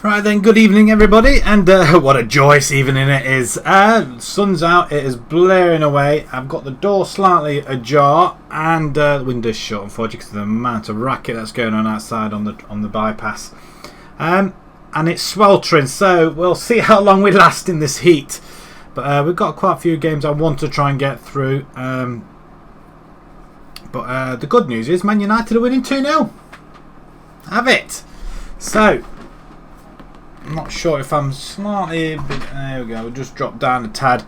Right then, good evening everybody, and what a joyous evening it is. Sun's out, it is blaring away. I've got the door slightly ajar and the window's shut, unfortunately, because of the amount of racket that's going on outside on the bypass. And it's sweltering, so we'll see how long we last in this heat. But we've got quite a few games I want to try and get through. But the good news is Man United are winning 2-0. Have it. So I'm not sure if I'm slightly... There we go, we'll just drop down a tad.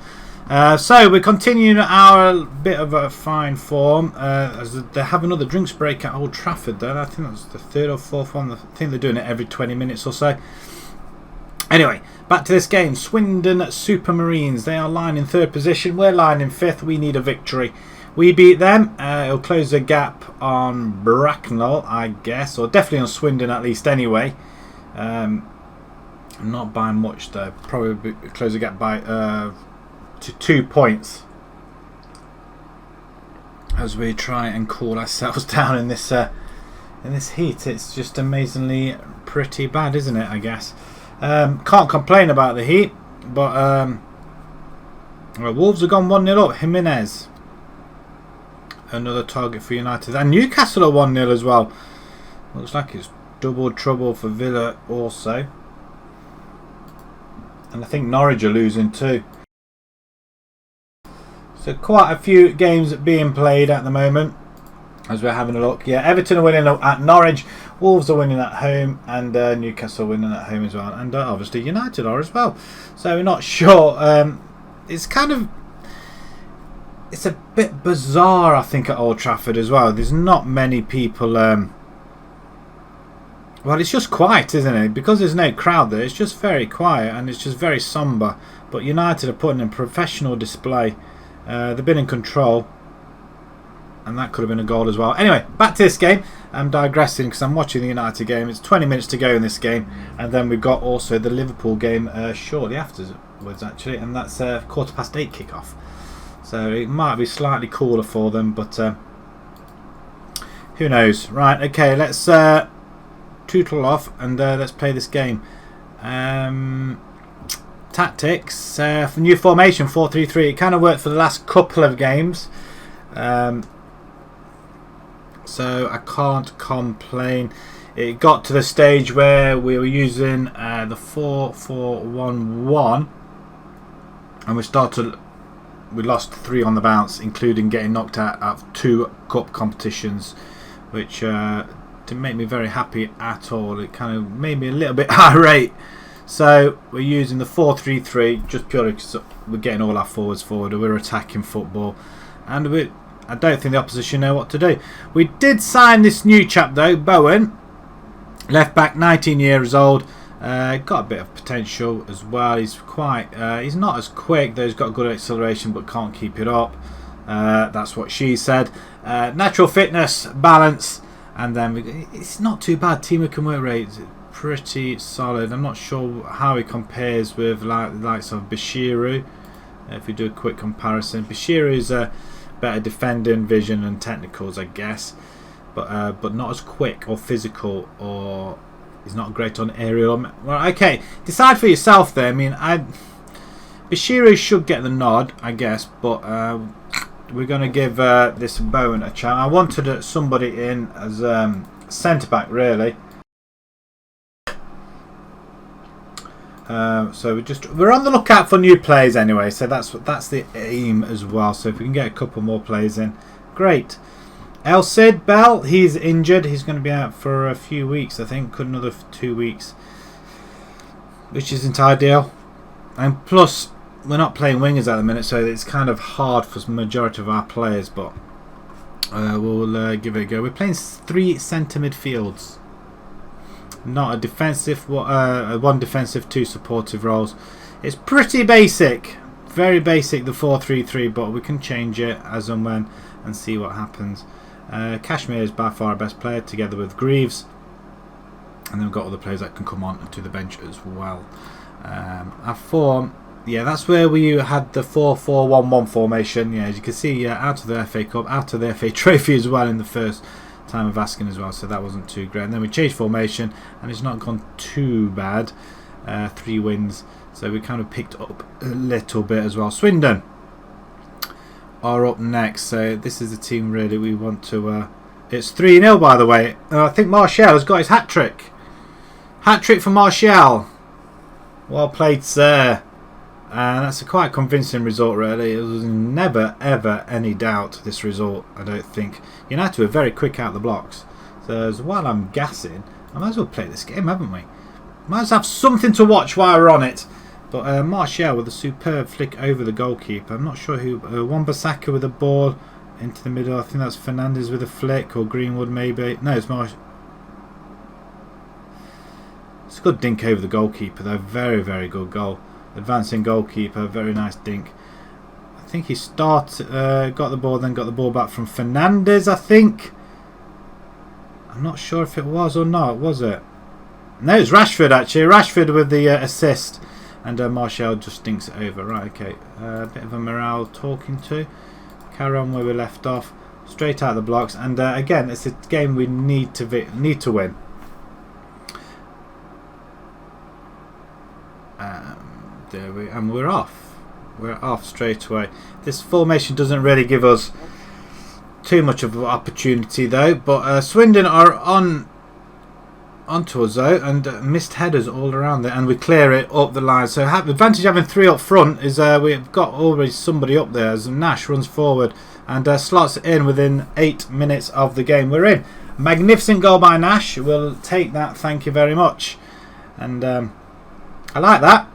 So we're continuing our bit of a fine form. As they have another drinks break at Old Trafford though. I think that's the third or fourth one. I think they're doing it every 20 minutes or so. Anyway, back to this game. Swindon Supermarines. They are lying in third position. We're lying in fifth. We need a victory. We beat them. It'll close the gap on Bracknell, I guess. Or definitely on Swindon at least anyway. I'm not by much though. Probably close the gap by to 2 points as we try and cool ourselves down in this heat. It's just amazingly pretty bad, isn't it? I guess can't complain about the heat, but Wolves have gone 1-0 up. Jimenez, another target for United, and Newcastle are 1-0 as well. Looks like it's double trouble for Villa also. And I think Norwich are losing too. So quite a few games being played at the moment as we're having a look. Yeah, Everton are winning at Norwich, Wolves are winning at home, and Newcastle are winning at home as well. And obviously United are as well. So we're not sure. It's a bit bizarre, I think, at Old Trafford as well. There's not many people... Well, it's just quiet, isn't it? Because there's no crowd there, it's just very quiet and it's just very sombre. But United are putting in a professional display. They've been in control. And that could have been a goal as well. Anyway, back to this game. I'm digressing because I'm watching the United game. It's 20 minutes to go in this game. And then we've got also the Liverpool game shortly afterwards, actually. And that's 8:15 kickoff. So it might be slightly cooler for them, but who knows. Right, okay, let's... tootle off and let's play this game. Tactics for new formation 4-3-3. It kind of worked for the last couple of games, so I can't complain. It got to the stage where we were using the 4-4-1-1 and we lost 3 on the bounce, including getting knocked out of 2 cup competitions, which didn't make me very happy at all. It kind of made me a little bit irate. So we're using the 4-3-3 just purely because we're getting all our forwards forward. We're attacking football, and I don't think the opposition know what to do. We did sign this new chap though, Bowen, left back, 19 years old. Got a bit of potential as well. He's he's not as quick though. He's got good acceleration but can't keep it up. That's what she said. Natural fitness, balance. And then it's not too bad. Teamwork and work rate is pretty solid. I'm not sure how he compares with the likes of Bashiru. If we do a quick comparison, Bashiru's better defending, vision and technicals, I guess, but not as quick or physical, or he's not great on aerial. Well, okay, decide for yourself there. I mean, Bashiru should get the nod, I guess, but. We're going to give this Bowen a chance. I wanted somebody in as centre back, really. So we're on the lookout for new players anyway. So that's the aim as well. So if we can get a couple more players in, great. El Cid Bell, he's injured. He's going to be out for a few weeks, I think. Could another 2 weeks, which isn't ideal. And plus, we're not playing wingers at the minute, so it's kind of hard for the majority of our players, but we'll give it a go. We're playing 3 centre midfields, not a defensive, one defensive, 2 supportive roles. It's pretty basic, very basic, the 4-3-3, but we can change it as and when and see what happens. Kashmir is by far our best player, together with Greaves, and then we've got other players that can come on to the bench as well. Our form... Yeah, that's where we had the 4-4-1-1 formation. Yeah, as you can see, out of the FA Cup, out of the FA Trophy as well in the first time of asking as well, so that wasn't too great. And then we changed formation, and it's not gone too bad. 3 wins, so we kind of picked up a little bit as well. Swindon are up next, so this is the team really we want to. It's 3-0 by the way. I think Martial has got his hat-trick. Hat-trick for Martial. Well played, sir. And that's a quite convincing result really. There was never ever any doubt this result, I don't think. United were very quick out the blocks. So while I'm gassing, I might as well play this game, haven't we? Might as well have something to watch while we're on it. But Martial with a superb flick over the goalkeeper. I'm not sure who. Wan-Bissaka with a ball into the middle. I think that's Fernandes with a flick, or Greenwood maybe. No, it's Martial. It's a good dink over the goalkeeper though. Very, very good goal. Advancing goalkeeper, very nice dink. I think he got the ball, then got the ball back from Fernandes, I think. I'm not sure if it was or not, was it? No, it's Rashford actually. Rashford with the assist. And Martial just dinks it over. Right, okay. A bit of a morale talking to. Carry on where we left off. Straight out of the blocks. And again, it's a game we need to win. And we're off. We're off straight away. This formation doesn't really give us too much of an opportunity though. But Swindon are onto us though, and missed headers all around there, and we clear it up the line. So the advantage having 3 up front is we've got already somebody up there as Nash runs forward and slots it in within 8 minutes of the game. We're in. Magnificent goal by Nash. We'll take that, thank you very much. And I like that.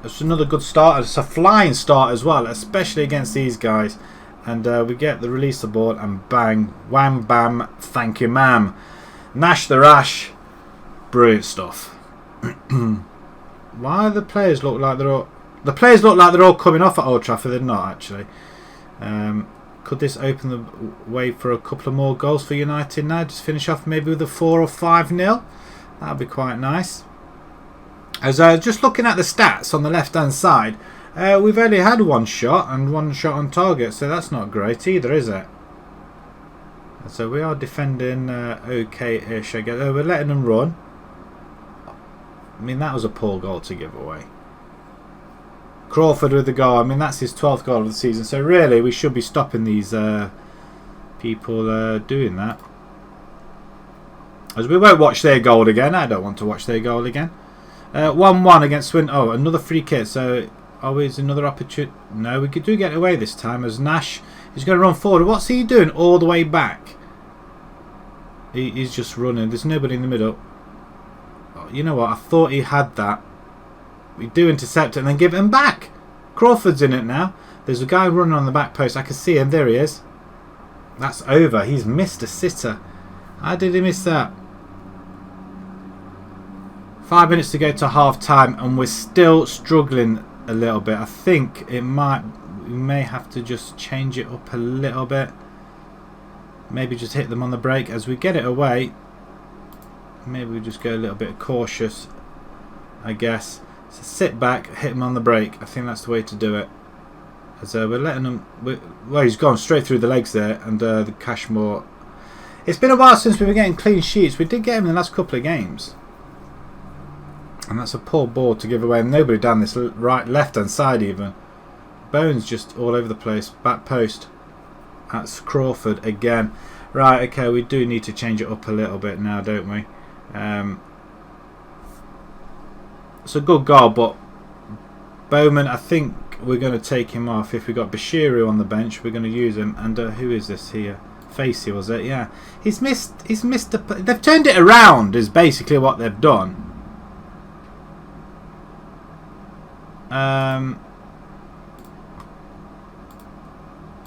It's another good start. It's a flying start as well, especially against these guys. And we get the release the ball and bang, wham bam, thank you ma'am. Nash the Rash. Brilliant stuff. Why do the players look like they're all... The players look like they're all coming off at Old Trafford. They're not actually. Could this open the way for a couple of more goals for United now? Just finish off maybe with a 4 or 5-0. That'd be quite nice. As just looking at the stats on the left hand side, we've only had 1 shot and 1 shot on target, so that's not great either, is it? So we are defending okay-ish, I guess. We're letting them run. I mean, that was a poor goal to give away. Crawford with the goal. I mean, that's his 12th goal of the season. So really, we should be stopping these people doing that. As we won't watch their goal again. I don't want to watch their goal again. 1-1 against Swindon. Oh, another free kick. So, always another opportunity. No, we do get away this time as Nash is going to run forward. What's he doing all the way back? He's just running. There's nobody in the middle. Oh, you know what? I thought he had that. We do intercept it and then give him back. Crawford's in it now. There's a guy running on the back post. I can see him. There he is. That's over. He's missed a sitter. How did he miss that? 5 minutes to go to half time and we're still struggling a little bit. I think we may have to just change it up a little bit. Maybe just hit them on the break as we get it away. Maybe we just go a little bit cautious, I guess. So sit back, hit them on the break. I think that's the way to do it. As we're letting them... well, he's gone straight through the legs there, and the Cashmore... It's been a while since we were getting clean sheets. We did get him in the last couple of games. And that's a poor ball to give away. Nobody down this left-hand side even. Bones just all over the place. Back post. That's Crawford again. Right, okay, we do need to change it up a little bit now, don't we? It's a good goal, but Bowman, I think we're going to take him off. If we got Bashiru on the bench, we're going to use him. And who is this here? Facey, was it? Yeah. He's missed they've turned it around, is basically what they've done.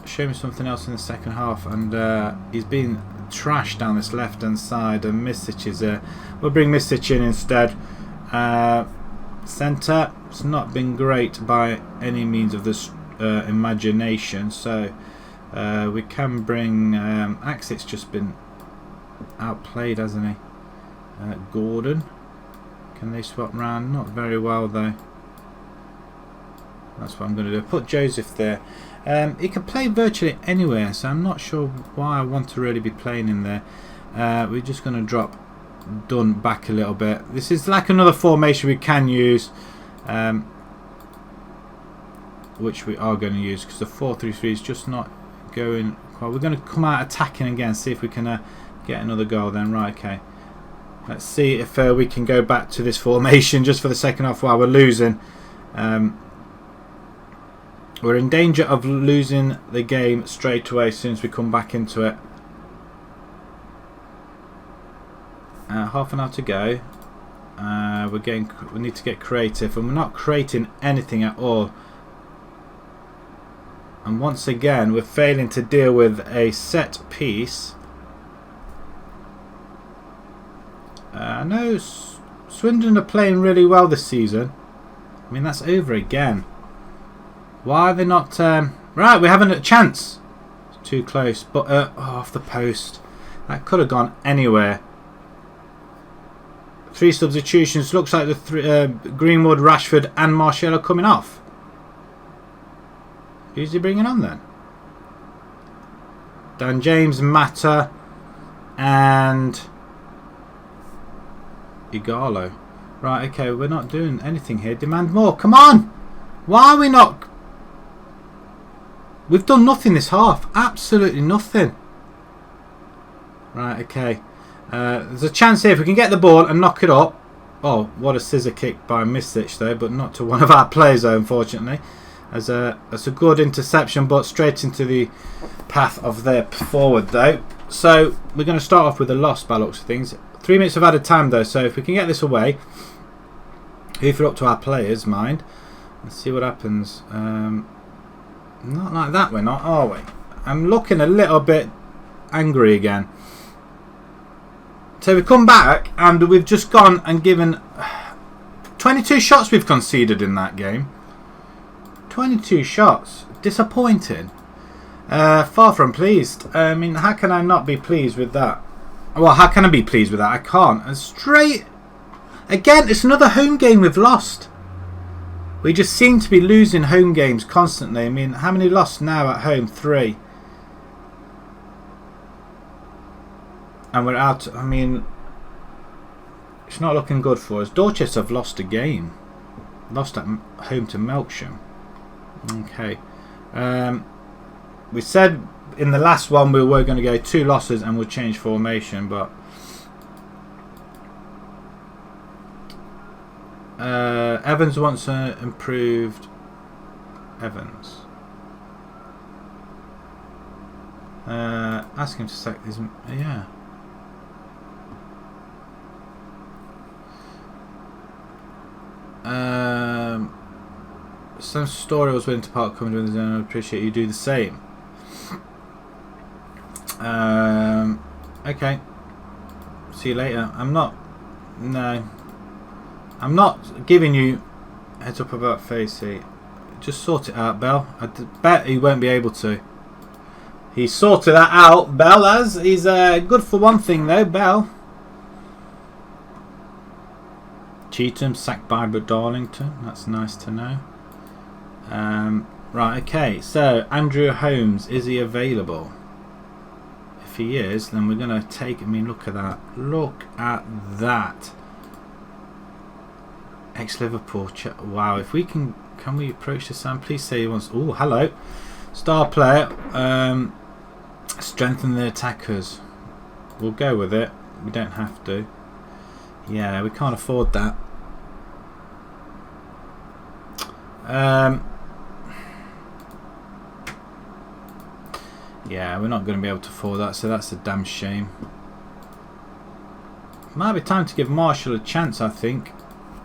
Show me something else in the second half, and he's been trashed down this left hand side, and Misic is there. We'll bring Misic in instead. Centre, it's not been great by any means of this imagination, so we can bring Axit's just been outplayed, hasn't he? Gordon, can they swap round? Not very well though. That's what I'm going to do. Put Joseph there. He can play virtually anywhere, so I'm not sure why I want to really be playing in there. We're just going to drop Dunn back a little bit. This is like another formation we can use, which we are going to use, because the 4-3-3 is just not going quite. We're going to come out attacking again, see if we can get another goal then. Right, okay. Let's see if we can go back to this formation just for the second half while we're losing. We're in danger of losing the game straight away as soon as we come back into it. Half an hour to go. We need to get creative, and we're not creating anything at all. And once again, we're failing to deal with a set piece. I know Swindon are playing really well this season. I mean, that's over again. Why are they not... right, we're having a chance. It's too close, but off the post. That could have gone anywhere. 3 substitutions. Looks like the Greenwood, Rashford and Martial are coming off. Who's he bringing on then? Dan James, Mata and Igalo. Right, okay, we're not doing anything here. Demand more. Come on! Why are we not... We've done nothing this half. Absolutely nothing. Right, okay. There's a chance here if we can get the ball and knock it up. Oh, what a scissor kick by Misic there, but not to one of our players though, unfortunately. That's a good interception, but straight into the path of their forward though. So we're going to start off with a loss by looks of things. 3 minutes of added time though, so if we can get this away, hoof it up to our players, mind. Let's see what happens. Not like that, we're not, are we? I'm looking a little bit angry again. So we come back and we've just gone and given 22 shots we've conceded in that game. 22 shots. Disappointing. Far from pleased. I mean, how can I not be pleased with that? Well, how can I be pleased with that? I can't. And straight... Again, it's another home game we've lost. We just seem to be losing home games constantly. I mean, how many lost now at home? 3. And we're out. I mean, it's not looking good for us. Dorchester have lost a game. Lost at home to Melksham. Okay. We said in the last one we were going to go 2 losses and we'll change formation, but Evans wants an improved Evans. Ask him to sack his... Yeah. Some story was willing to part coming with his own. I appreciate you do the same. Okay. See you later. I'm not giving you heads up about Facey. Just sort it out, Bell. I bet he won't be able to. He sorted that out, Bell has. He's good for one thing though, Bell. Cheetham sacked by Darlington. That's nice to know. Right, okay. So Andrew Holmes, is he available? If he is, then we're going to take... I mean, look at that. Look at that. Ex-Liverpool. Wow, if we can... Can we approach the Sam? Please say he wants... Oh, hello. Star player. Strengthen the attackers. We'll go with it. We don't have to. Yeah, we can't afford that. Yeah, we're not going to be able to afford that, so that's a damn shame. Might be time to give Marshall a chance, I think.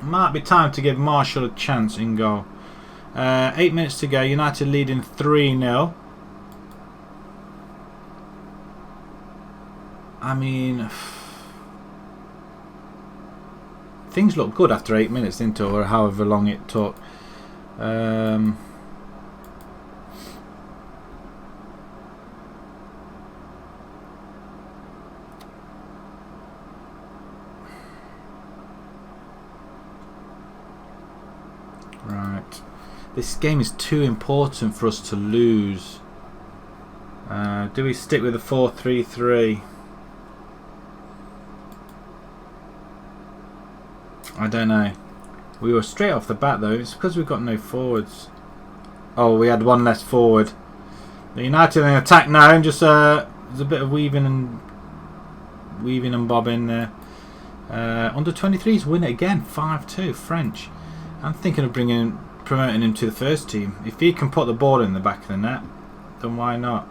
Might be time to give Marshall a chance in goal. 8 minutes to go. United leading 3-0. I mean, things look good after 8 minutes, didn't it, or however long it took. Right. This game is too important for us to lose. Do we stick with the 4-3-3? I don't know. We were straight off the bat though. It's because we've got no forwards. Oh, we had one less forward. The United in attack now, and just there's a bit of weaving and bobbing there. Under 23s win it again, 5-2 French. I'm thinking of promoting him to the first team. If he can put the ball in the back of the net, then why not?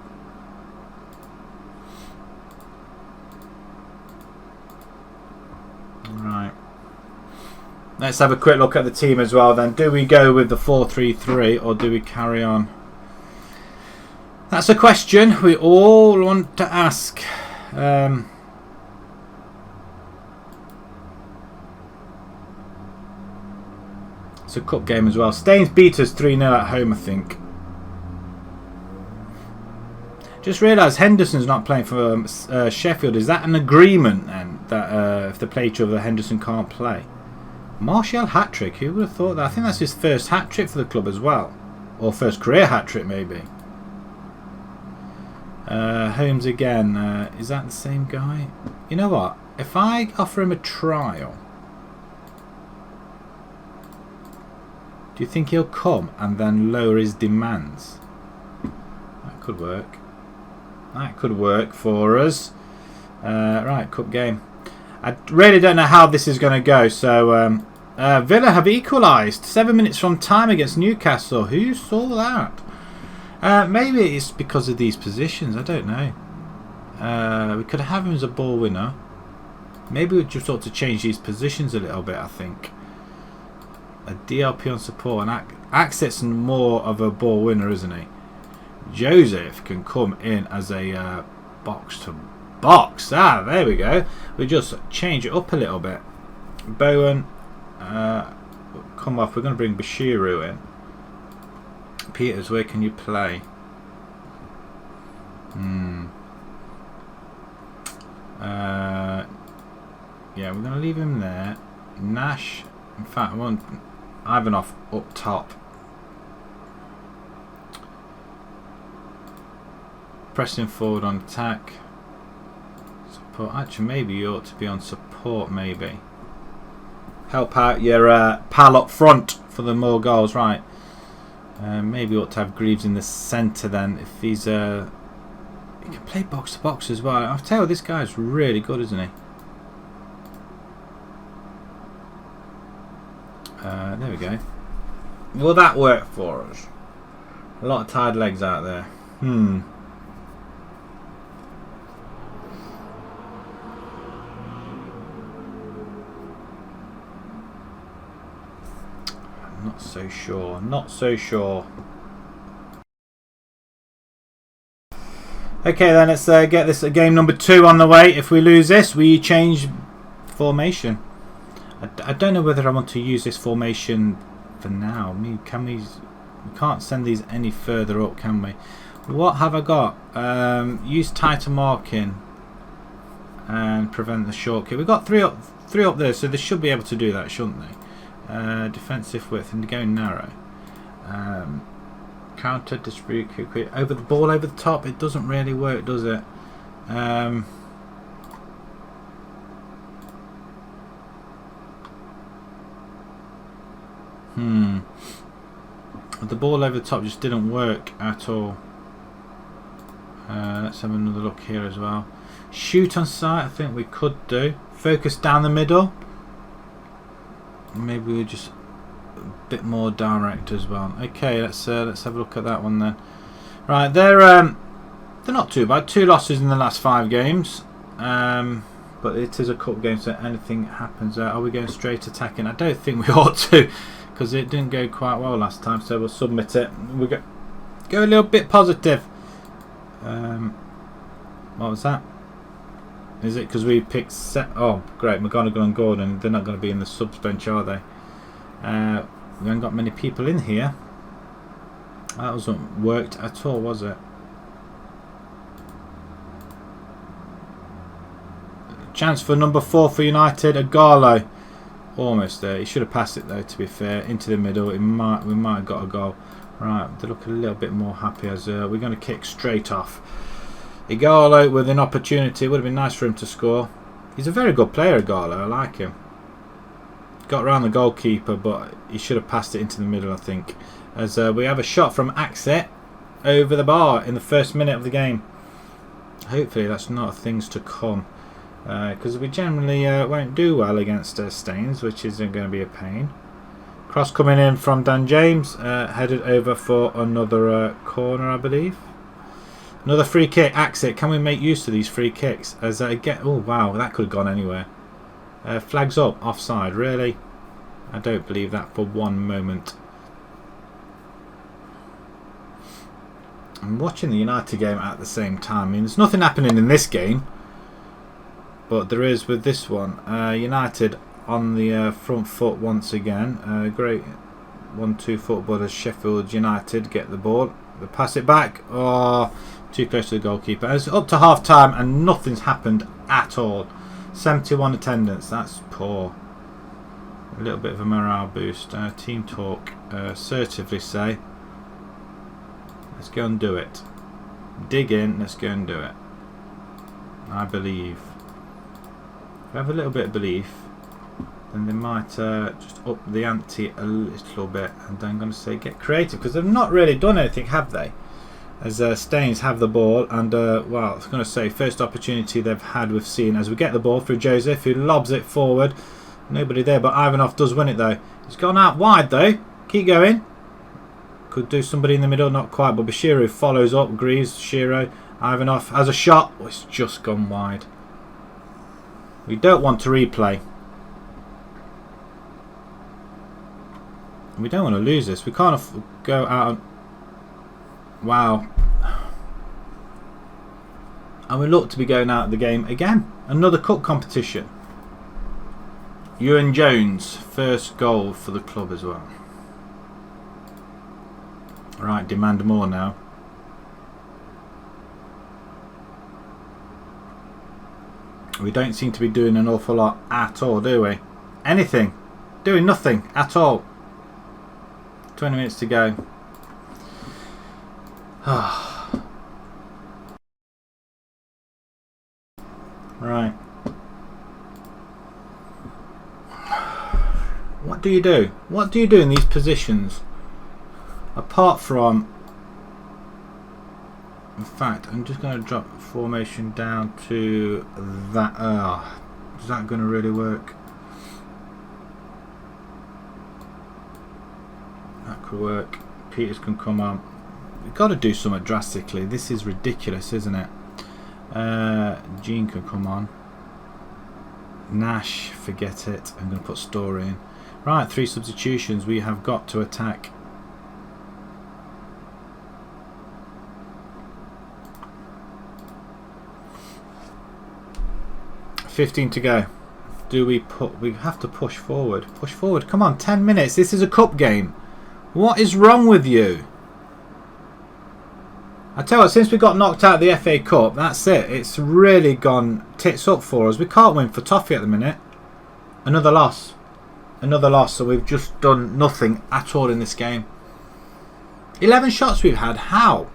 Right. Let's have a quick look at the team as well then. Do we go with the 4-3-3 or do we carry on? That's a question we all want to ask. It's a cup game as well. Staines beat us 3-0 at home, I think. Just realised Henderson's not playing for Sheffield. Is that an agreement then? That if they play each other, Henderson can't play? Martial hat-trick. Who would have thought that? I think that's his first hat-trick for the club as well. Or first career hat-trick maybe. Holmes again. Is that the same guy? You know what? If I offer him a trial, do you think he'll come and then lower his demands? That could work. That could work for us. Right, cup game. I really don't know how this is going to go. So Villa have equalised 7 minutes from time against Newcastle. Who saw that? Maybe it's because of these positions. I don't know. We could have him as a ball winner. Maybe we just ought to change these positions a little bit, I think. A DLP on support, and Access more of a ball winner, isn't he? Joseph can come in as a box to box. Ah, there we go. We just change it up a little bit. Bowen, come off. We're going to bring Bashiru in. Peters, where can you play? Yeah, we're going to leave him there. Nash. In fact, I want Ivanov up top. Pressing forward on attack. Support. Actually, maybe you ought to be on support, maybe. Help out your pal up front for the more goals, right. Maybe you ought to have Greaves in the centre then, if he's... he can play box to box as well. I'll tell you, this guy's really good, isn't he? There we go. Will that work for us? A lot of tired legs out there. I'm not so sure. Not so sure. Okay then, let's get this game number 2 on the way. If we lose this, we change formation. I don't know whether I want to use this formation for now. I mean, can we can't send these any further up, can we? What have I got? Use tighter marking and prevent the short kick. We've got three up there, so they should be able to do that, shouldn't they? Defensive width and go narrow. Counter, distribute, quick, over the ball, over the top. It doesn't really work, does it? The ball over the top just didn't work at all. Let's have another look here as well. Shoot on sight, I think we could do. Focus down the middle. Maybe we're just a bit more direct as well. Okay, let's have a look at that one then. Right, they're not too bad. 2 losses in the last 5 games. But it is a cup game, so anything happens there. Are we going straight attacking? I don't think we ought to, because it didn't go quite well last time. So we'll submit it. We'll go a little bit positive. What was that? Is it because we picked oh great, McGonagall and Gordon, they're not going to be in the subs bench, are they? We haven't got many people in here. That wasn't worked at all, was it? Chance for number 4 for United, Agallo. Almost there. He should have passed it though, to be fair. Into the middle. We might have got a goal. Right, they look a little bit more happy as we're going to kick straight off. Igalo with an opportunity. Would have been nice for him to score. He's a very good player, Igalo. I like him. Got around the goalkeeper, but he should have passed it into the middle, I think. As we have a shot from Axet over the bar in the first minute of the game. Hopefully that's not things to come. Because we generally won't do well against Staines, which isn't going to be a pain. Cross coming in from Dan James, headed over for another corner, I believe. Another free kick. Axet, can we make use of these free kicks? As again, oh wow, that could have gone anywhere. Flags up, offside. Really? I don't believe that for one moment. I'm watching the United game at the same time. I mean, there's nothing happening in this game, but there is with this one. United on the front foot once again. Great 1-2 football as Sheffield United get the ball. They pass it back. Oh, too close to the goalkeeper. It's up to half time and nothing's happened at all. 71 attendance. That's poor. A little bit of a morale boost. Team talk assertively say, let's go and do it. Dig in. Let's go and do it. I believe. If we have a little bit of belief, then they might just up the ante a little bit. And I'm going to say get creative, because they've not really done anything, have they? As Staines have the ball, and well, I was going to say first opportunity they've had we've seen as we get the ball through Joseph, who lobs it forward. Nobody there, but Ivanov does win it though. He's gone out wide though. Keep going. Could do somebody in the middle, not quite, but Bashiru follows up. Greaves, Shiro, Ivanov has a shot. Oh, it's just gone wide. We don't want to replay. We don't want to lose this. We can't go out and... Wow. And we look to be going out of the game again. Another cup competition. Ewan Jones, first goal for the club as well. Right, demand more now. We don't seem to be doing an awful lot at all, do we? Anything. Doing nothing at all. 20 minutes to go. Right. What do you do? What do you do in these positions? Apart from... In fact, I'm just going to drop the formation down to that. Is that going to really work? That could work. Peters can come on. We've got to do something drastically. This is ridiculous, isn't it? Gene can come on. Nash, forget it. I'm going to put Story in. Right, 3 substitutions. We have got to attack. $15 to go. Do we put... We have to push forward. Push forward. Come on, 10 minutes. This is a cup game. What is wrong with you? I tell you what, since we got knocked out of the FA Cup, that's it. It's really gone tits up for us. We can't win for toffee at the minute. Another loss. Another loss. So we've just done nothing at all in this game. 11 shots we've had. How?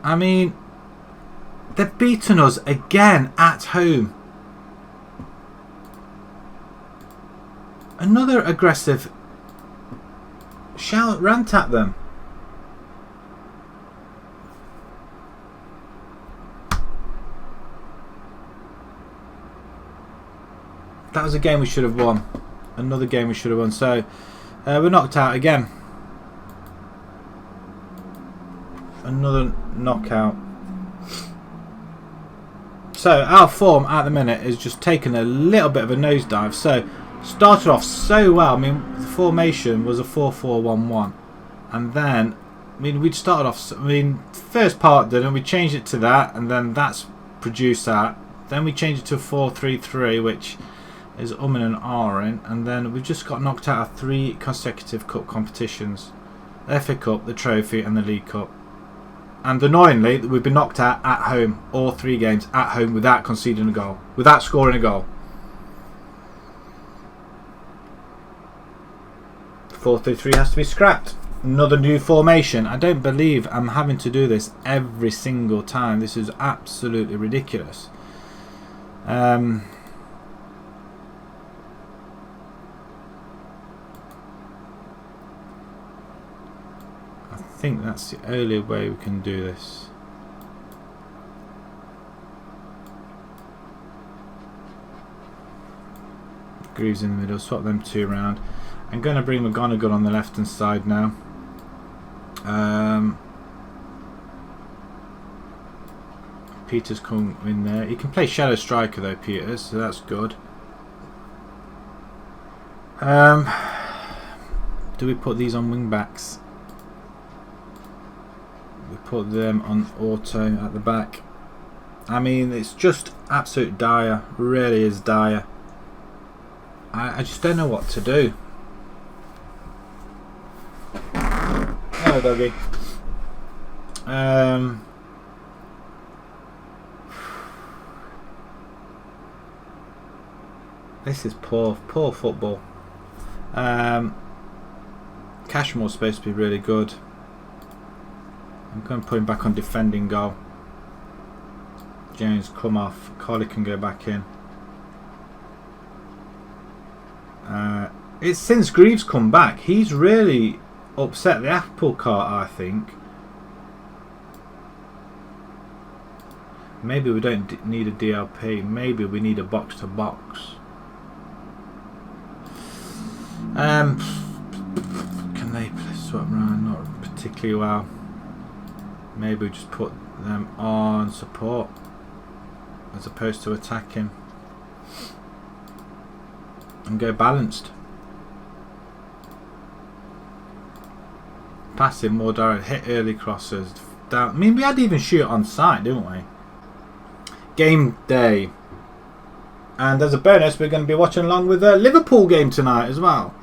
I mean, they've beaten us again at home. Another aggressive shout, rant at them. That was a game we should have won. Another game we should have won. So we're knocked out again. Another knockout. So our form at the minute is just taking a little bit of a nosedive. So started off so well. I mean, the formation was a 4-4-1-1, and then I mean we'd started off. I mean, first part didn't we? Changed it to that, and then that's produced that. Then we changed it to a 4-3-3, which is and an ahhing, and then we've just got knocked out of 3 consecutive cup competitions: the FA Cup, the Trophy, and the League Cup. And annoyingly, we've been knocked out at home, all 3 games at home, without conceding a goal, without scoring a goal. 4-3-3 has to be scrapped. Another new formation. I don't believe I'm having to do this every single time. This is absolutely ridiculous. I think that's the only way we can do this. Greaves in the middle, swap them two around. I'm going to bring McGonagall on the left hand side now. Peters come in there. He can play shadow striker though, Peters, so that's good. Do we put these on wing backs? We put them on auto at the back. I mean, it's just absolute dire. Really is dire. I just don't know what to do. Hello, doggy. This is poor football. Cashmore's supposed to be really good. I'm going to put him back on defending goal. Jones come off. Collie can go back in. It's since Greaves come back, he's really upset the apple cart, I think. Maybe we don't need a DLP. Maybe we need a box to box. Can they swap around? Not particularly well. Maybe we just put them on support as opposed to attacking. And go balanced. Passing more direct, hit early crosses. Down. I mean, we had to even shoot on site, didn't we? Game day. And as a bonus, we're going to be watching along with the Liverpool game tonight as well.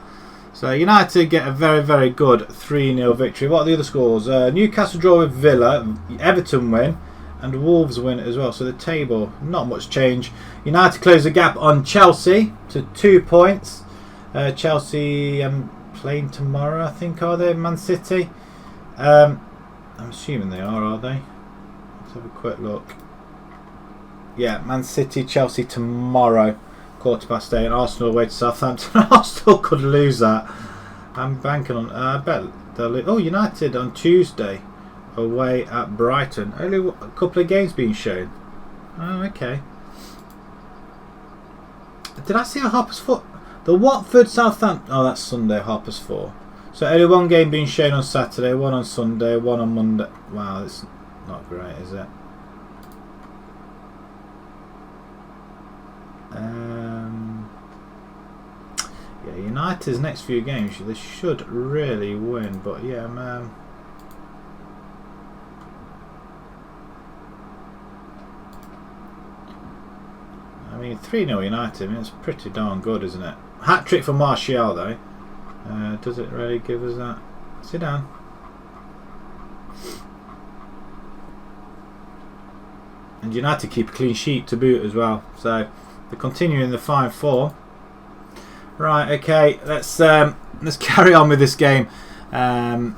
So United get a very, very good 3-0 victory. What are the other scores? Newcastle draw with Villa, Everton win, and Wolves win as well. So the table, not much change. United close the gap on Chelsea to 2 points. Chelsea playing tomorrow, I think, are they? Man City. I'm assuming they are they? Let's have a quick look. Yeah, Man City, Chelsea tomorrow, 8:15, and Arsenal away to Southampton. Arsenal could lose that. I'm banking on. I bet they'll lose. Oh, United on Tuesday, away at Brighton. Only a couple of games being shown. Oh, okay. Did I see a 4:30? The Watford Southampton. Oh, that's Sunday, 4:30. So only one game being shown on Saturday, one on Sunday, one on Monday. Wow, it's not great, is it? Yeah, United's next few games they should really win, but yeah, man. I mean, 3-0 United. I mean, it's pretty darn good, isn't it? Hat trick for Martial though. Does it really give us that? Sit down. And United keep a clean sheet to boot as well, so they're continuing the 5-4. Right, okay, let's carry on with this game. I'm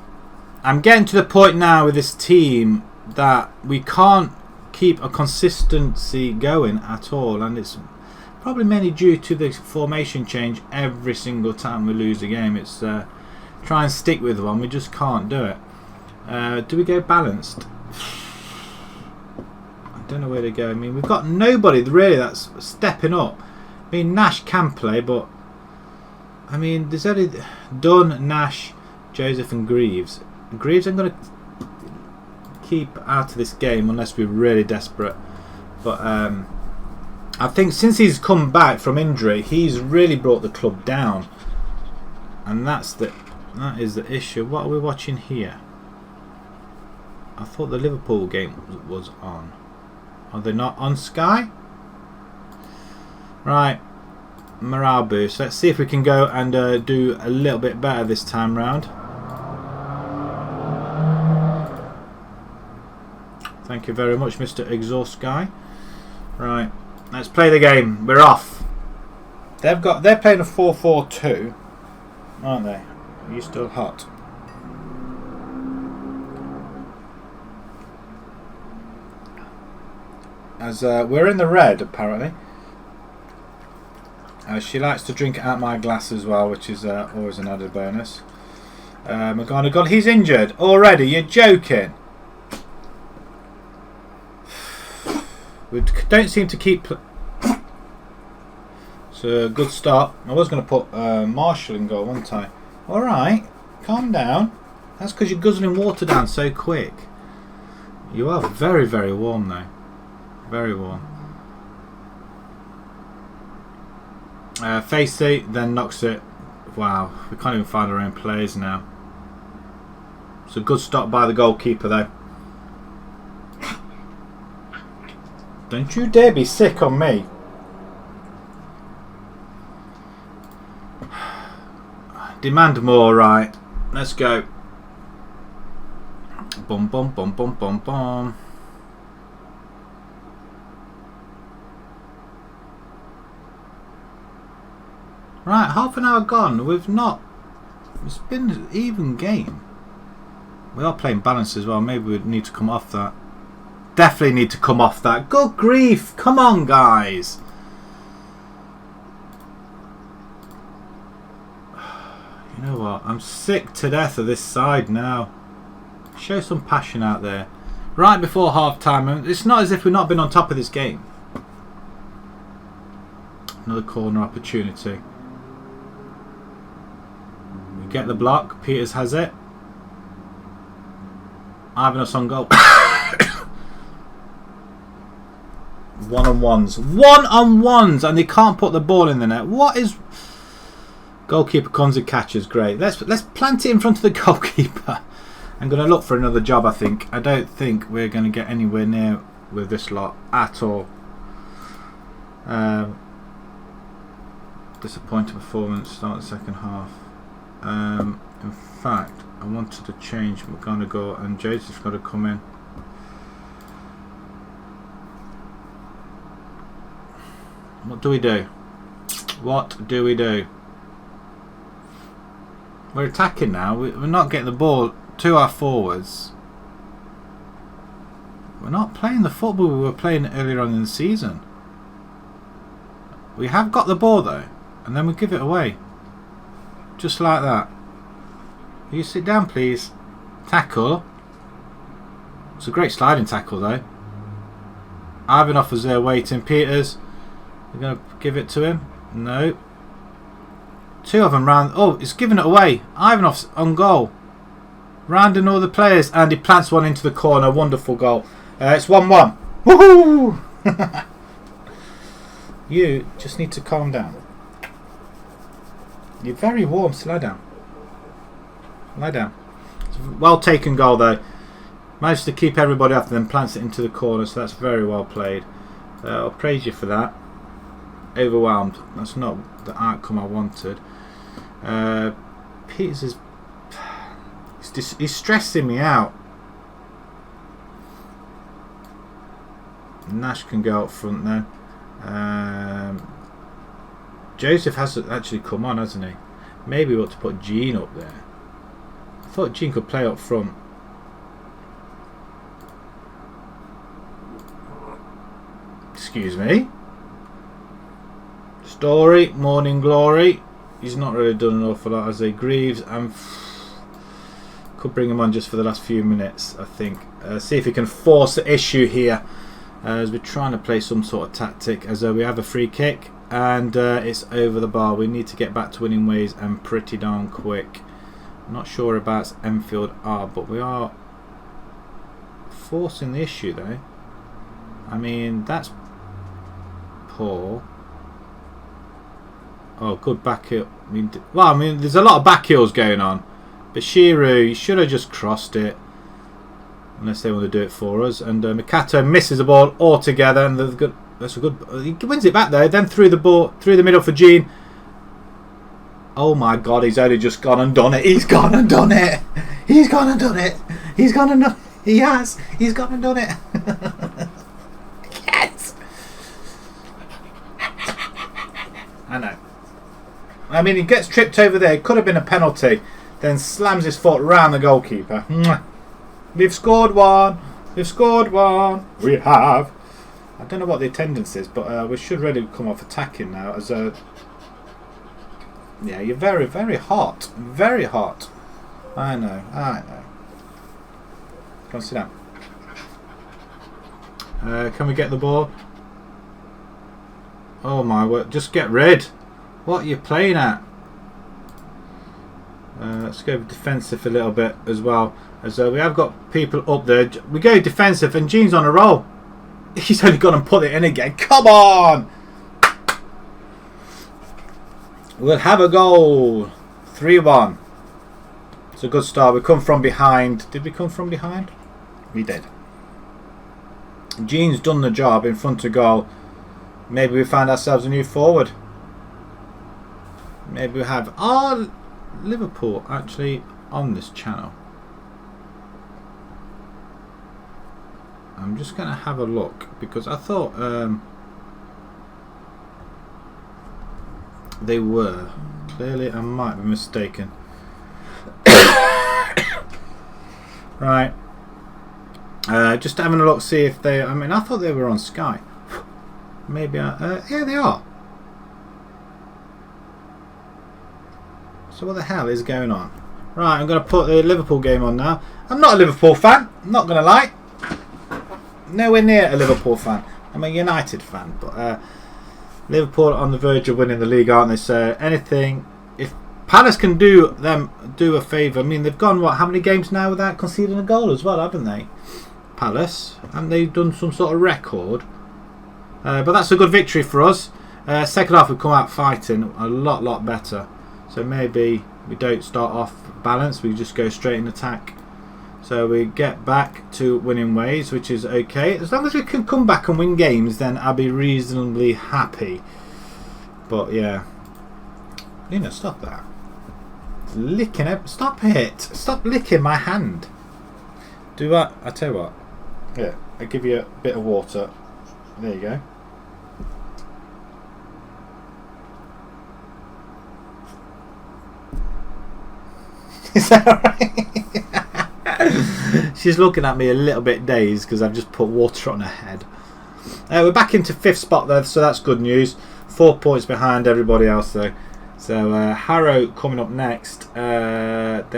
getting to the point now with this team that we can't keep a consistency going at all, and it's probably mainly due to the formation change every single time we lose a game. It's try and stick with one, we just can't do it. Do we go balanced? I don't know where to go. I mean, we've got nobody really that's stepping up. I mean, Nash can play, but I mean, there's only Dunn, Nash, Joseph and Greaves. Greaves I'm going to keep out of this game unless we're really desperate. But I think since he's come back from injury, he's really brought the club down. And that is the issue. What are we watching here? I thought the Liverpool game was on. Are they not on Sky? Right. Morale boost. Let's see if we can go and do a little bit better this time round. Thank you very much, Mr. Exhaust Guy. Right, let's play the game. We're off. They're playing a 4-4-2, aren't they? Are you still hot? As we're in the red, apparently. She likes to drink out my glass as well, which is always an added bonus. McGonagall, he's injured already. You're joking. We don't seem to keep. It's a good start. I was going to put Marshall in goal, wasn't I? All right, calm down. That's because you're guzzling water down so quick. You are very, very warm though. Very warm. Facey then knocks it. Wow, we can't even find our own players now. It's a good stop by the goalkeeper though. Don't you dare be sick on me. Demand more, right? Let's go. Bum bum bum bum bum bum. Right, half an hour gone. We've not. It's been an even game. We are playing balance as well. Maybe we need to come off that. Definitely need to come off that. Good grief! Come on, guys. You know what? I'm sick to death of this side now. Show some passion out there. Right before half time. It's not as if we've not been on top of this game. Another corner opportunity. We get the block. Peters has it. Ivanos on goal. One-on-ones. One-on-ones! And they can't put the ball in the net. What is... Goalkeeper comes and catches. Great. Let's plant it in front of the goalkeeper. I'm going to look for another job, I think. I don't think we're going to get anywhere near with this lot at all. Disappointing performance. Start the second half. In fact, I wanted to change McGonagall and Joseph's got to come in. What do we do? What do we do? We're attacking now. We're not getting the ball to our forwards. We're not playing the football we were playing earlier on in the season. We have got the ball though, and then we give it away. Just like that. Will you sit down please? Tackle. It's a great sliding tackle though. Ivanov was there waiting. Peters. We're going to give it to him. No. Two of them round. Oh, it's given it away. Ivanov's on goal. Rounding all the players. And he plants one into the corner. Wonderful goal. It's 1-1. Woohoo! You just need to calm down. You're very warm. So lie down. Lie down. It's a well taken goal though. Managed to keep everybody off and then plants it into the corner. So that's very well played. I'll praise you for that. Overwhelmed. That's not the outcome I wanted. Peters is he's stressing me out. Nash can go up front then. Joseph has actually come on, hasn't he? Maybe we ought to put Jean up there. I thought Jean could play up front. Excuse me. Story, Morning Glory. He's not really done an awful lot, as a Greaves, and could bring him on just for the last few minutes, I think. See if he can force the issue here, as we're trying to play some sort of tactic. As we have a free kick, and it's over the bar. We need to get back to winning ways, and pretty darn quick. Not sure about Enfield are, but we are forcing the issue though. I mean, that's poor. Oh, good back heel. I mean, there's a lot of back heels going on. But Shiru should have just crossed it. Unless they want to do it for us. And Mikato misses the ball altogether. And that's a good. He wins it back though. Then through the middle for Jean. Oh my God, he's only just gone and done it. He's gone and done it. He's gone and done it. He's gone and done it. He has. He's gone and done it. Yes. I know. I mean, he gets tripped over there. It could have been a penalty. then slams his foot round the goalkeeper. Mwah. We've scored one. We've scored one. We have. I don't know what the attendance is, but we should really come off attacking now. As a yeah, you're very, very hot. Very hot. I know. I know. Come on, sit down. Can we get the ball? Oh my word! Just get rid. What are you playing at? Let's go defensive a little bit as well. As we have got people up there. We go defensive, and Gene's on a roll. He's only gone and put it in again. Come on! We'll have a goal. 3-1. It's a good start. We come from behind. Did we come from behind? We did. Gene's done the job in front of goal. Maybe we find ourselves a new forward. Maybe we have. Are Liverpool actually on this channel? I'm just going to have a look because I thought they were. Clearly I might be mistaken. Right. Just having a look, see if they. I mean, I thought they were on Sky. Maybe. Yeah, they are. So what the hell is going on? Right, I'm going to put the Liverpool game on now. I'm not a Liverpool fan. I'm not going to lie. Nowhere near a Liverpool fan. I'm a United fan, but Liverpool on the verge of winning the league, aren't they? So anything, if Palace can do a favour. I mean, they've gone what? How many games now without conceding a goal as well, haven't they? Palace, and they've done some sort of record. But that's a good victory for us. Second half, we come out fighting a lot better. So maybe we don't start off balanced. We just go straight in attack. So we get back to winning ways, which is okay. As long as we can come back and win games, then I'll be reasonably happy. But yeah, you know, stop that. Licking it. Stop it. Stop licking my hand. Do what? I tell you what. Yeah, I'll give you a bit of water. There you go. Is that right? She's looking at me a little bit dazed because I've just put water on her head. We're back into 5th spot though, so that's good news. 4 points behind everybody else though. So Harrow coming up next. They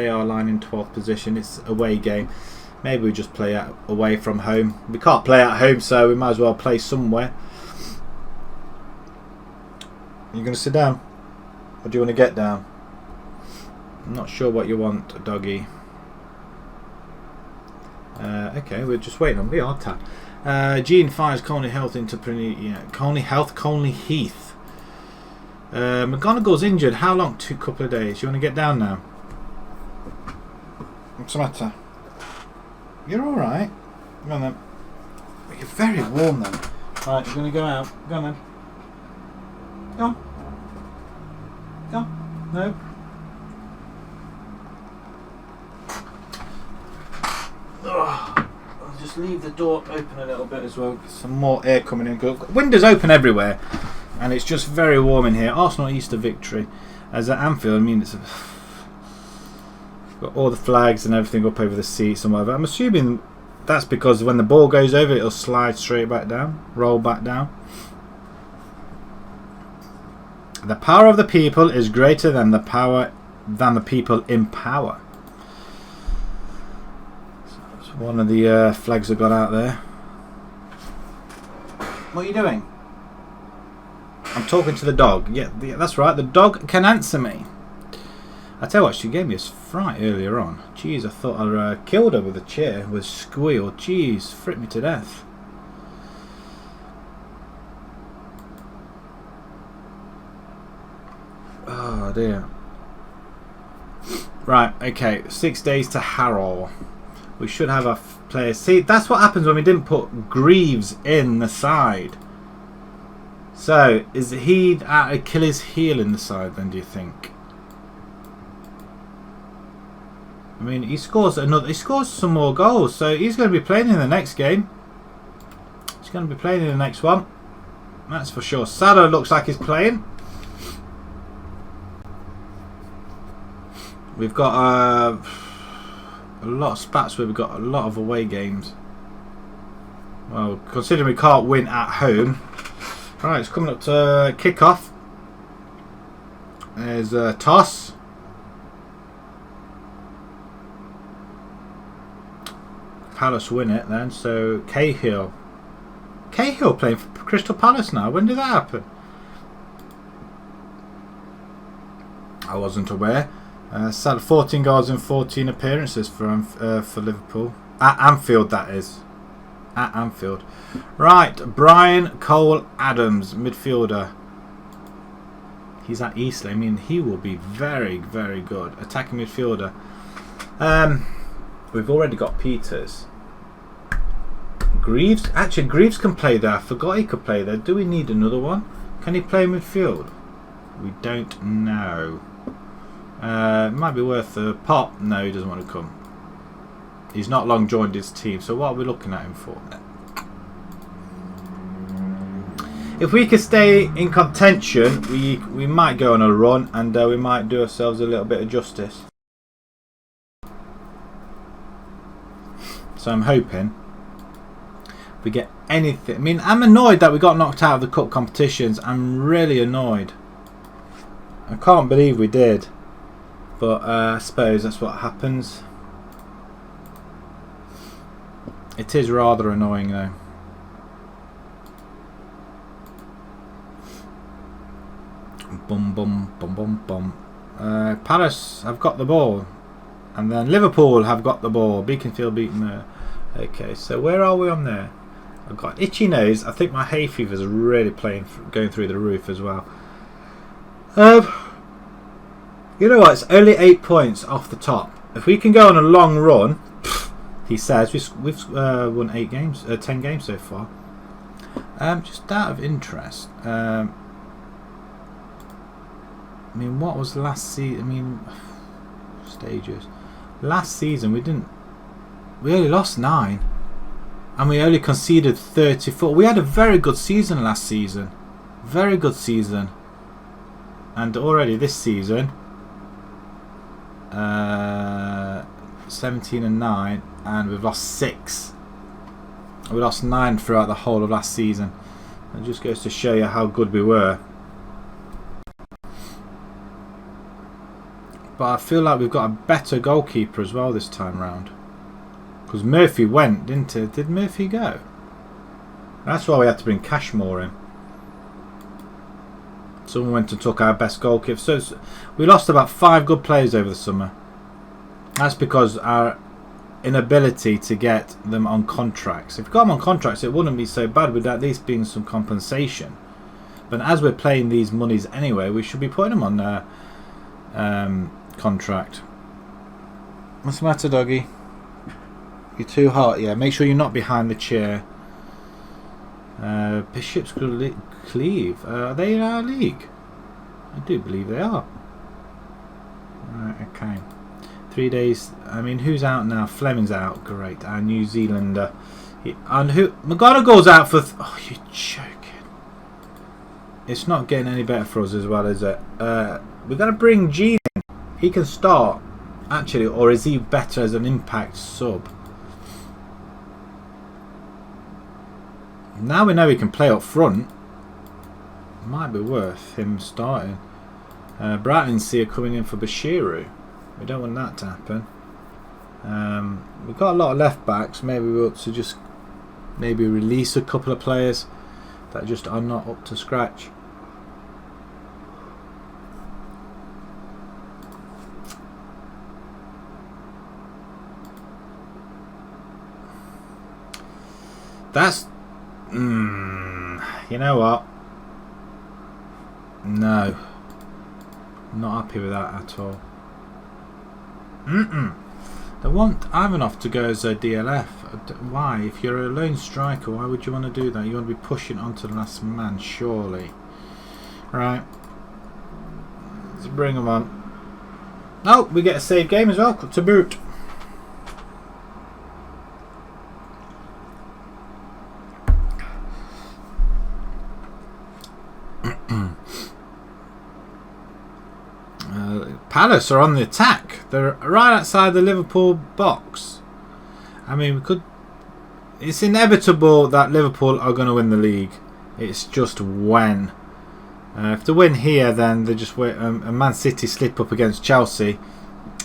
are lying in 12th position. It's a away game. Maybe we just play away from home. We can't play at home, so we might as well play somewhere. Are you going to sit down? Or do you want to get down? I'm not sure what you want, doggy. Okay, we're just waiting on the RTG. Gene fires Colney Heath into Colney Heath. McGonagall's injured. How long? 2 couple of days. You want to get down now? What's the matter? You're alright. Go on then. You're very warm then. Right, you're going to go out. Go on then. Go on. Go on. No. I'll just leave the door open a little bit as well. Some more air coming in. Windows open everywhere, and it's just very warm in here. Arsenal Easter victory. As at Anfield, I mean, it's got all the flags and everything up over the seats and whatever. I'm assuming that's because when the ball goes over, it'll slide straight back down, roll back down. The power of the people is greater than the people in power. One of the flags have gone out there. What are you doing? I'm talking to the dog. Yeah, that's right. The dog can answer me. I tell you what, she gave me a fright earlier on. Jeez, I thought I killed her with a chair with squeal. Jeez, fripped me to death. Oh dear. Right, okay. 6 days to Harrow. We should have a player. See, that's what happens when we didn't put Greaves in the side. So, is he at Achilles' heel in the side then, do you think? I mean, he scores some more goals, so he's going to be playing in the next game. He's going to be playing in the next one. That's for sure. Salah looks like he's playing. We've got a lot of spats where we've got a lot of away games. Well, considering we can't win at home. Right, it's coming up to kick-off. There's a toss. Palace win it then, so Cahill. Cahill playing for Crystal Palace now. When did that happen? I wasn't aware. 14 goals in 14 appearances for Liverpool. At Anfield, that is. At Anfield. Right, Brian Cole Adams, midfielder. He's at Eastleigh. I mean, he will be very, very good. Attacking midfielder. We've already got Peters. Greaves. Actually, Greaves can play there. I forgot he could play there. Do we need another one? Can he play midfield? We don't know. It might be worth a pop. No, he doesn't want to come. He's not long joined his team. So what are we looking at him for? If we could stay in contention, we might go on a run, and we might do ourselves a little bit of justice. So I'm hoping we get anything. I mean, I'm annoyed that we got knocked out of the cup competitions. I'm really annoyed. I can't believe we did. But I suppose that's what happens. It is rather annoying though. Bum bum bum bum bum. Palace have got the ball. And then Liverpool have got the ball. Beaconsfield beaten there. Okay, so where are we on there? I've got itchy nose. I think my hay fever is really going through the roof as well. You know what? It's only 8 points off the top. If we can go on a long run, he says we've won 10 games so far. Just out of interest, I mean, what was last season? I mean, stages. Last season we only lost 9, and we only conceded 34. We had a very good season last season, very good season, and already this season, 17 and 9, and we've lost 6. We lost 9 throughout the whole of last season. It just goes to show you how good we were. But I feel like we've got a better goalkeeper as well this time round. Because Murphy went, didn't he? Did Murphy go? That's why we had to bring Cashmore in. Someone went and took our best goalkeeper. So we lost about 5 good players over the summer. That's because our inability to get them on contracts. If we got them on contracts, it wouldn't be so bad. With at least being some compensation. But as we're playing these monies anyway, we should be putting them on contract. What's the matter, doggy? You're too hot. Yeah, make sure you're not behind the chair. Bishop's Cleeve. Are they in our league? I do believe they are. Right, okay. 3 days. I mean, who's out now? Fleming's out. Great. Our New Zealander. And who? McGonagall's out for. Oh, you're joking. It's not getting any better for us as well, is it? We're going to bring Gene in. He can start, actually, or is he better as an impact sub? Now we know he can play up front. Might be worth him starting. Brighton and C are coming in for Bashiru. We don't want that to happen. We've got a lot of left backs. Maybe we ought to just release a couple of players that just are not up to scratch. That's you know what? No, I'm not happy with that at all. They want Ivanov to go as a DLF. Why? If you're a lone striker, why would you want to do that? You want to be pushing onto the last man, surely. Right. Let's bring them on. Oh, we get a save game as well, to boot. Palace are on the attack. They're right outside the Liverpool box. I mean, we could. It's inevitable that Liverpool are going to win the league. It's just when. If they win here, then they just wait. A Man City slip up against Chelsea.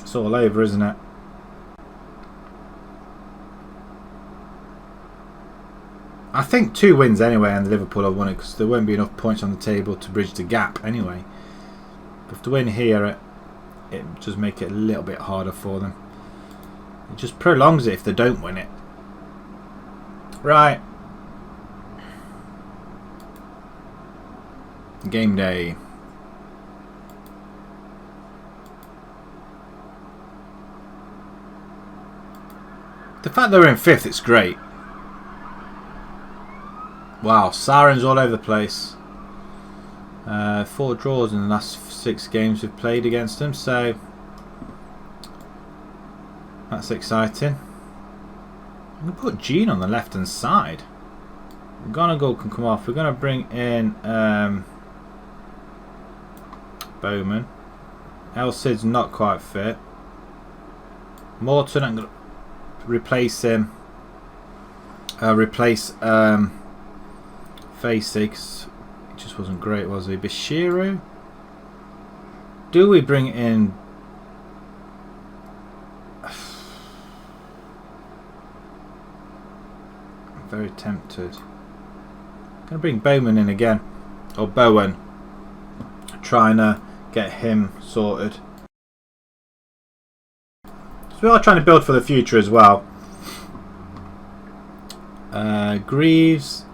It's all over, isn't it? I think 2 wins anyway, and Liverpool have won it because there won't be enough points on the table to bridge the gap anyway. But if they win here, it just make it a little bit harder for them. It just prolongs it if they don't win it. Right. Game day. The fact that we're in 5th, it's great. Wow, sirens all over the place. 4 draws in the last 6 games we've played against them, so that's exciting. I'm going to put Gene on the left hand side. Gonagall can come off. We're going to bring in Bowman. Elsid's not quite fit. Morton, I'm going to replace him. Replace Facey, because it just wasn't great, was he? Bashiru? Do we bring in? I'm very tempted. I'm gonna bring Bowman in again, or Bowen. Trying to get him sorted. So we are trying to build for the future as well. Greaves.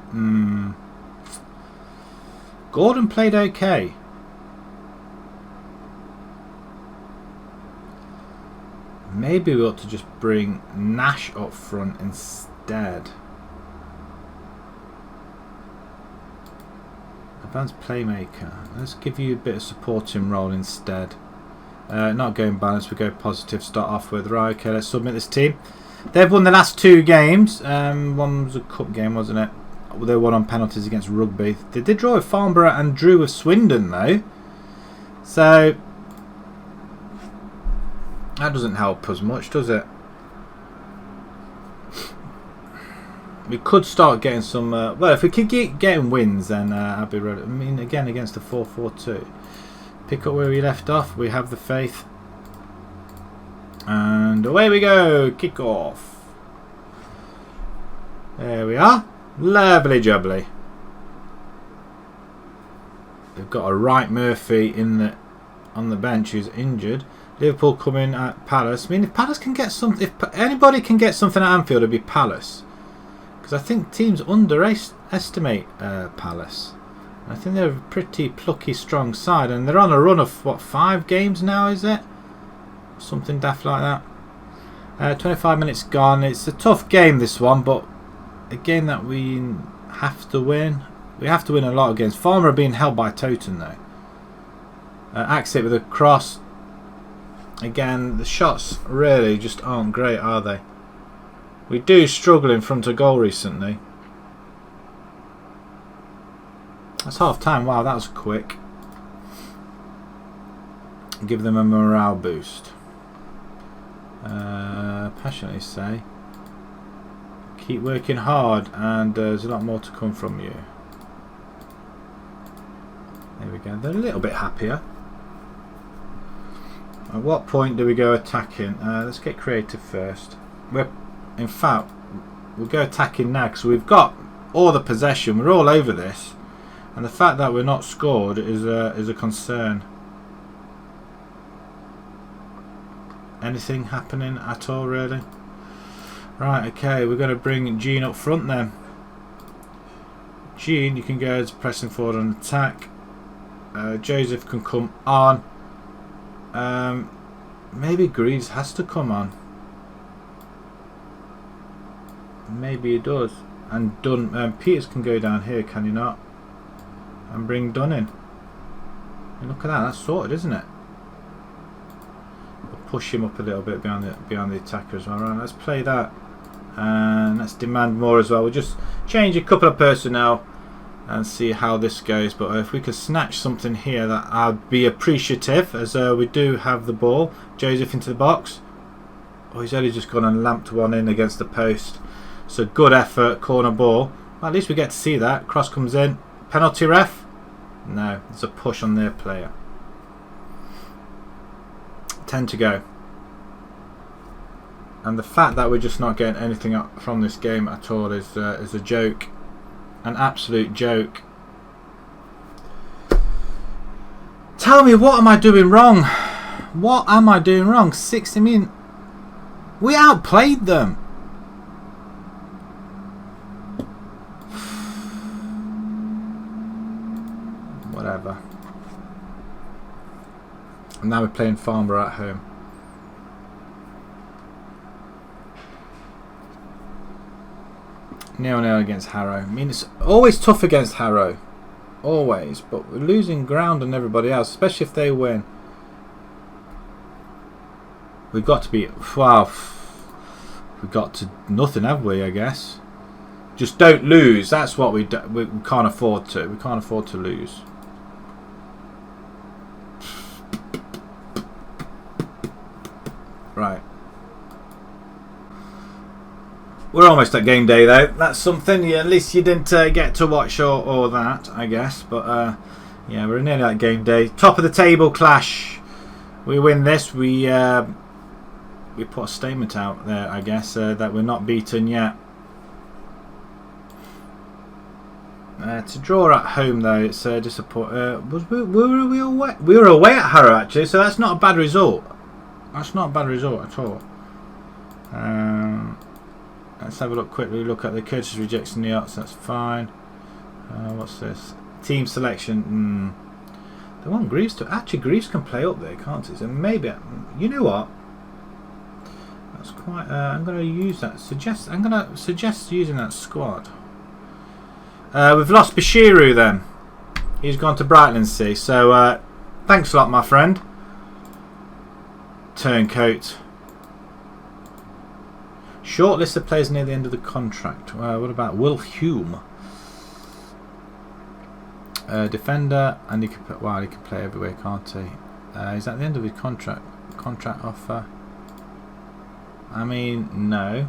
Gordon played okay. Maybe we ought to just bring Nash up front instead. Advanced playmaker. Let's give you a bit of supporting role instead. Not going balanced, we go positive. Start off with. Right, okay, let's submit this team. They've won the last 2 games. One was a cup game, wasn't it? They won on penalties against Rugby. They did draw with Farnborough and drew with Swindon though. So that doesn't help us much, does it? We could start getting some. Well, if we could keep getting wins, then I'd be ready. I mean, again against the 4-4-2. Pick up where we left off. We have the faith. And away we go. Kick off. There we are. Lovely jubbly. They've got a Wright Murphy on the bench who's injured. Liverpool coming at Palace. I mean, if Palace can get something, if anybody can get something at Anfield, it'd be Palace. Because I think teams underestimate Palace. I think they're a pretty plucky, strong side, and they're on a run of what, 5 games now, is it? Something daft like that. 25 minutes gone. It's a tough game, this one, but a game that we have to win. We have to win a lot of games. Farmer are being held by Toten though. Axit with a cross. Again, the shots really just aren't great, are they? We do struggle in front of goal recently. That's half time. Wow, that was quick. Give them a morale boost. Passionately say. Keep working hard, and there's a lot more to come from you. There we go. They're a little bit happier. At what point do we go attacking? Let's get creative first. In fact, we'll go attacking now because we've got all the possession. We're all over this, and the fact that we're not scored is a concern. Anything happening at all, really? Right, okay, we're going to bring Gene up front then. Gene, you can go as pressing forward on attack. Joseph can come on. Maybe Greaves has to come on. Maybe he does. And Dunn, Peters can go down here, can he not? And bring Dunn in. And look at that, that's sorted, isn't it? We'll push him up a little bit beyond the attacker as well. Right, let's play that. And let's demand more as well. We'll just change a couple of personnel. and see how this goes. But if we could snatch something here, that I'd be appreciative, as we do have the ball. Joseph into the box. Oh, he's only just gone and lamped one in against the post. So good effort, corner ball. Well, at least we get to see that. Cross comes in. Penalty, ref? No, it's a push on their player. 10 to go. And the fact that we're just not getting anything up from this game at all is a joke. An absolute joke. Tell me, what am I doing wrong? What am I doing wrong? 60 minutes. We outplayed them. Whatever. And now we're playing Farnborough at home. Nil-nil against Harrow. I mean, it's always tough against Harrow. Always. But we're losing ground on everybody else, especially if they win. We've got to be... Wow. We've got to... Nothing, have we, I guess? Just don't lose. That's what we can't afford to. We can't afford to lose. Right. We're almost at game day though. That's something. Yeah, at least you didn't get to watch or that, I guess. But yeah, we're nearly at game day. Top of the table clash. We win this. We put a statement out there, I guess, that we're not beaten yet. To draw at home though, it's disappointing. Were we away? We were away at Harrow actually, so that's not a bad result. That's not a bad result at all. Let's have a look quickly. Look at the coaches rejecting the odds. That's fine. What's this? Team selection. They want Greaves to. Actually, Greaves can play up there, can't he? So maybe. You know what? That's quite. I'm going to use that. I'm going to suggest using that squad. We've lost Bashiru then. He's gone to Brightlingsea. So thanks a lot, my friend. Turncoat. Short list of players near the end of the contract. What about Will Hume? Defender, and he can. Wow, he can play everywhere, can't he? He's at the end of his contract offer. I mean, no.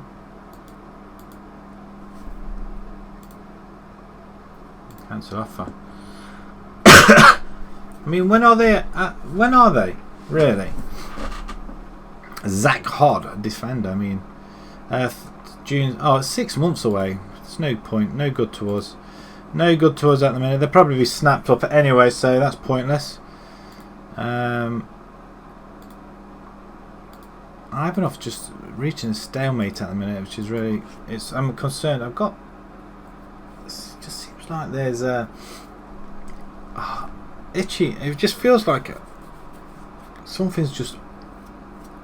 Cancel offer. I mean, when are they? When are they? Really? Zach Hodd, defender. I mean. June. Oh, it's 6 months away. It's no point. No good to us. No good to us at the minute. They'll probably be snapped up anyway, so that's pointless. Ivanov just reaching a stalemate at the minute, which is really. I'm concerned. It just seems like there's itchy. It just feels like something's just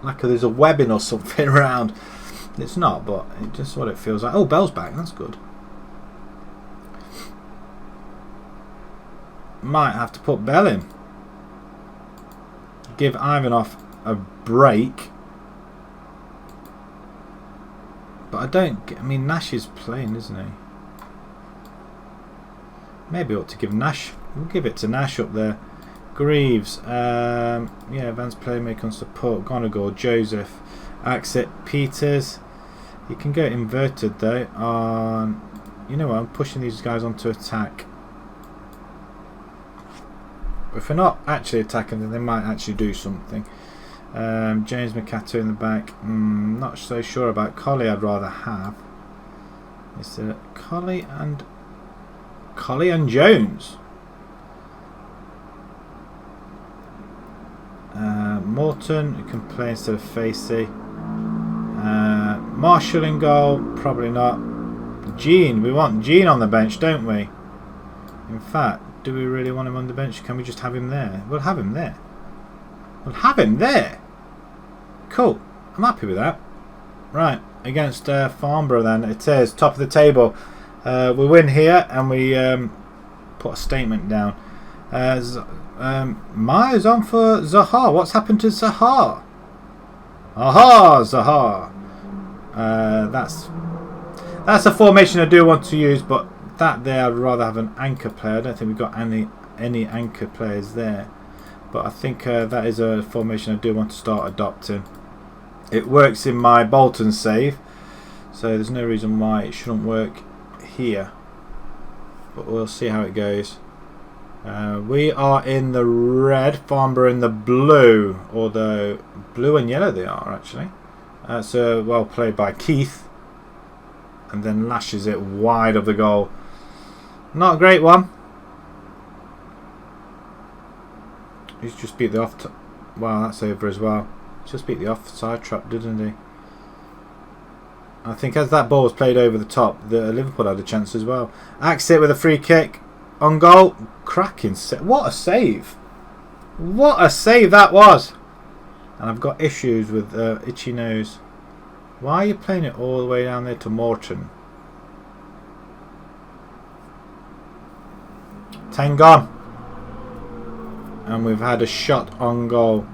like there's a webbing or something around. It's not, but it's just what it feels like. Oh, Bell's back. That's good. Might have to put Bell in. Give Ivanov a break. But I don't... I mean, Nash is playing, isn't he? Maybe ought to give Nash... We'll give it to Nash up there. Greaves. Yeah, advanced playmaker on support. Gonagall. Joseph. Axit. Peters. You can go inverted though. You know what? I'm pushing these guys onto attack. If we're not actually attacking them, they might actually do something. James McCatter in the back. Not so sure about Collie. I'd rather have. Is it Collie and Jones? Morton, who can play instead of Facey. Marshall in goal, probably not. Gene, we want Gene on the bench, don't we? In fact, do we really want him on the bench? Can we just have him there? We'll have him there. We'll have him there. Cool. I'm happy with that. Right, against Farnborough then. It is top of the table. We win here and we put a statement down. Myers on for Zaha. What's happened to Zaha? Aha, Zaha. That's a formation I do want to use, but that there, I'd rather have an anchor player. I don't think we've got any anchor players there. But I think that is a formation I do want to start adopting. It works in my Bolton save, so there's no reason why it shouldn't work here. But we'll see how it goes. We are in the red, Farnborough in the blue, although blue and yellow they are actually. So well played by Keith, and then lashes it wide of the goal. Not a great one. He's just beat the off. Wow, that's over as well. He's just beat the offside trap, didn't he? I think as that ball was played over the top, the Liverpool had a chance as well. Axit with a free kick on goal. Cracking set. What a save! What a save that was! And I've got issues with itchy nose. Why are you playing it all the way down there to Morton? 10 gone. And we've had a shot on goal.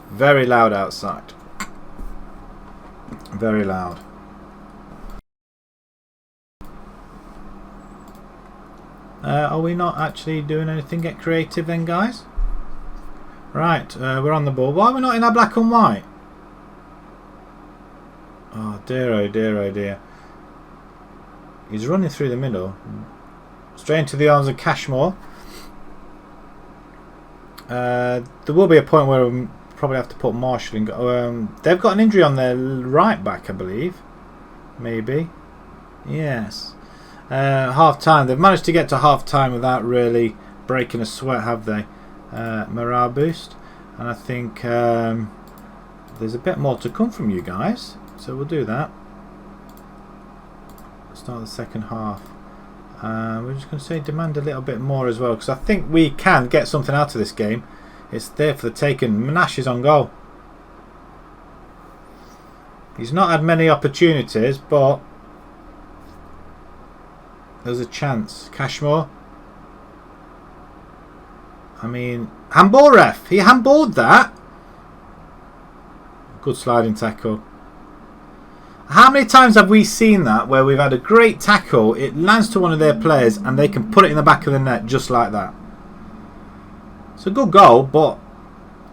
Very loud outside. Very loud. Are we not actually doing anything? Get creative then, guys. Right, we're on the ball. Why are we not in our black and white? Oh dear, oh dear, oh dear. He's running through the middle. Straight into the arms of Cashmore. There will be a point where we'll probably have to put Marshall in. They've got an injury on their right back, I believe. Maybe. Yes. Half time. They've managed to get to half time without really breaking a sweat, have they? Morale boost. And I think there's a bit more to come from you guys. So we'll do that. Start the second half. We're just going to say demand a little bit more as well, because I think we can get something out of this game. It's there for the taking. Manash is on goal. He's not had many opportunities, but there's a chance. Cashmore. I mean, handball ref. He handballed that. Good sliding tackle. How many times have we seen that where we've had a great tackle, it lands to one of their players and they can put it in the back of the net just like that? It's a good goal, but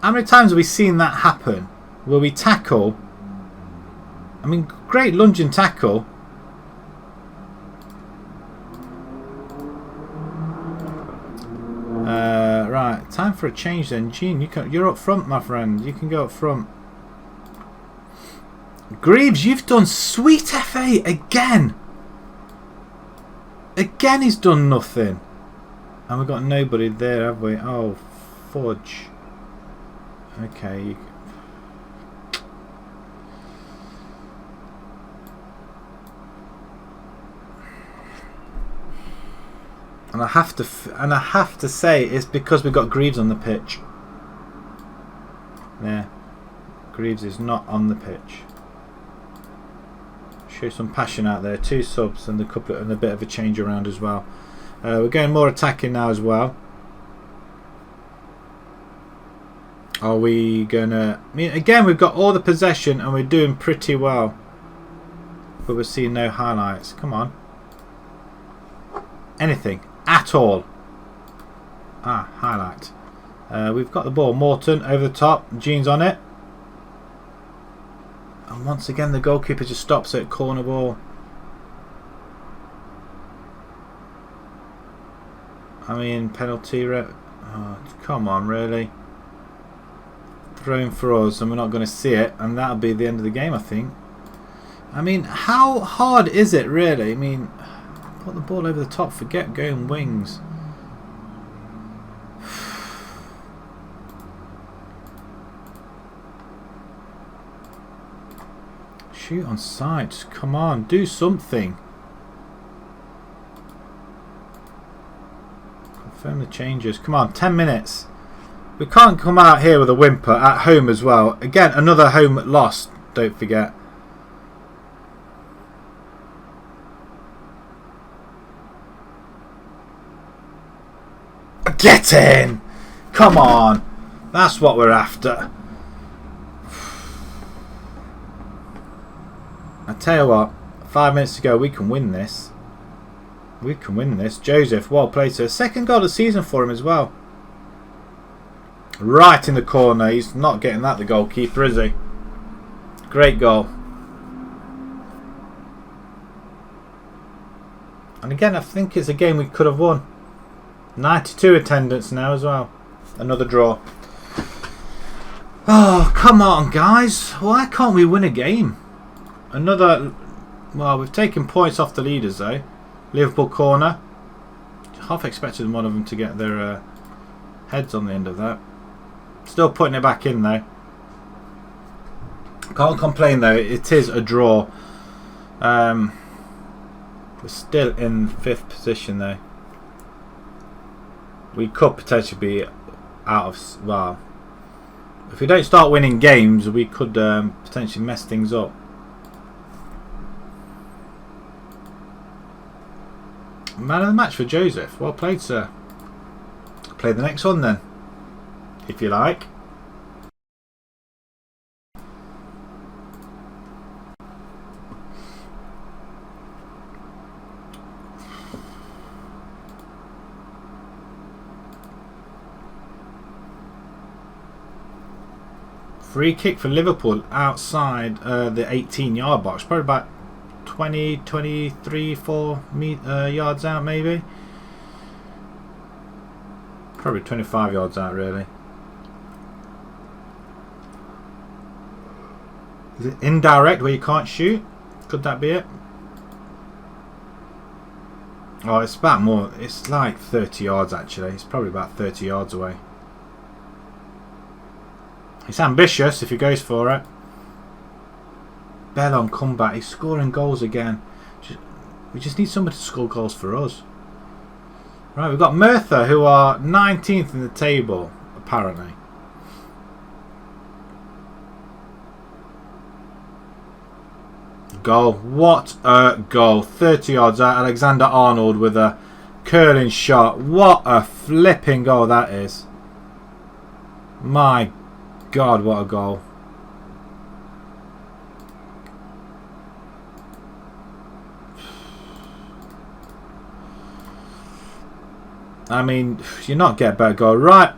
how many times have we seen that happen where we tackle? I mean, great lunging tackle. Right, time for a change then. Gene, you're up front, my friend. You can go up front. Greaves, you've done sweet FA again. Again, he's done nothing. And we've got nobody there, have we? Oh, fudge. Okay. And I have to say it's because we've got Greaves on the pitch. Yeah. Greaves is not on the pitch. Show some passion out there. 2 subs and a bit of a change around as well. We're going more attacking now as well. Are we gonna? I mean, again, we've got all the possession and we're doing pretty well, but we're seeing no highlights. Come on, anything at all? Ah, highlight. We've got the ball. Morton over the top. Gene's on it. And once again the goalkeeper just stops at corner ball. I mean, penalty. Oh, come on, really? Thrown for us and we're not going to see it, and that'll be the end of the game, I think. I mean, how hard is it really? I mean, put the ball over the top, forget going wings. Shoot on sight. Come on, do something. Confirm the changes. Come on, 10 minutes. We can't come out here with a whimper at home as well. Again, another home loss, don't forget. Get in! Come on. That's what we're after. I tell you what, 5 minutes to go, we can win this. We can win this. Joseph, well played, sir. Second goal of the season for him as well. Right in the corner. He's not getting that, the goalkeeper, is he? Great goal. And again, I think it's a game we could have won. 92 attendance now as well. Another draw. Oh, come on, guys. Why can't we win a game? Another... Well, we've taken points off the leaders, though. Liverpool corner. Half expected one of them to get their heads on the end of that. Still putting it back in, though. Can't complain, though. It is a draw. We're still in 5th position, though. We could potentially be out of... Well, if we don't start winning games, we could potentially mess things up. Man of the match for Joseph. Well played, sir. Play the next one, then, if you like. Free kick for Liverpool outside the 18-yard box. Probably about 20, 23, 4 yards out, maybe. Probably 25 yards out, really. Is it indirect where you can't shoot? Could that be it? Oh, it's about more. It's like 30 yards, actually. It's probably about 30 yards away. He's ambitious if he goes for it. Bell on comeback. He's scoring goals again. We just need somebody to score goals for us. Right, we've got Merthyr, who are 19th in the table, apparently. Goal. What a goal. 30 yards out. Alexander Arnold with a curling shot. What a flipping goal that is. My God, what a goal. I mean, you're not getting a better goal. Right,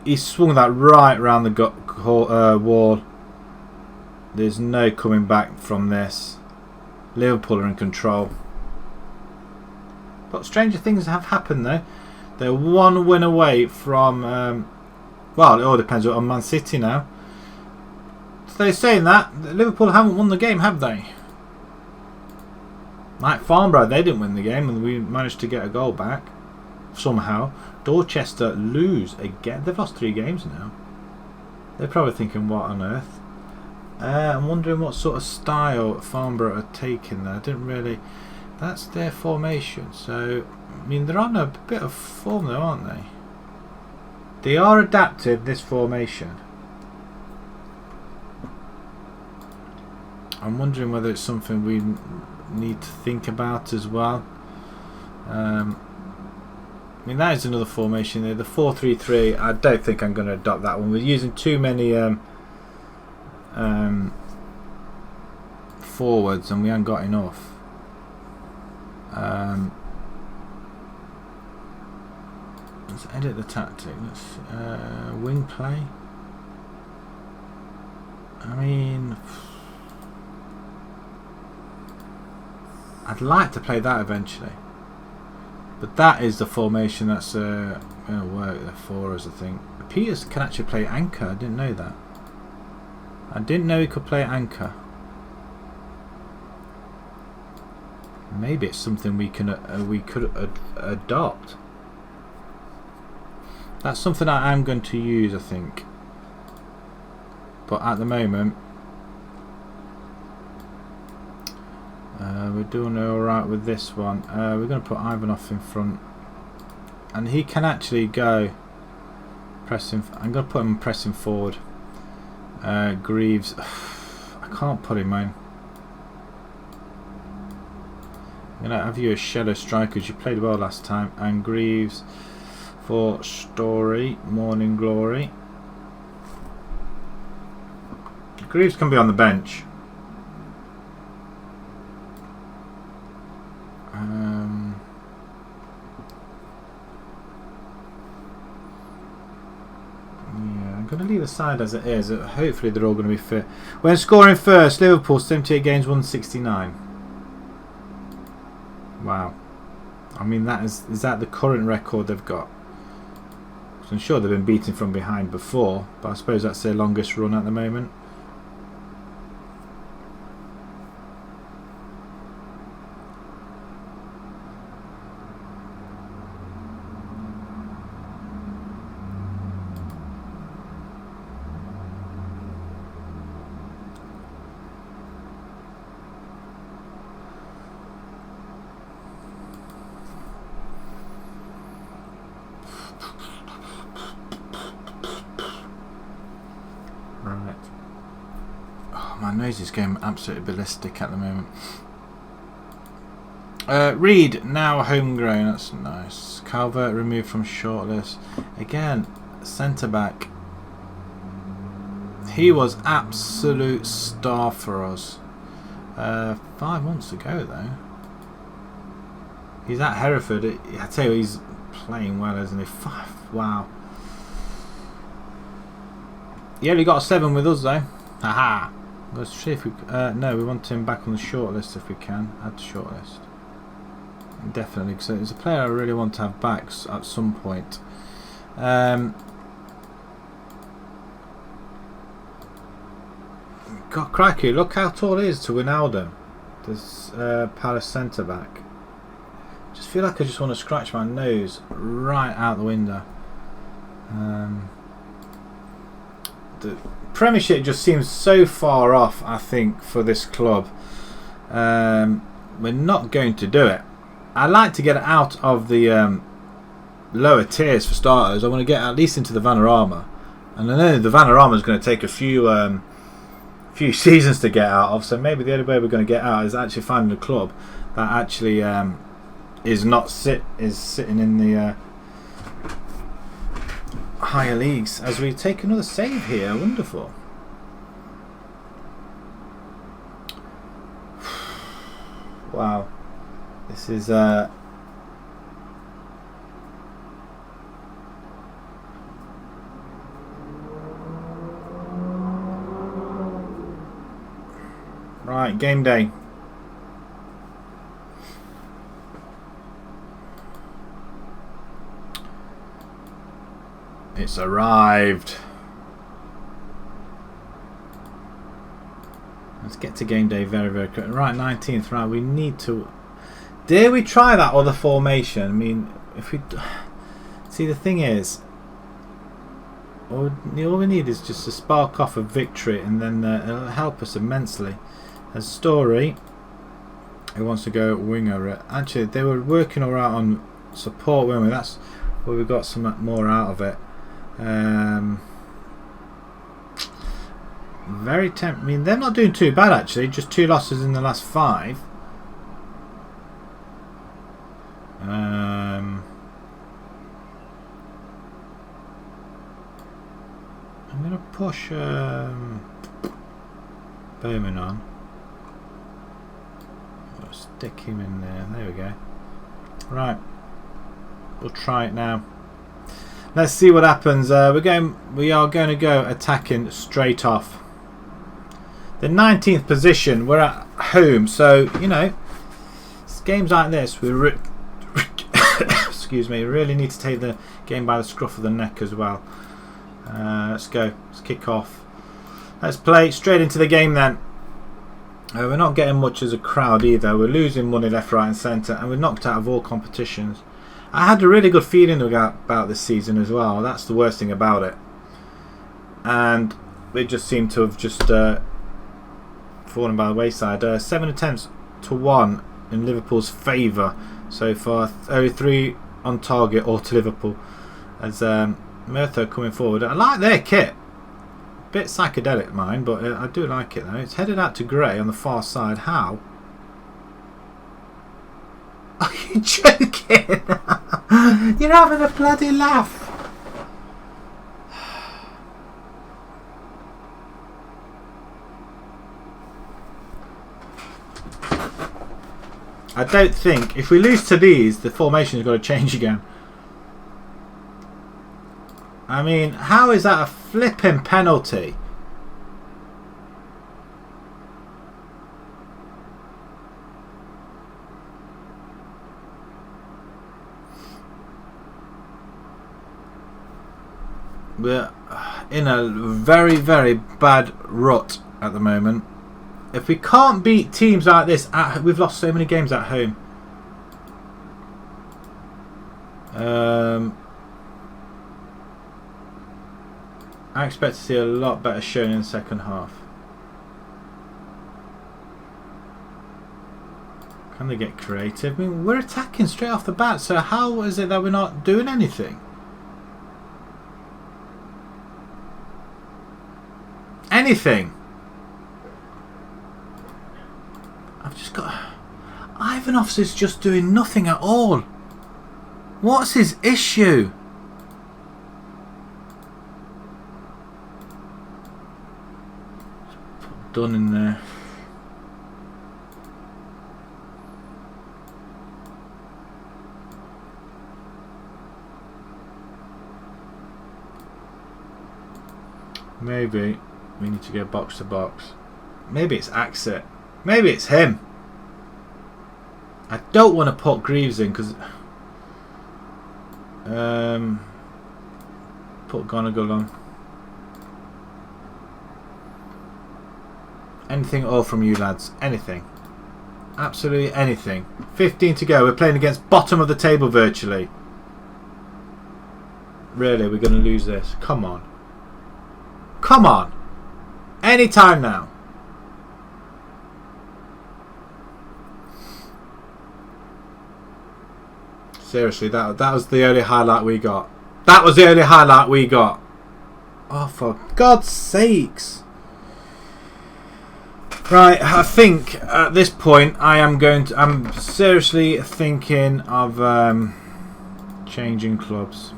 he swung that right round the wall. There's no coming back from this. Liverpool are in control. But stranger things have happened, though. They're one win away from... well, it all depends on Man City now. So they're saying that Liverpool haven't won the game, have they? Like Farnborough, they didn't win the game, and we managed to get a goal back somehow. Dorchester lose again. They've lost 3 games now. They're probably thinking, what on earth? I'm wondering what sort of style Farnborough are taking there. I didn't really... That's their formation. So, I mean, they're on a bit of form though, aren't they? They are adapted, this formation. I'm wondering whether it's something we need to think about as well. I mean, that is another formation there. The 4-3-3, I don't think I'm going to adopt that one. We're using too many forwards and we haven't got enough. Let's edit the tactic. Let's wing play. I mean, I'd like to play that eventually, but that is the formation that's going to work there for us, I think. Peters can actually play anchor. I didn't know that. I didn't know he could play anchor. Maybe it's something we could adopt. That's something I am going to use, I think. But at the moment, we're doing alright with this one. We're going to put Ivanov in front. And he can actually go pressing. I'm going to put him pressing forward. Greaves. I can't put him in. I'm going to have you as shadow strikers. You played well last time. And Greaves for Story. Morning Glory. Greaves can be on the bench. side as it is. Hopefully they're all going to be fit. When scoring first, Liverpool 78 games, 169. Wow. I mean, is that the current record they've got? So I'm sure they've been beaten from behind before, but I suppose that's their longest run at the moment. Right. Oh, my nose is going absolutely ballistic at the moment. Reed, now homegrown. That's nice. Calvert removed from shortlist. Again, centre back. He was absolute star for us. 5 months ago though. He's at Hereford. I tell you, he's playing well, isn't he? 5. Wow. He only got a 7 with us though. Haha. Let's see if we. No, we want him back on the shortlist if we can. Add to shortlist. Definitely, because it's a player I really want to have back at some point. God, crikey! Look how tall he is to Wijnaldum. This Palace centre back. Just feel like I just want to scratch my nose right out the window. The Premiership just seems so far off, I think, for this club. We're not going to do it. I like to get out of the lower tiers for starters. I want to get at least into the Vanarama, and I know the Vanarama is going to take a few seasons to get out of. So maybe the only way we're going to get out is actually finding a club that actually is sitting in the higher leagues. As we take another save here, wonderful. Wow, this is right, game day. It's arrived. Let's get to game day very, very quick. Right, 19th. Right, we need to. Dare we try that other formation? I mean, if we see, the thing is, all we need is just to spark off a victory, and then it'll help us immensely. As Story, who wants to go winger. Actually, they were working all right on support, weren't we? That's where we got some more out of it. Very tempting. I mean, they're not doing too bad actually. Just 2 losses in the last 5. I'm going to push Bowman on. I'll stick him in there. There we go. Right, we'll try it now. Let's see what happens. We are going to go attacking straight off. The 19th position. We're at home, so you know, games like this, we excuse me, really need to take the game by the scruff of the neck as well. Let's go. Let's kick off. Let's play straight into the game then. We're not getting much as a crowd either. We're losing money left, right, and centre, and we're knocked out of all competitions. I had a really good feeling about this season as well. That's the worst thing about it. And it just seemed to have just fallen by the wayside. 7 attempts to 1 in Liverpool's favour so far. Only 3 on target, all to Liverpool. As Murtha coming forward. I like their kit. Bit psychedelic, mine, but I do like it though. It's headed out to Gray on the far side. How? Are you joking? You're having a bloody laugh. I don't think, if we lose to these, the formation's got to change again. I mean, how is that a flipping penalty? We're in a very, very bad rut at the moment. If we can't beat teams like this, we've lost so many games at home. I expect to see a lot better shown in the second half. Can they get creative? I mean, we're attacking straight off the bat, so how is it that we're not doing anything? Anything. I've just got... Ivanov's is just doing nothing at all. What's his issue? Put done in there. Maybe we need to go box to box. Maybe it's Axet. Maybe it's him. I don't want to put Greaves in because put Gonagle on. Anything at all from you lads? Anything. Absolutely anything. 15 to go. We're playing against bottom of the table virtually. Really, we're going to lose this. Come on. Come on. Any time now. Seriously, that was the only highlight we got. That was the only highlight we got. Oh, for God's sakes. Right, I think at this point I'm seriously thinking of changing clubs.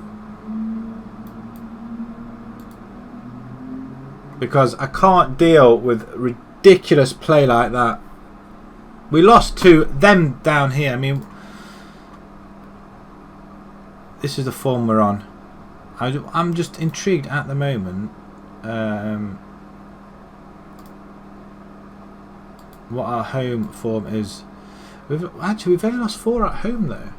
Because I can't deal with ridiculous play like that. We lost to them down here. I mean, this is the form we're on. I'm just intrigued at the moment. What our home form is. We've only lost 4 at home though.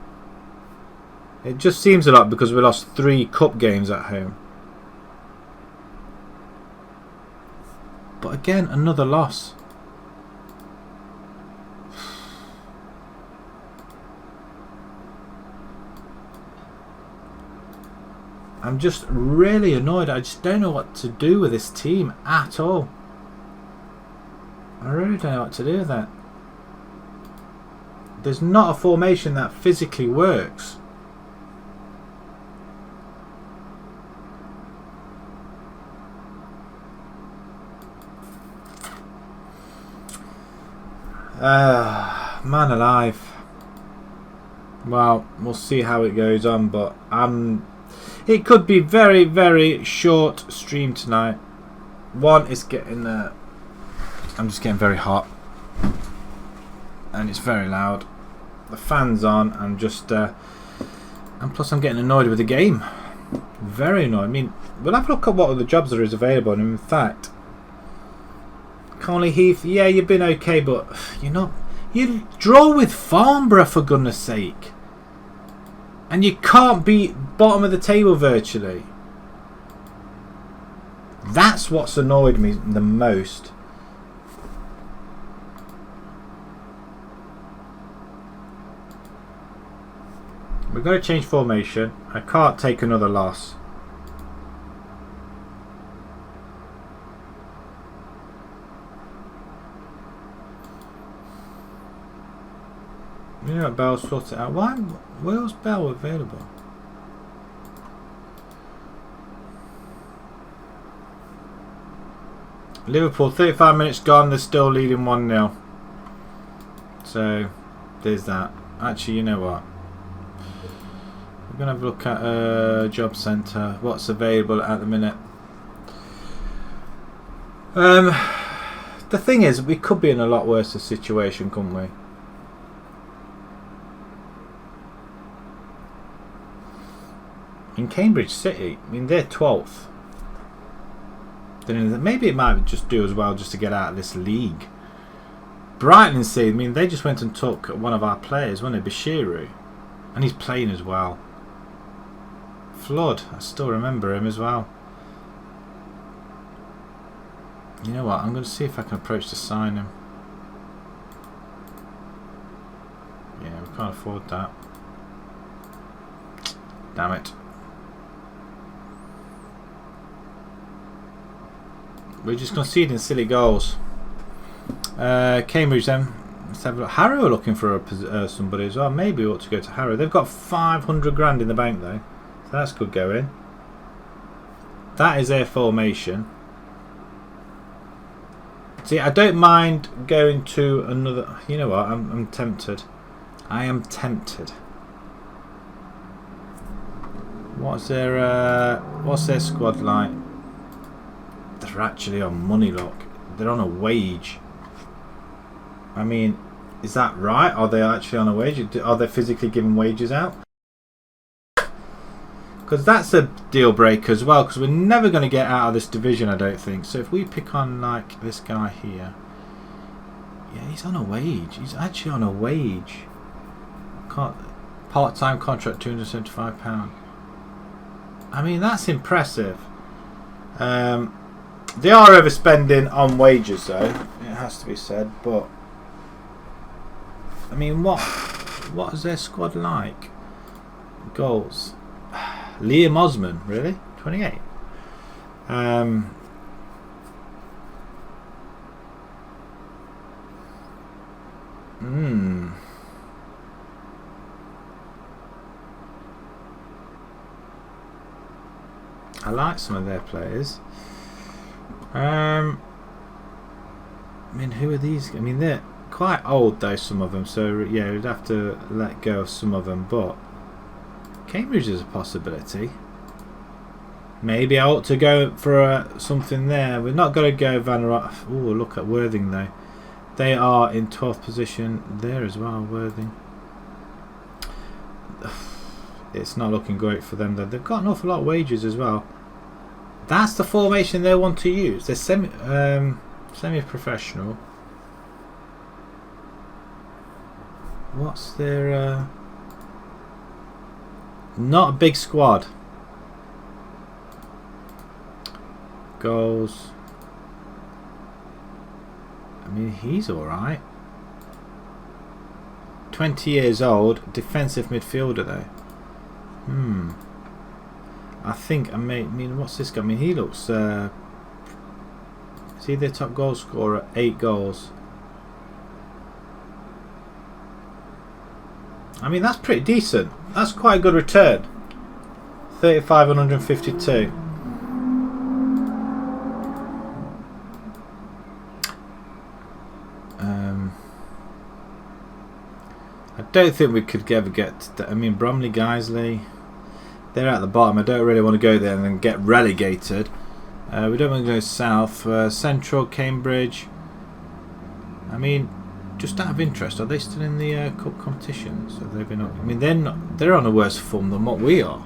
It just seems a lot because we lost 3 cup games at home. But again, another loss. I'm just really annoyed. I just don't know what to do with this team at all. I really don't know what to do with that. There's not a formation that physically works. Man alive. Well, we'll see how it goes on, but it could be very, very short stream tonight. One is getting I'm just getting very hot and it's very loud. The fan's on and just and plus I'm getting annoyed with the game. Very annoyed. I mean, we'll have a look at what other jobs there is available, and in fact, Colney Heath, yeah, you've been okay, but you draw with Farnborough for goodness sake, and you can't beat bottom of the table virtually. That's what's annoyed me the most. We've got to change formation. I can't take another loss. You know what, Bell sorts it out. Where's Bell available? Liverpool, 35 minutes gone, they're still leading 1-0. So, there's that. Actually, you know what? We're going to have a look at Job Centre, what's available at the minute. The thing is, we could be in a lot worse situation, couldn't we? in Cambridge City. I mean, they're 12th. Then maybe it might just do as well just to get out of this league. Brighton Sea, I mean, they just went and took one of our players, wasn't it, Bashiru, and he's playing as well. Flood, I still remember him as well. You know what? I'm going to see if I can approach to sign him. Yeah, we can't afford that. Damn it. We're just conceding silly goals. Cambridge then. Let's have a look. Harrow are looking for somebody as well. Maybe we ought to go to Harrow. They've got 500 grand in the bank though. So that's good going. That is their formation. See, I don't mind going to another... You know what? I'm tempted. I am tempted. What's their squad like? They're actually on money, look. They're on a wage. I mean, is that right? Are they actually on a wage? Are they physically giving wages out? Because that's a deal breaker as well, because we're never going to get out of this division, I don't think. So if we pick on like this guy here, yeah, he's on a wage. He's actually on a wage. Part-time contract, £275. I mean, that's impressive. They are overspending on wages though, it has to be said, but I mean, what is their squad like? Goals. Liam Osman, really? 28. I like some of their players. I mean, who are these? I mean, they're quite old though, some of them, so yeah, we'd have to let go of some of them, but Cambridge is a possibility. Maybe I ought to go for something there. We're not going to go Van Rott. Oh, look at Worthing though. They are in 12th position there as well, Worthing. It's not looking great for them though. They've got an awful lot of wages as well. That's the formation they want to use. They're semi-professional. What's their... Not a big squad. Goals. I mean, he's alright. 20 years old. Defensive midfielder though. I think I mean, what's this guy? I mean, he looks... is he their top goal scorer? 8 goals. I mean, that's pretty decent. That's quite a good return. 3,552. I don't think we could ever get to I mean, Bromley, Guiseley, they're at the bottom. I don't really want to go there and then get relegated. We don't want to go south. Central, Cambridge. I mean, just out of interest, are they still in the cup competitions? Have they been? I mean, they're on a worse form than what we are.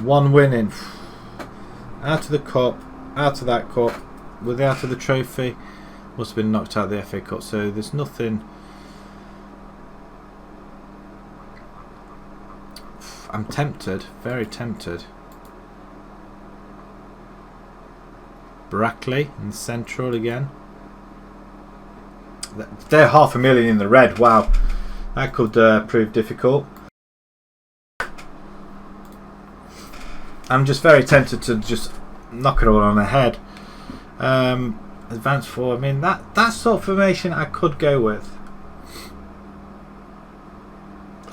One win in, out of the cup, out of that cup, were they out of the trophy? Must have been knocked out of the FA Cup. So there's nothing. I'm tempted, very tempted. Brackley in Central again. They're 500,000 in the red. Wow, that could prove difficult. I'm just very tempted to just knock it all on the head. Advance 4. I mean, that sort of formation I could go with.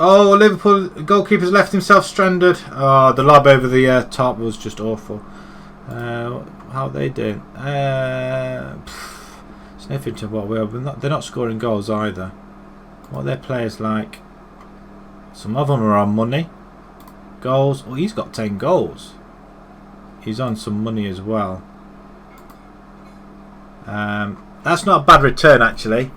Oh, Liverpool goalkeeper's left himself stranded. Oh, the lob over the top was just awful. How are they doing? It's nothing to what we are. They're not scoring goals either. What are their players like? Some of them are on money. Goals. Oh, he's got 10 goals. He's on some money as well. That's not a bad return actually.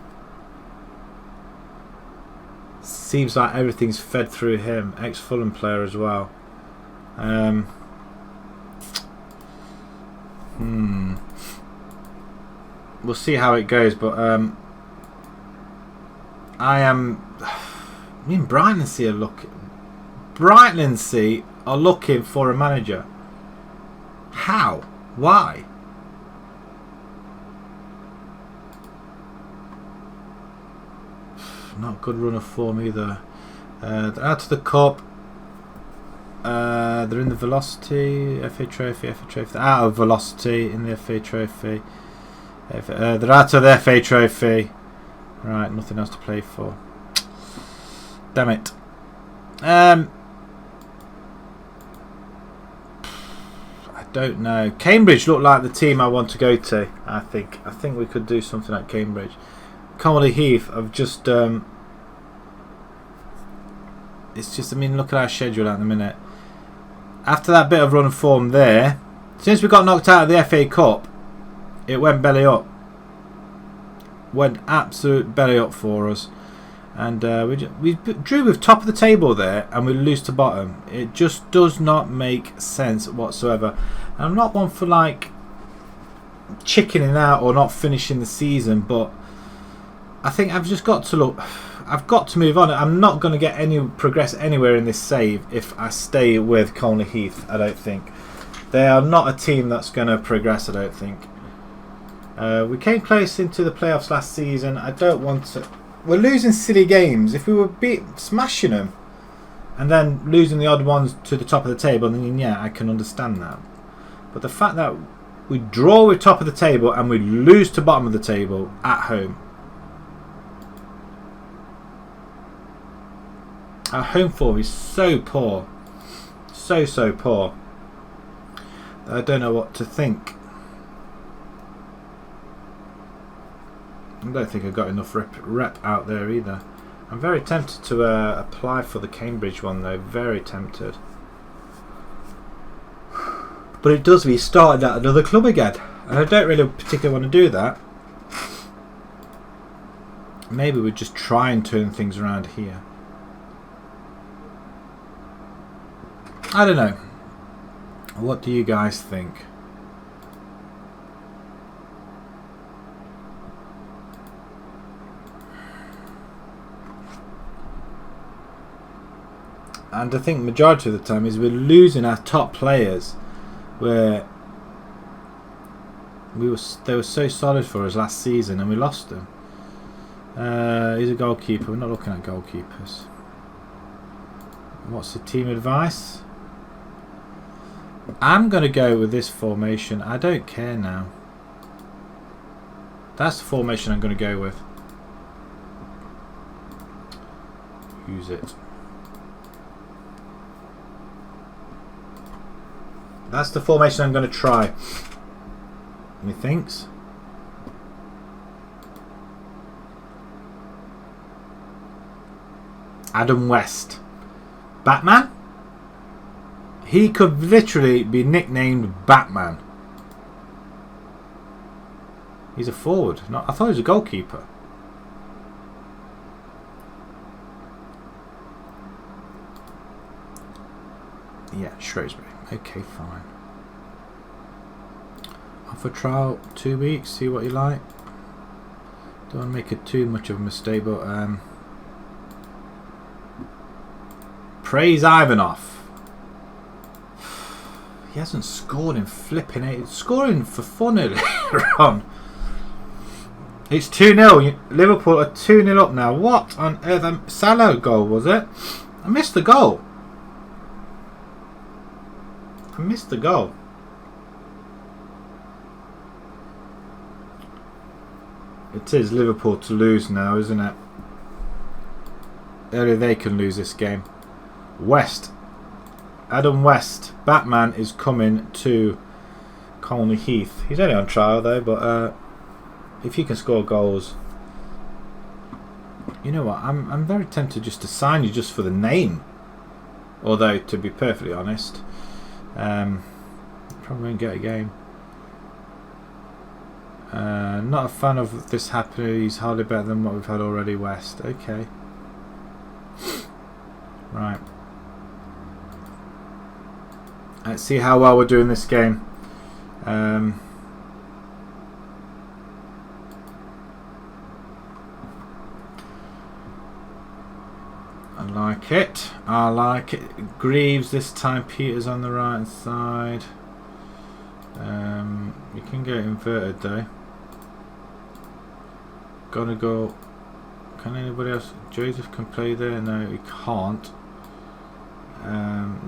Seems like everything's fed through him. Ex-Fulham player as well. We'll see how it goes, but me and Brightlingsea are looking for a manager. How? Why? Not good run of form either. They're out of the cup. They're in the Velocity, FA Trophy. They're out of Velocity in the FA Trophy. They're out of the FA Trophy. Right, nothing else to play for. Damn it. I don't know. Cambridge look like the team I want to go to. I think we could do something at Cambridge. Colney Heath. I've just. It's just. I mean, look at our schedule at the minute. After that bit of run of form there, since we got knocked out of the FA Cup, it went belly up. Went absolute belly up for us, and we drew with top of the table there, and we lose to bottom. It just does not make sense whatsoever. And I'm not one for like chickening out or not finishing the season, but I think I've just got to look. I've got to move on. I'm not going to get any progress anywhere in this save if I stay with Colney Heath. I don't think they are not a team that's going to progress. I don't think. We came close into the playoffs last season. I don't want to. We're losing silly games. If we were smashing them and then losing the odd ones to the top of the table, then yeah, I can understand that. But the fact that we draw with top of the table and we lose to bottom of the table at home. Our home form is so poor. So poor. I don't know what to think. I don't think I got enough rep out there either. I'm very tempted to apply for the Cambridge one though. Very tempted. But it does mean starting at another club again. And I don't really particularly want to do that. Maybe we just try and turn things around here. I don't know. What do you guys think? And I think majority of the time is we're losing our top players, where they were so solid for us last season and we lost them. He's a goalkeeper. We're not looking at goalkeepers. What's the team advice? I'm going to go with this formation. I don't care now. That's the formation I'm going to go with. Use it. That's the formation I'm going to try. Methinks. Adam West. Batman? He could literally be nicknamed Batman. He's a forward. I thought he was a goalkeeper. Yeah, Shrewsbury. Okay, fine. Offer trial 2 weeks. See what you like. Don't want to make it too much of a mistake, but praise Ivanov. He hasn't scored in flipping it. It's scoring for fun earlier on. It's 2-0. Liverpool are 2-0 up now. What on earth? Salah goal, was it? I missed the goal. It is Liverpool to lose now, isn't it? Only they can lose this game. West. Adam West. Batman is coming to Colney Heath. He's only on trial though, but if he can score goals, you know what? I'm very tempted just to sign you just for the name. Although, to be perfectly honest, probably won't get a game. Not a fan of this happening. He's hardly better than what we've had already. West. Okay. Right. Let's see how well we're doing this game. I like it. I like it. Greaves this time. Peters on the right side. You can get inverted though. Gotta go. Can anybody else? Joseph can play there. No, he can't.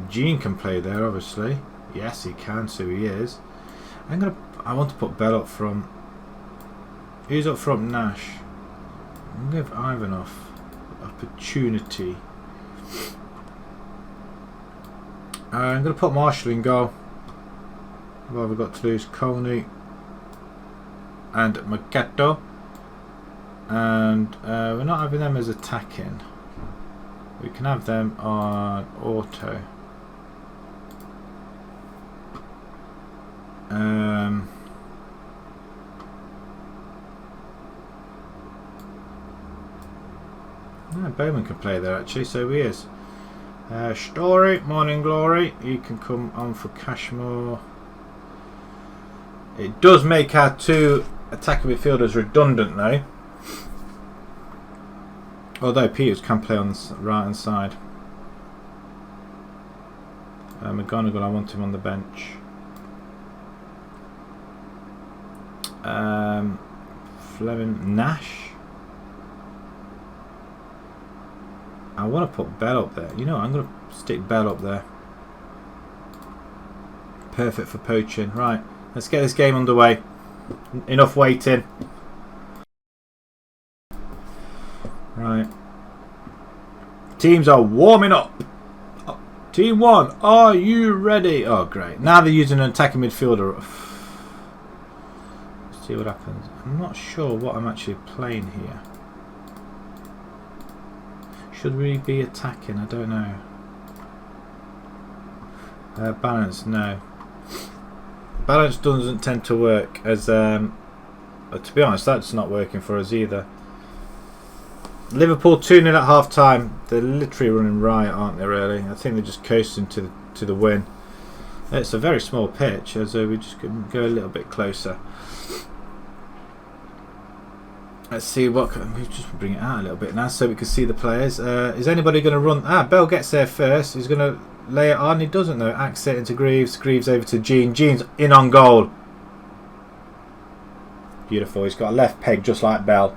Gene can play there, obviously. Yes, he can. So he is. I want to put Bell up front. Who's up front? Nash. I'm gonna give Ivanov opportunity. I'm going to put Marshall in goal. What have we got to lose? Colney and Mercato. And we're not having them as attacking. We can have them on auto. No, Bowman can play there actually, so he is. Story, Morning Glory, you can come on for Cashmore. It does make our two attacking midfielders redundant though. Although Peters can play on the right hand side. McGonagall, I want him on the bench. Fleming, Nash. I want to put Bell up there. You know, I'm going to stick Bell up there. Perfect for poaching. Right, let's get this game underway. Enough waiting. Right. Teams are warming up. Team 1, are you ready? Oh, great. Now they're using an attacking midfielder. Let's see what happens. I'm not sure what I'm actually playing here. Should we be attacking? I don't know. Balance, no. Balance doesn't tend to work as... to be honest, that's not working for us either. Liverpool 2-0 at half time. They're literally running riot, aren't they, really? I think they're just coasting to the win. It's a very small pitch, as we just can go a little bit closer. Let's see what we just bring it out a little bit now so we can see the players. Is anybody going to run? Bell gets there first. He's going to lay it on. He doesn't though. Axe it into Greaves. Greaves over to Gene. Gene's in on goal. Beautiful. He's got a left peg just like Bell.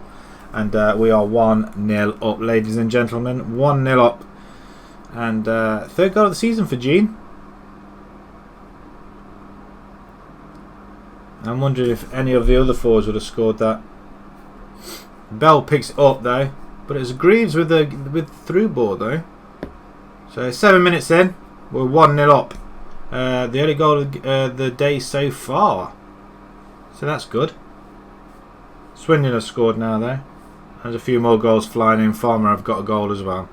And we are 1-0 up, ladies and gentlemen. 1-0 up. And third goal of the season for Gene. I'm wondering if any of the other forwards would have scored that. Bell picks it up though, but it's Greaves with through ball though. So 7 minutes in, we're 1-0 up. The only goal of the day so far, so that's good. Swindon has scored now though. There's a few more goals flying in. Farmer have got a goal as well.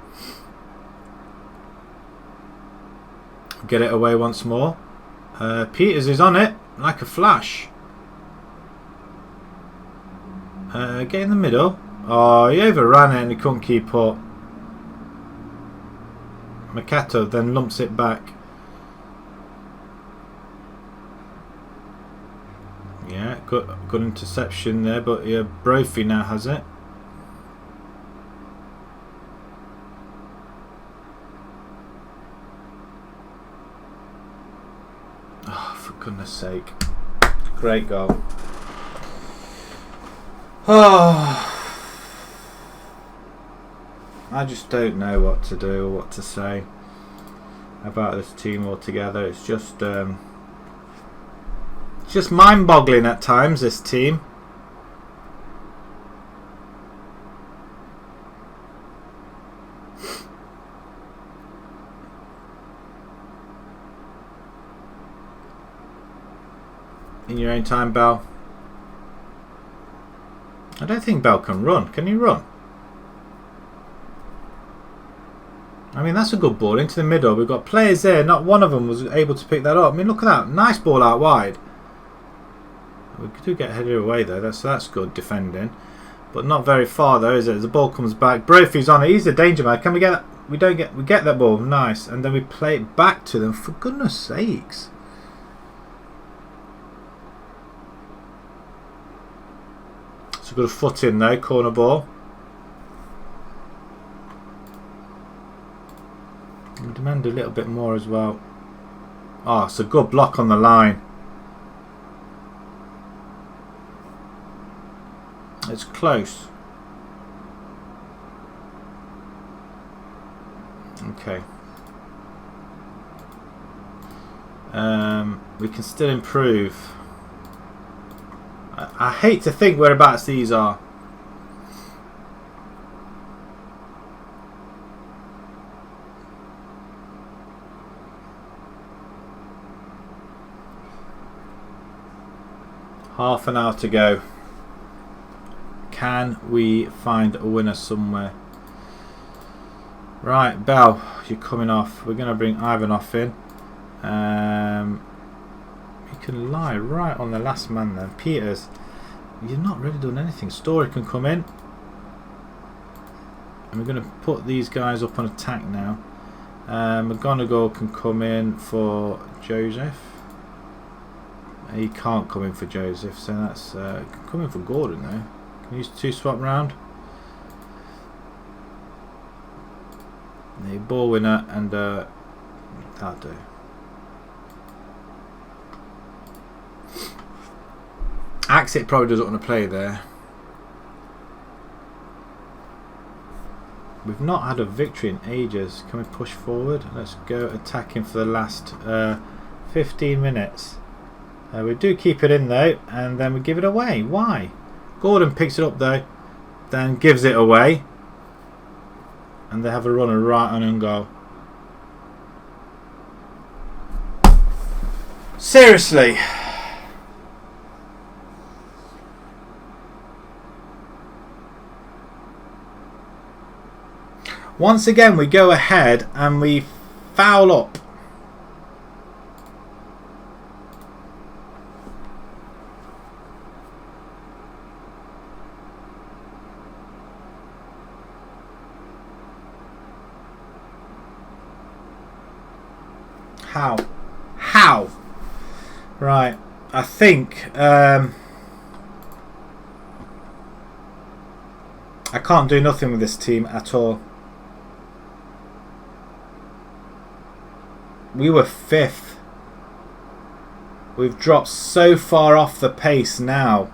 Get it away once more. Peters is on it like a flash. Get in the middle. Oh, he overran it and he couldn't keep up. Mercato then lumps it back. Yeah, good interception there, but yeah, Brophy now has it. Oh, for goodness sake. Great goal. Oh, I just don't know what to do or what to say about this team altogether. It's just mind-boggling at times, this team. In your own time, Bell. I don't think Bell can run. Can he run? I mean, that's a good ball into the middle. We've got players there. Not one of them was able to pick that up. I mean, look at that. Nice ball out wide. We do get headed away though. That's good defending. but not very far though, is it? As the ball comes back, Brophy's on it. He's a danger man. Can we get that? We get that ball. Nice, and then we play it back to them. For goodness sakes! It's a good foot in though. Corner ball. We demand a little bit more as well. Oh, it's a good block on the line. It's close. Okay. We can still improve. I hate to think whereabouts these are. Half an hour to go. Can we find a winner somewhere? Right, Bell, you're coming off. We're going to bring Ivan off in. You can lie right on the last man then. Peters, you've not really done anything. Story can come in. And we're going to put these guys up on attack now. McGonagall can come in for Joseph. He can't come in for Joseph, so that's come in for Gordon though. Can we use 2 swap round? The ball winner and that'll do. Axit probably doesn't want to play there. We've not had a victory in ages. Can we push forward? Let's go attacking for the last 15 minutes. We do keep it in though, and then we give it away. Why? Gordon picks it up though, then gives it away, and they have a runner right on and goal. Seriously. Once again we go ahead and we foul up. How? Right, I think I can't do nothing with this team at all. We were 5th. We've dropped so far off the pace now.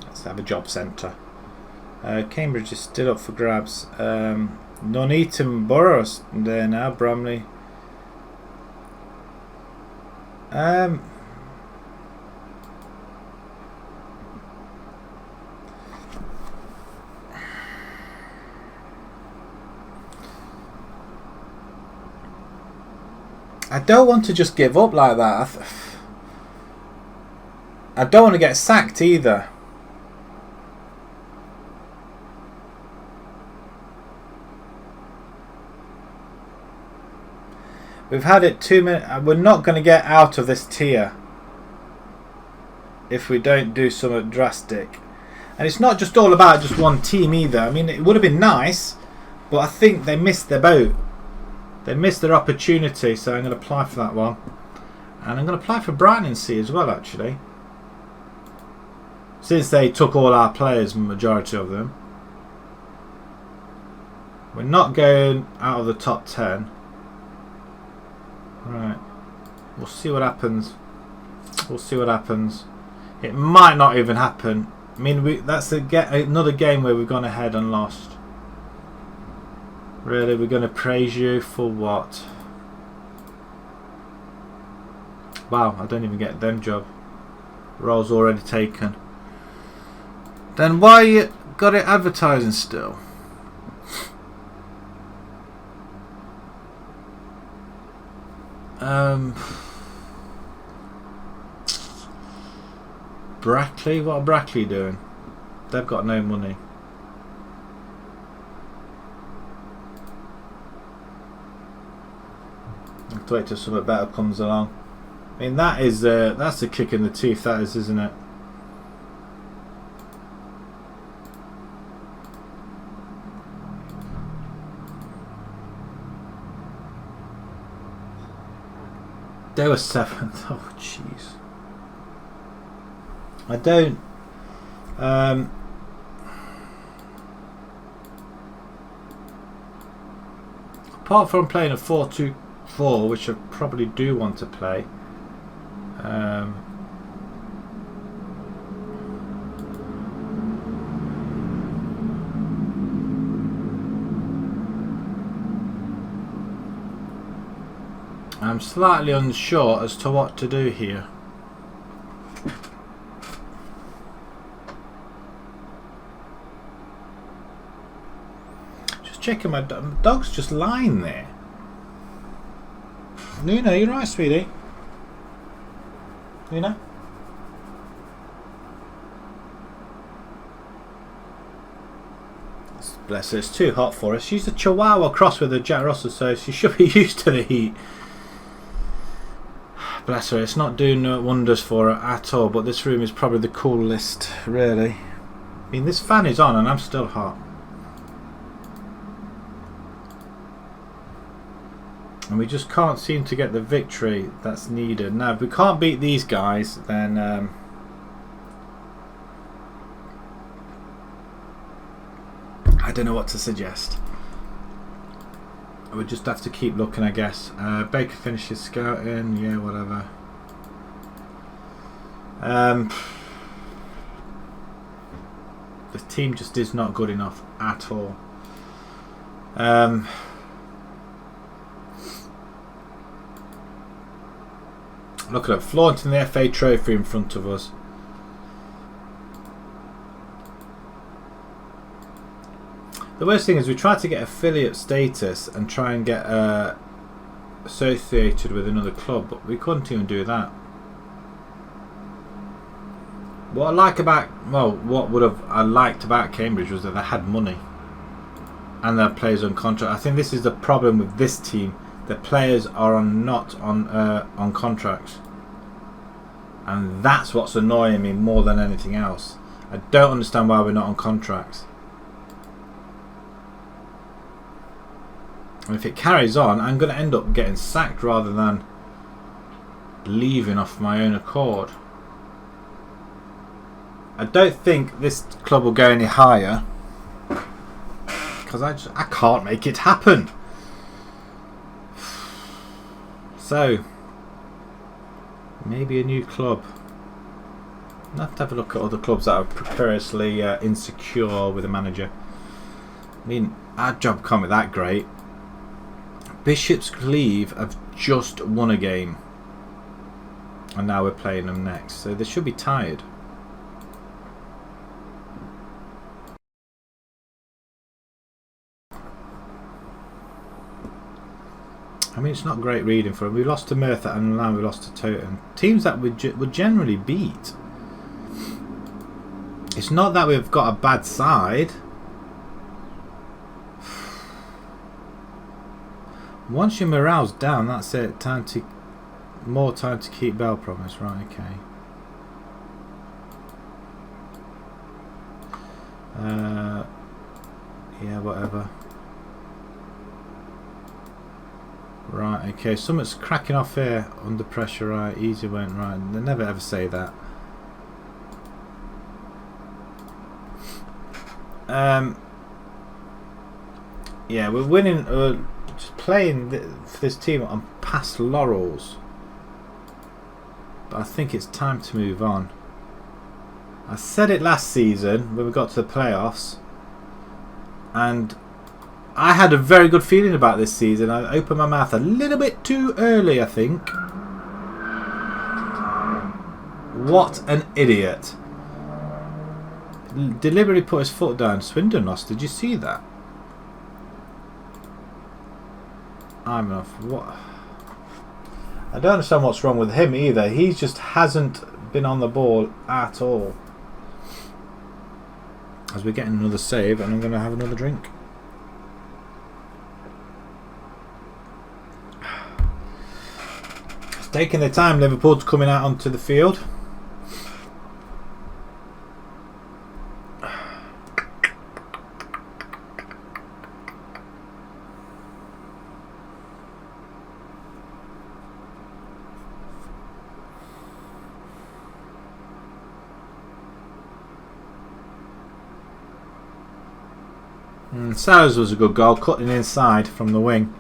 Let's have a job centre. Cambridge is still up for grabs. Nuneaton Borough's there now, Bromley. I don't want to just give up like that. I don't want to get sacked either. We've had it 2 minutes. We're not going to get out of this tier if we don't do something drastic. And it's not just all about just one team either. I mean, it would have been nice, but I think they missed their boat. They missed their opportunity, so I'm going to apply for that one. And I'm going to apply for Brighton and C as well, actually. Since they took all our players, majority of them. We're not going out of the top 10. Right. We'll see what happens. We'll see what happens. It might not even happen. I mean, that's another game where we've gone ahead and lost. Really, we're going to praise you for what? Wow, I don't even get them job. Role's already taken. Then why you got it advertising still? Brackley? What are Brackley doing? They've got no money. I have to wait till something better comes along. I mean, that is that's a kick in the teeth, that is, isn't it? They were 7th. Oh, jeez. I don't. Apart from playing a 4-2-4, which I probably do want to play. I'm slightly unsure as to what to do here. Just checking my dog's just lying there. Luna, you're right, sweetie. Luna? Bless her, it's too hot for her. She's a Chihuahua cross with a Jack Russell, so she should be used to the heat. Bless her, it's not doing wonders for her at all, but this room is probably the coolest, really. I mean, this fan is on and I'm still hot. And we just can't seem to get the victory that's needed. Now, if we can't beat these guys, then I don't know what to suggest. We just have to keep looking, I guess. Baker finishes scouting, yeah, whatever. The team just is not good enough at all. Look at it, flaunting the FA trophy in front of us. The worst thing is we tried to get affiliate status and try and get associated with another club, but we couldn't even do that. What I like about, well, I liked about Cambridge was that they had money and their players on contract. I think this is the problem with this team. The players are not on contracts, and that's what's annoying me more than anything else. I don't understand why we're not on contracts. And if it carries on, I'm going to end up getting sacked rather than leaving off my own accord. I don't think this club will go any higher because I can't make it happen. So maybe a new club. I'll have to have a look at other clubs that are precariously insecure with a manager. I mean, our job can't be that great. Bishop's Cleeve have just won a game and now we're playing them next, so they should be tired. I mean, it's not great reading for them. We lost to Merthyr and now we lost to Toten. Teams that we would generally beat. It's not that we've got a bad side. Once your morale's down, that's it. More time to keep Bell promise. Right, okay. Yeah, whatever. Right, okay. Something's cracking off here under pressure. Right, easy went right. They never ever say that. Yeah, we're winning. Just playing for this team on past laurels, but I think it's time to move on. I said it last season when we got to the playoffs, and I had a very good feeling about this season. I opened my mouth a little bit too early, I think. What an idiot. Deliberately put his foot down. Swindon lost. Did you see that? I'm enough. What? I don't understand what's wrong with him either. He just hasn't been on the ball at all. As we're getting another save, and I'm going to have another drink. It's taking their time. Liverpool's coming out onto the field. Sellers was a good goal, cutting inside from the wing.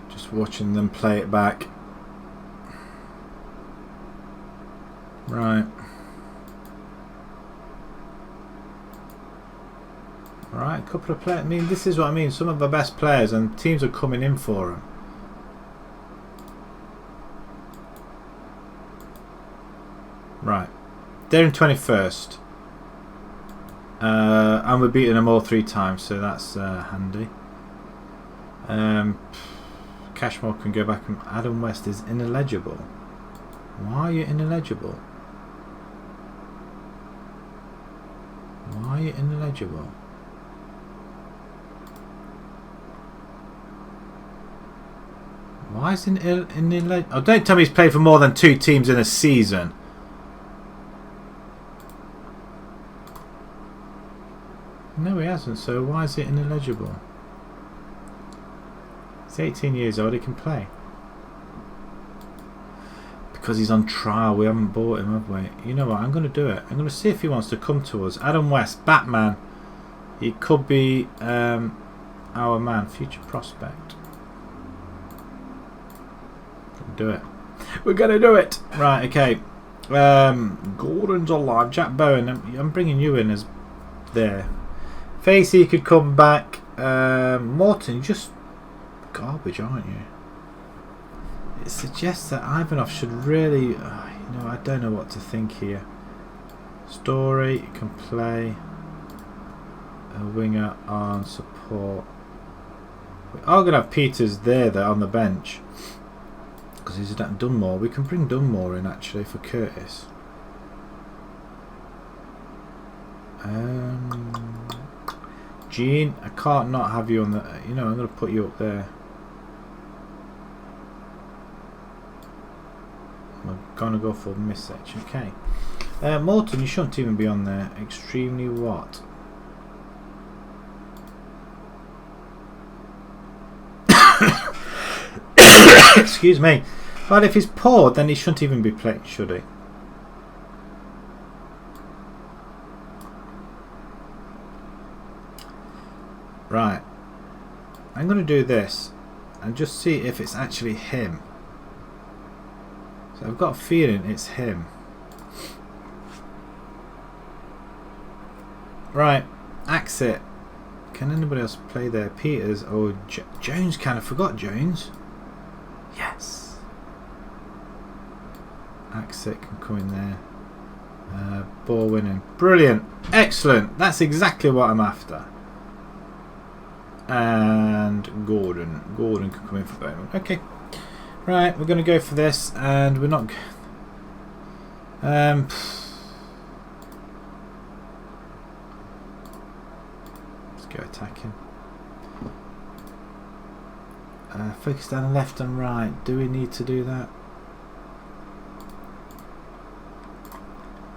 Just watching them play it back. Right. Right, a couple of players. I mean, this is what I mean. Some of our best players and teams are coming in for them. Right. They're in 21st. And we're beating them all 3 times, so that's handy. Cashmore can go back and Adam West is ineligible. Why are you ineligible? Why are you ineligible? Why is it ineligible? Oh, don't tell me he's played for more than 2 teams in a season. No, he hasn't, so why is it ineligible? He's 18 years old, he can play. Because he's on trial, we haven't bought him, have we? You know what, I'm going to do it. I'm going to see if he wants to come to us. Adam West, Batman. He could be our man, future prospect. Do it. We're going to do it. Right, okay. Gordon's alive. Jack Bowen, I'm bringing you in as there. Facey could come back. Morton, just garbage, aren't you? It suggests that Ivanov should really... you know, I don't know what to think here. Story can play a winger on support. We are going to have Peters there though on the bench because he's done more. We can bring Dunmore in actually for Curtis. Gene, I can't not have you on the... You know, I'm going to put you up there. I'm going to go for Misech. Okay. Morton, you shouldn't even be on there. Extremely what? Excuse me. But if he's poor, then he shouldn't even be playing, should he? Right. I'm going to do this and just see if it's actually him. So I've got a feeling it's him. Right. Axe it. Can anybody else play there? Peters or Jones can. I forgot Jones. Yes. Axe it can come in there. Ball winning. Brilliant. Excellent. That's exactly what I'm after. And Gordon can come in for Bowman. Okay, right, we're going to go for this, and we're not. Let's go attacking. Focus down left and right. Do we need to do that?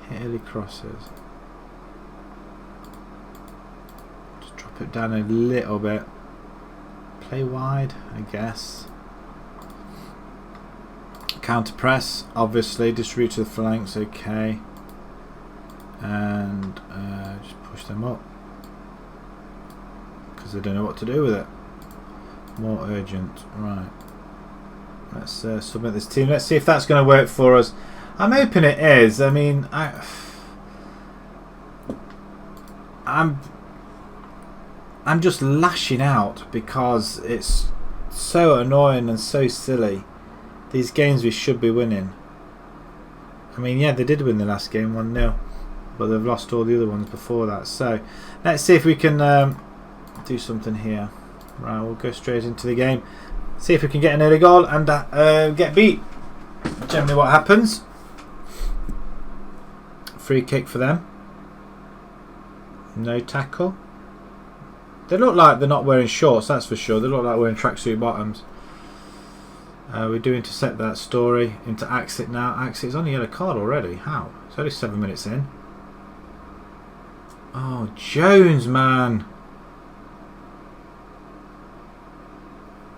Hit early crosses. Drop it down a little bit. Play wide, I guess. Counter press, obviously. Distribute to the flanks, okay. And just push them up because they don't know what to do with it. More urgent, right? Let's submit this team. Let's see if that's going to work for us. I'm hoping it is. I mean, I'm just lashing out because it's so annoying and so silly. These games we should be winning. I mean, yeah, they did win the last game 1-0, but they've lost all the other ones before that. So let's see if we can do something here. Right, we'll go straight into the game. See if we can get an early goal and get beat. Generally what happens. Free kick for them. No tackle. They look like they're not wearing shorts, that's for sure. They look like wearing tracksuit bottoms. We do intercept that Story into Axit now. Axit's on a yellow card already. How? It's only 7 minutes in. Oh, Jones, man.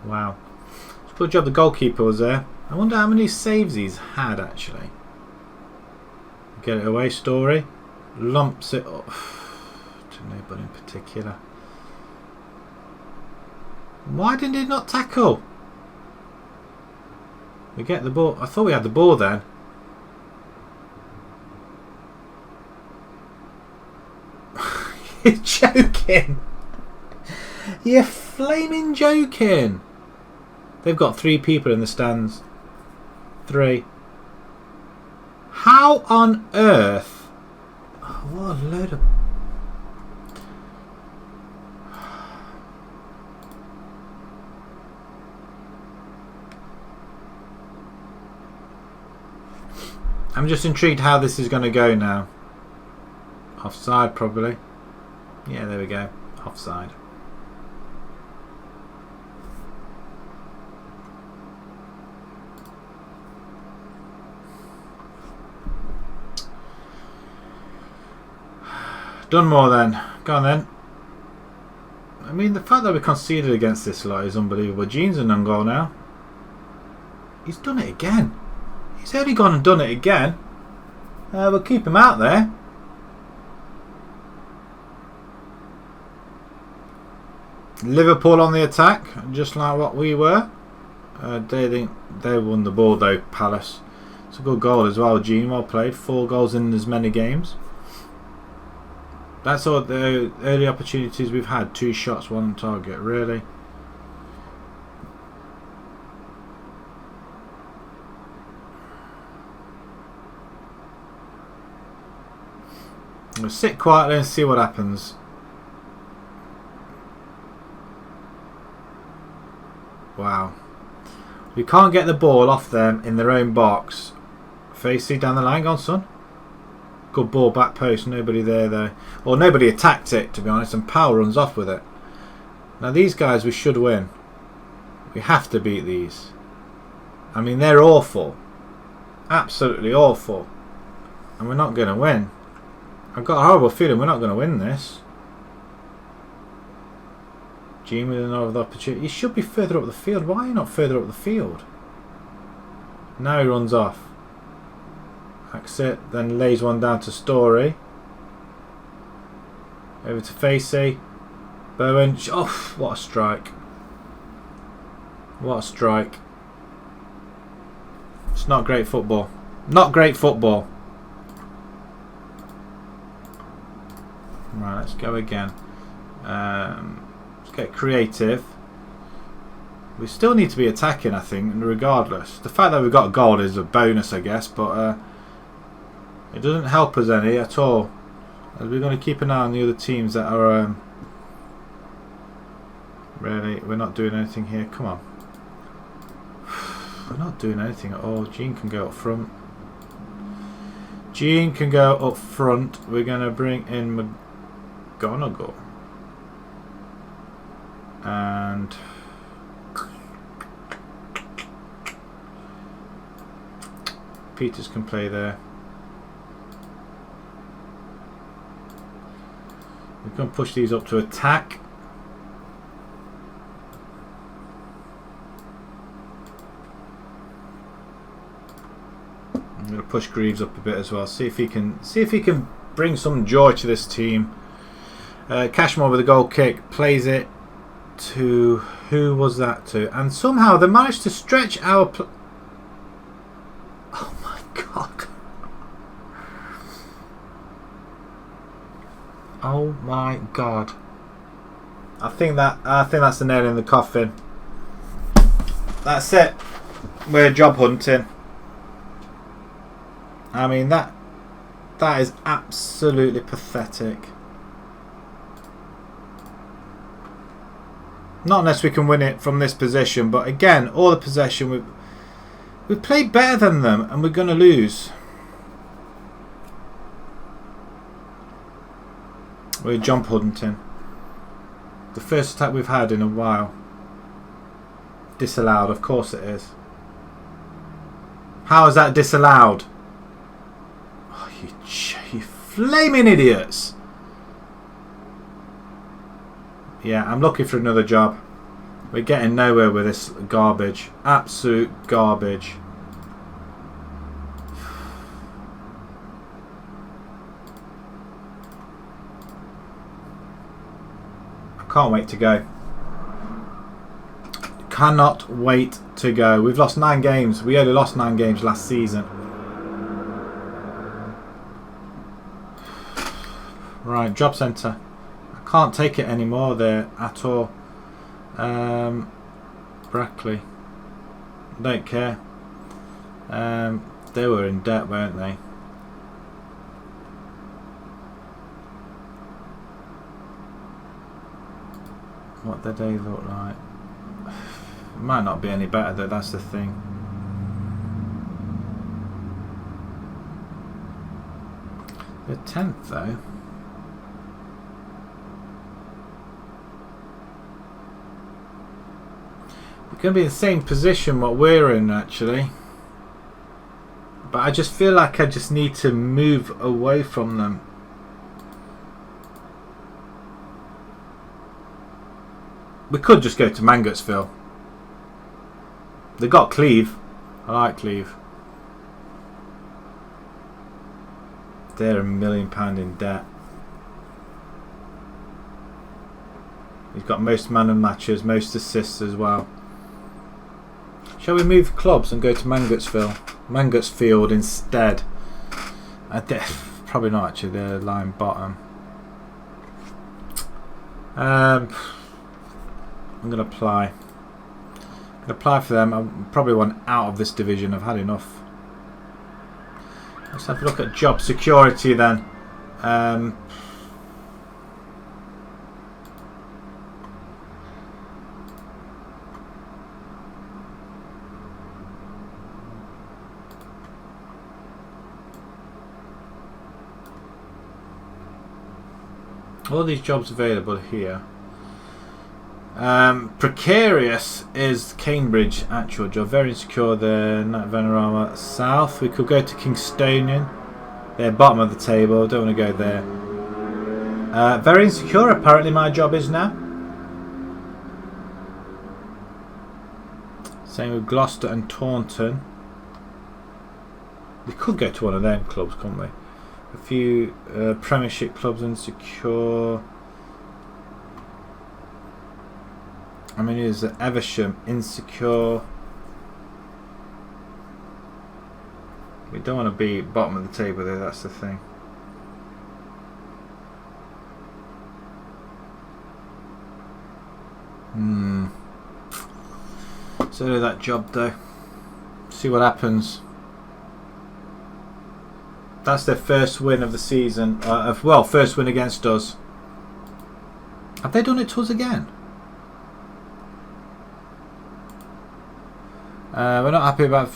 Wow. Good job the goalkeeper was there. I wonder how many saves he's had, actually. Get it away, Story. Lumps it up. Nobody in particular. Why did it not tackle? We get the ball. I thought we had the ball then. You're joking. You're flaming joking. They've got 3 people in the stands. 3. How on earth? Oh, what a load of... I'm just intrigued how this is going to go now. Offside probably. Yeah, there we go. Offside. Done more then. Go on then. I mean, the fact that we conceded against this lot is unbelievable. Gene's an own goal now. He's done it again. He's only gone and done it again. We'll keep him out there. Liverpool on the attack, just like what we were. They won the ball though, Palace. It's a good goal as well, Gene. Well played. 4 goals in as many games. That's all the early opportunities we've had. 2 shots, 1 target. Really? We'll sit quietly and see what happens. Wow. We can't get the ball off them in their own box. Facey down the line. Go on, son. Good ball, back post. Nobody there though. Or nobody attacked it, to be honest, and Powell runs off with it. Now these guys we should win. We have to beat these. I mean, they're awful. Absolutely awful. And we're not going to win. I've got a horrible feeling we're not going to win this. Gene with another opportunity. He should be further up the field. Why are you not further up the field? Now he runs off. That's it. Then lays one down to Story. Over to Facey. Bowen. Oh, what a strike. What a strike. It's not great football. Not great football. Right, let's go again. Let's get creative. We still need to be attacking, I think, regardless. The fact that we've got a goal is a bonus, I guess, but it doesn't help us any at all. As we're going to keep an eye on the other teams that are... really, we're not doing anything here. Come on. We're not doing anything at all. Gene can go up front. Gene can go up front. We're going to bring in McGonagall. And... Peters can play there. We're going to push these up to attack. I'm going to push Greaves up a bit as well. See if he can bring some joy to this team. Cashmore with a goal kick, plays it to who was that to? And somehow they managed to stretch our. Oh my god! Oh my god! I think that's the nail in the coffin. That's it. We're job hunting. I mean that is absolutely pathetic. Not unless we can win it from this position, but again, all the possession we've played better than them, and we're going to lose. We're jump hunting. The first attack we've had in a while. Disallowed, of course it is. How is that disallowed? Oh, you flaming idiots! Yeah, I'm looking for another job. We're getting nowhere with this garbage. Absolute garbage. Can't wait to go. Cannot wait to go. We've lost 9 games. We only lost 9 games last season. Right, job centre. I can't take it anymore there at all. Brackley. Don't care. They were in debt, weren't they? What did they look like? It might not be any better though, that's the thing. They're 10th though. We're going to be in the same position what we're in actually. But I just feel like I just need to move away from them. We could just go to Mangotsville. They got Cleve. I like Cleve. They're £1 million in debt. He's got most man and matches, most assists as well. Shall we move clubs and go to Mangotsfield instead? Probably not actually, they're lying bottom. I'm going to apply. I'm going to apply for them. I probably want out of this division. I've had enough. Let's have a look at job security then. All these jobs available here. Precarious is Cambridge actual job. Very insecure the Venerama South. We could go to Kingstonian. They're bottom of the table. Don't want to go there. Very insecure apparently my job is now. Same with Gloucester and Taunton. We could go to one of them clubs, couldn't we? A few Premiership clubs insecure. I mean, is Eversham insecure? We don't want to be bottom of the table there, that's the thing. So do that job though. See what happens. That's their first win of the season. Well, first win against us. Have they done it to us again? We're not happy about.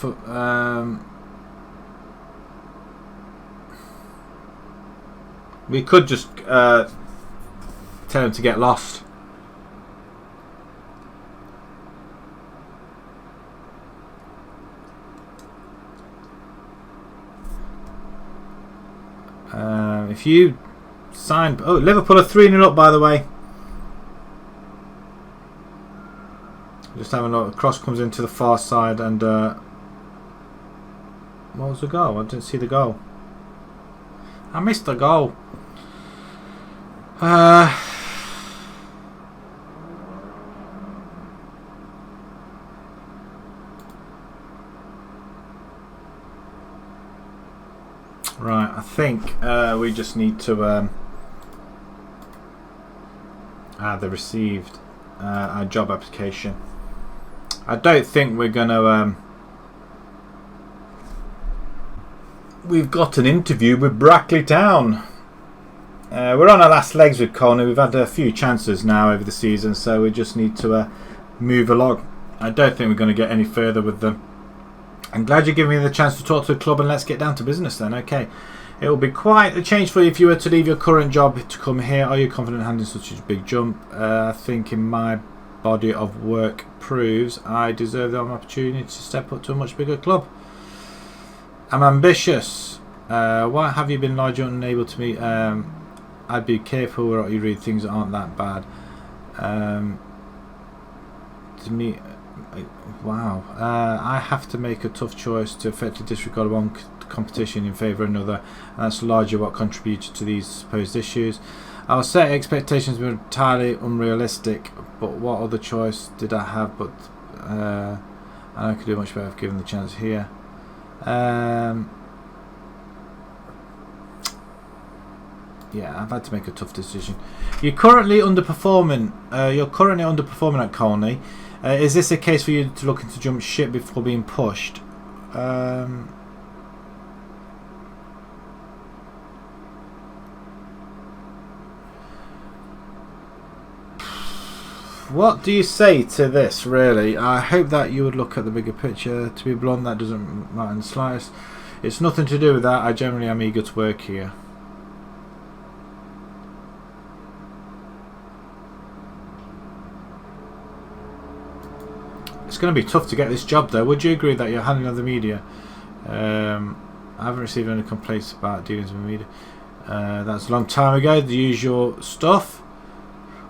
We could just tell them to get lost. If you signed... Oh, Liverpool are 3-0 up, by the way. Just having a look. Cross comes into the far side and... what was the goal? I didn't see the goal. I missed the goal. Right, I think we just need to they received our job application. I don't think we're going to we've got an interview with Brackley Town. We're on our last legs with Colney. We've had a few chances now over the season, so we just need to move along. I don't think we're going to get any further with them. I'm glad you're giving me the chance to talk to the club, and let's get down to business then. Okay, it will be quite a change for you if you were to leave your current job to come here. Are you confident handling such a big jump? I think in my body of work proves I deserve the opportunity to step up to a much bigger club. I'm ambitious. Why have you been largely unable to meet? I'd be careful what you read. Things aren't that bad. To me, wow. I have to make a tough choice to effectively disregard one competition in favour of another, and that's largely what contributed to these supposed issues. Our set expectations were entirely unrealistic, but what other choice did I have? But I could do much better if given the chance here. Yeah, I've had to make a tough decision. You're currently underperforming. At Colney. Is this a case for you to looking to jump ship before being pushed? What do you say to this, really? I hope that you would look at the bigger picture. To be blunt, that doesn't matter in the slightest. It's nothing to do with that. I generally am eager to work here. It's going to be tough to get this job, though. Would you agree that you're handling of the media? I haven't received any complaints about dealings with the media. That's a long time ago. The usual stuff.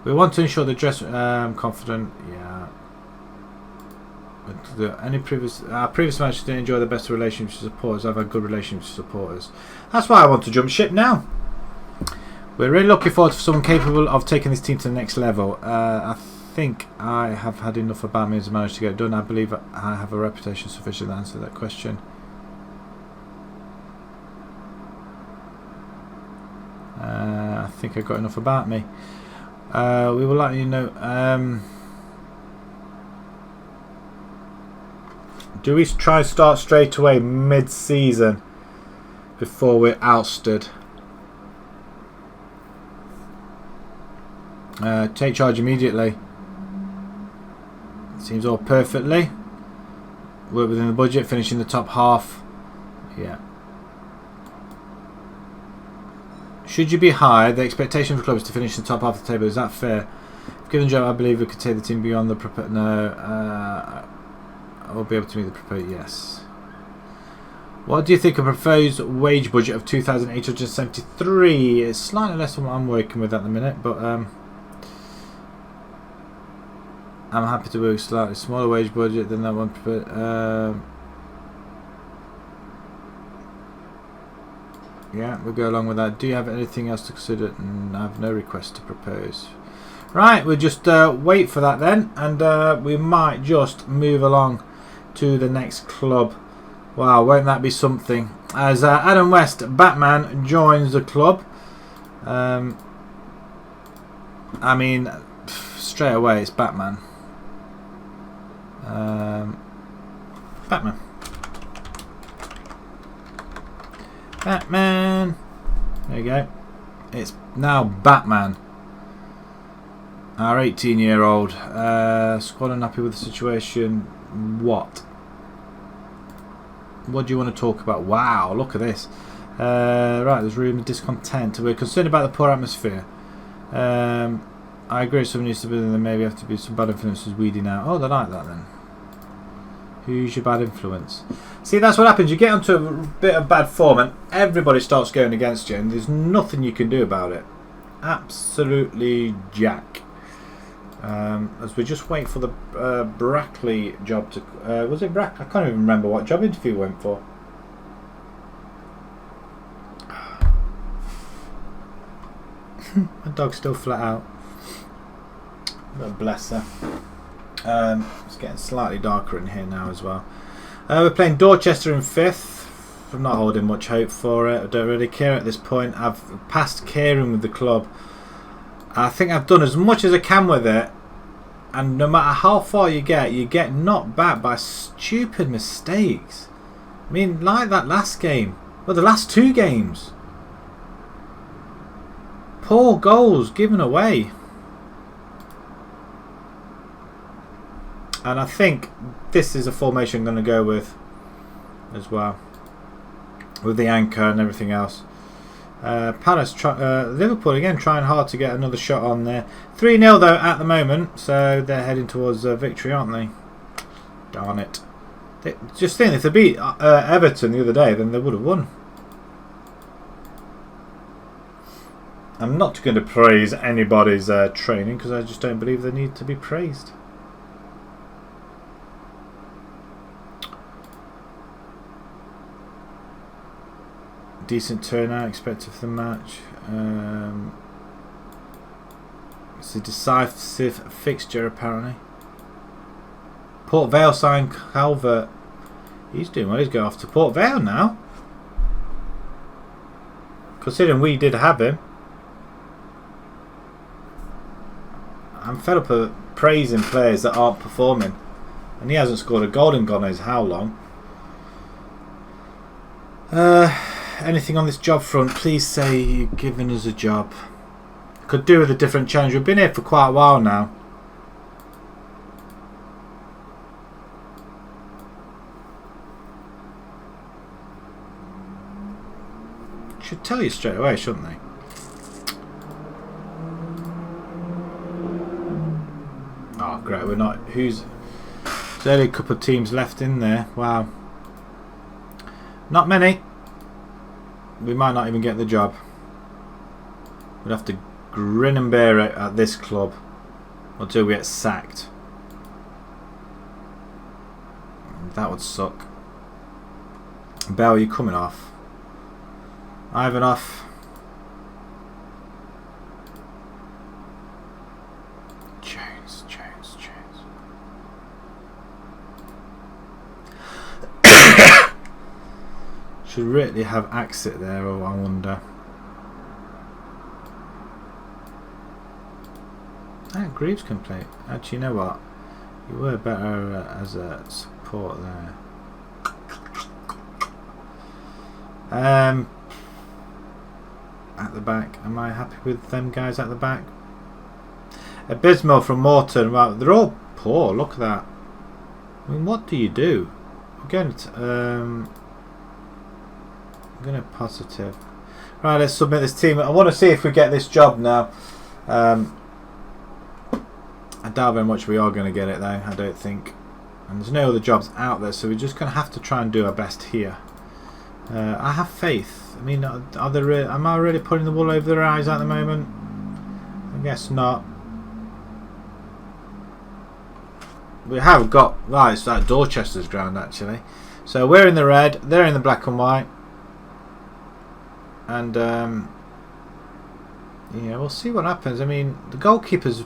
We want to ensure the dress confident. Yeah. Our previous managers didn't enjoy the best relationships with supporters. I've had good relationships with supporters. That's why I want to jump ship now. We're really looking forward to someone capable of taking this team to the next level. I think I have had enough about me as a manager to get it done. I believe I have a reputation sufficient to answer that question. I think I got enough about me. We will let you know. Do we try and start straight away mid-season before we're ousted? Take charge immediately. Seems all perfectly. Work within the budget, finishing the top half. Yeah. Should you be high, the expectation for clubs to finish in the top half of the table. Is that fair? If given the job, I believe we could take the team beyond the proposed. No, I will be able to meet the proposed. Yes. What do you think of proposed wage budget of 2,873? It's slightly less than what I'm working with at the minute, but I'm happy to work slightly smaller wage budget than that one. Yeah, we'll go along with that. Do you have anything else to consider? I have no request to propose. Right, we'll just wait for that then, and we might just move along to the next club. Wow, won't that be something? As Adam West, Batman, joins the club. I mean, straight away it's Batman. Batman. Batman. There you go. It's now Batman. Our 18-year-old. Squad unhappy with the situation. What? What do you want to talk about? Wow, look at this. Right, there's room of discontent. We're concerned about the poor atmosphere. I agree someone needs to be there. There maybe have to be some bad influences weeding out. Oh, they like that then. Who's your bad influence? See, that's what happens. You get onto a bit of bad form and everybody starts going against you and there's nothing you can do about it. Absolutely jack. As we just wait for the Brackley job to... was it Brackley? I can't even remember what job interview we went for. My dog's still flat out. But bless her. It's getting slightly darker in here now as well. We're playing Dorchester in 5th. I'm not holding much hope for it. I don't really care at this point. I've passed caring with the club. I think I've done as much as I can with it. And no matter how far you get knocked back by stupid mistakes. I mean, like that last game. Well, the last 2 games. Poor goals given away. And I think this is a formation I'm going to go with as well. With the anchor and everything else. Palace, Liverpool again trying hard to get another shot on there. 3-0 though at the moment. So they're heading towards victory, aren't they? Darn it. Just think, if they beat Everton the other day, then they would have won. I'm not going to praise anybody's training because I just don't believe they need to be praised. Decent turnout expected for the match. It's a decisive fixture apparently. Port Vale signed Calvert. He's doing well. He's going off to Port Vale now. Considering we did have him. I'm fed up of praising players that aren't performing. And he hasn't scored a goal in God knows how long. Anything on this job front? Please say you're giving us a job. Could do with a different challenge. We've been here for quite a while now. Should tell you straight away, shouldn't they? Oh, great. We're not. There's only a couple of teams left in there. Wow. Not many. We might not even get the job. We'd have to grin and bear it at this club until we get sacked. That would suck. Bell, you coming off? Ivanov. Jones. Should really have Axit there, or I wonder. Greaves can play. Actually, you know what? You were better as a support there. At the back, am I happy with them guys at the back? Abysmal from Morton. Well, they're all poor. Look at that. I mean, what do you do? Again, I'm going to positive. Right, let's submit this team. I want to see if we get this job now. I doubt very much we are going to get it though. I don't think. And there's no other jobs out there, so we're just going to have to try and do our best here. I have faith. I mean, am I really putting the wool over their eyes at the moment? I guess not. We have got... Right, it's at Dorchester's ground actually. So we're in the red, they're in the black and white. And yeah, we'll see what happens. I mean, the goalkeeper's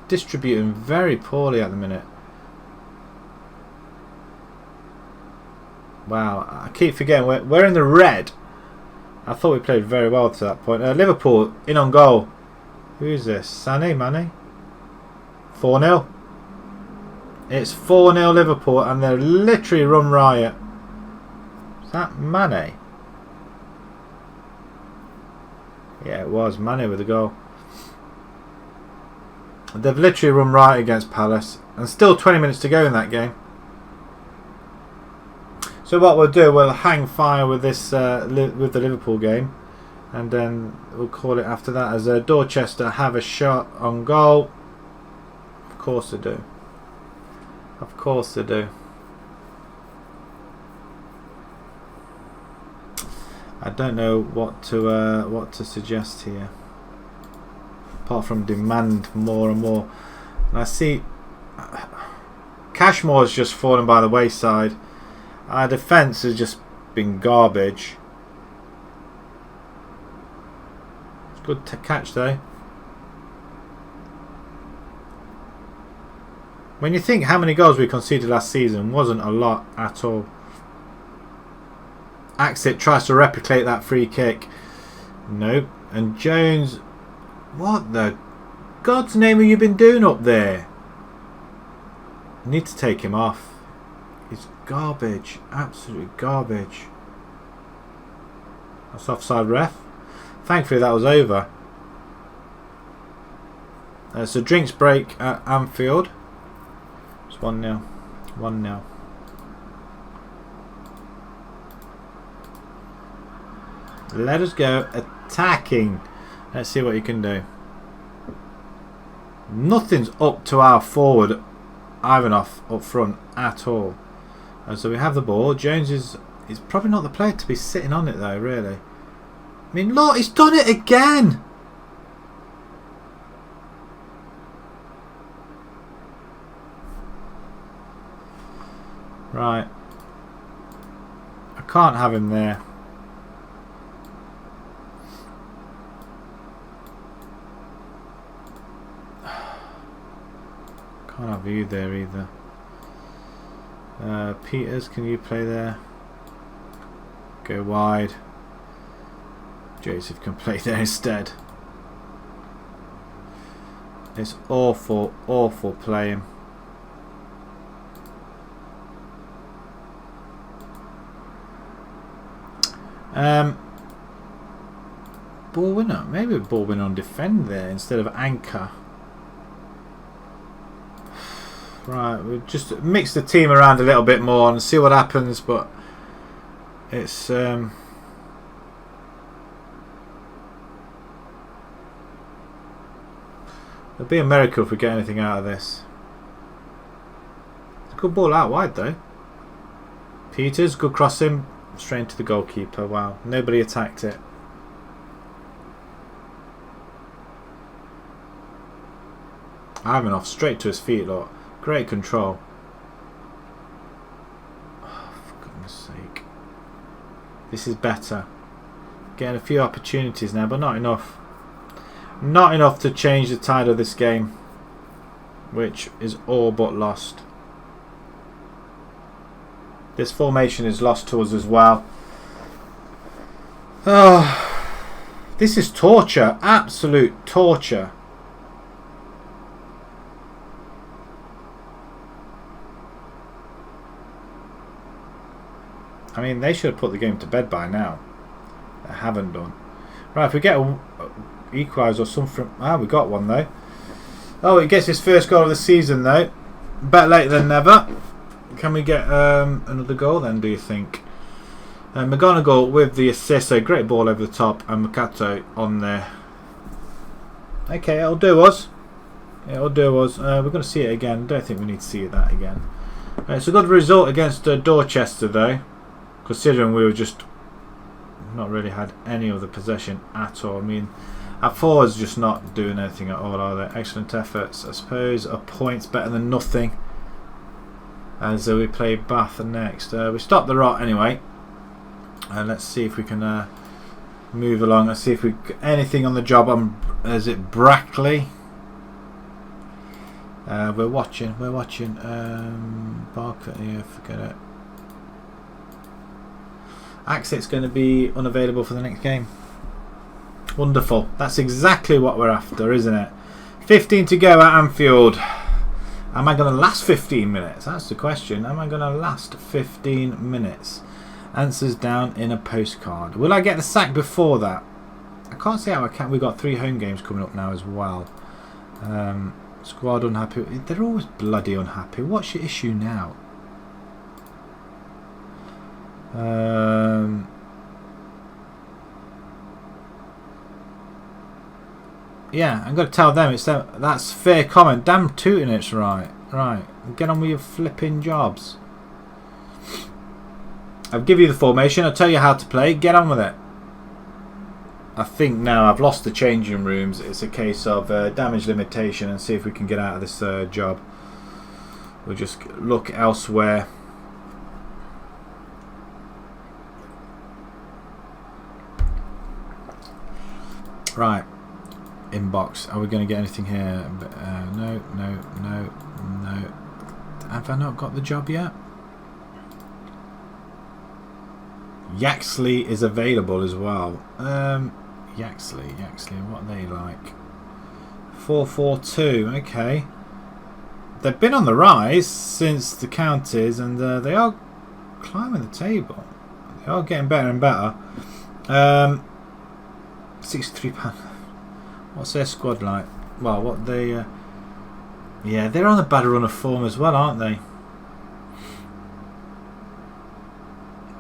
distributing very poorly at the minute. Wow, I keep forgetting we're in the red. I thought we played very well to that point. Liverpool in on goal. Who is this? Sané, Mane? 4-0. It's 4-0 Liverpool, and they're literally run riot. Is that Mane? Yeah, it was Mane with the goal. They've literally run riot against Palace, and still 20 minutes to go in that game. So what we'll do, we'll hang fire with this with the Liverpool game, and then we'll call it after that as Dorchester have a shot on goal. Of course they do. Of course they do. I don't know what to suggest here, apart from demand more and more. And I see Cashmore's just fallen by the wayside. Our defence has just been garbage. It's good to catch though. When you think how many goals we conceded last season, wasn't a lot at all. Axit tries to replicate that free kick. Nope. And Jones, what the God's name have you been doing up there? I need to take him off. It's garbage. Absolute garbage. That's offside, ref. Thankfully that was over. So drinks break at Anfield. It's 1-0. 1-0. Let us go attacking. Let's see what you can do. Nothing's up to our forward Ivanov up front at all. And so we have the ball. Jones is probably not the player to be sitting on it though, really. I mean, look, he's done it again. Right. I can't have him there. Can't have you there either. Peters, can you play there? Go wide. Joseph can play there instead. It's awful, awful playing. Ball winner. Maybe a ball winner on defend there instead of anchor. Right, we'll just mix the team around a little bit more and see what happens, but it's it'd be a miracle if we get anything out of this. It's a good ball out wide though. Peters, good crossing, straight into the goalkeeper. Wow, nobody attacked it. Ivanov straight to his feet, look. Great control. Oh, for goodness sake. This is better. Getting a few opportunities now, but not enough. Not enough to change the tide of this game, which is all but lost. This formation is lost to us as well. Oh, this is torture. Absolute torture. I mean, they should have put the game to bed by now. They haven't done. Right, if we get a equaliser or something. Ah, we got one though. Oh, it gets his first goal of the season though. Better late than never. Can we get another goal then, do you think? McGonigal with the assist. So great ball over the top. And Makato on there. Okay, it'll do us. It'll do us. We're going to see it again. Don't think we need to see that again. It's a good result against Dorchester though, considering we were just not really had any of the possession at all. I mean, our forwards just not doing anything at all, are they? Excellent efforts. I suppose a point's better than nothing. As we play Bath next. We stopped the rot anyway. Let's see if we can move along. Let's see if we get anything on the job. Is it Brackley? We're watching. Barker, yeah, forget it. Axett's going to be unavailable for the next game. Wonderful. That's exactly what we're after, isn't it? 15 to go at Anfield. Am I going to last 15 minutes? That's the question. Am I going to last 15 minutes? Answers down in a postcard. Will I get the sack before that? I can't see how I can. We've got 3 home games coming up now as well. Squad unhappy. They're always bloody unhappy. What's your issue now? Yeah, I'm going to tell them it's them. That's fair comment. Damn tooting it's right. Right. Get on with your flipping jobs. I'll give you the formation. I'll tell you how to play. Get on with it. I think now I've lost the changing rooms. It's a case of damage limitation and see if we can get out of this job. We'll just look elsewhere. Right. Inbox. Are we going to get anything here? No. Have I not got the job yet? Yaxley is available as well. Yaxley, what are they like? 4-4-2, okay. They've been on the rise since the counties, and they are climbing the table. They are getting better and better. £63. What's their squad like? Well, what they... yeah, they're on a bad run of form as well, aren't they?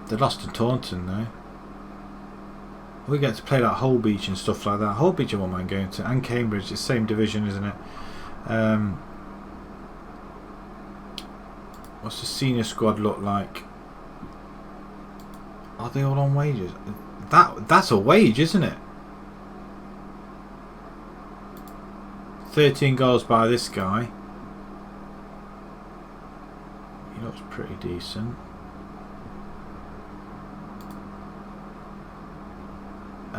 They lost to Taunton though. We get to play like Holbeach and stuff like that. Holbeach I won't mind going to, and Cambridge. It's the same division, isn't it? What's the senior squad look like? Are they all on wages? That's a wage, isn't it? 13 goals by this guy. He looks pretty decent.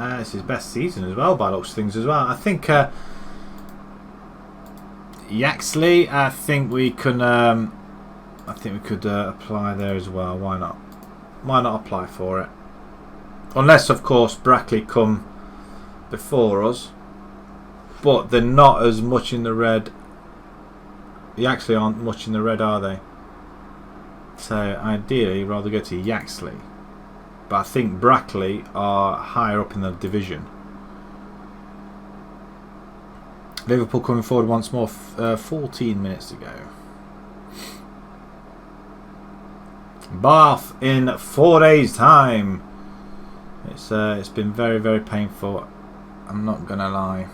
It's his best season as well by looks of things as well. I think Yaxley, I think we can. I think we could apply there as well. Why not? Why not apply for it? Unless, of course, Brackley come before us, but they're not as much in the red. Yaxley aren't much in the red, are they? So ideally, you'd rather go to Yaxley, but I think Brackley are higher up in the division. Liverpool coming forward once more. 14 minutes to go. Bath in 4 days' time. It's been very, very painful. I'm not gonna lie.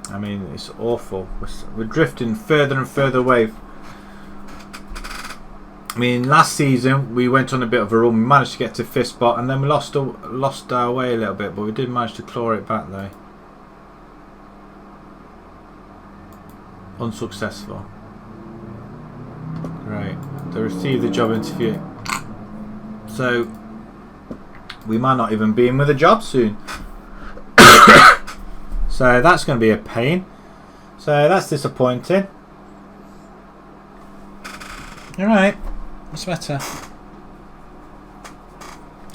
I mean, it's awful. We're drifting further and further away. I mean, last season we went on a bit of a run. We managed to get to 5th spot, and then we lost our way a little bit, but we did manage to claw it back though. Unsuccessful. Right, they received the job interview, so we might not even be in with a job soon. So that's going to be a pain. So that's disappointing. Alright, what's the matter?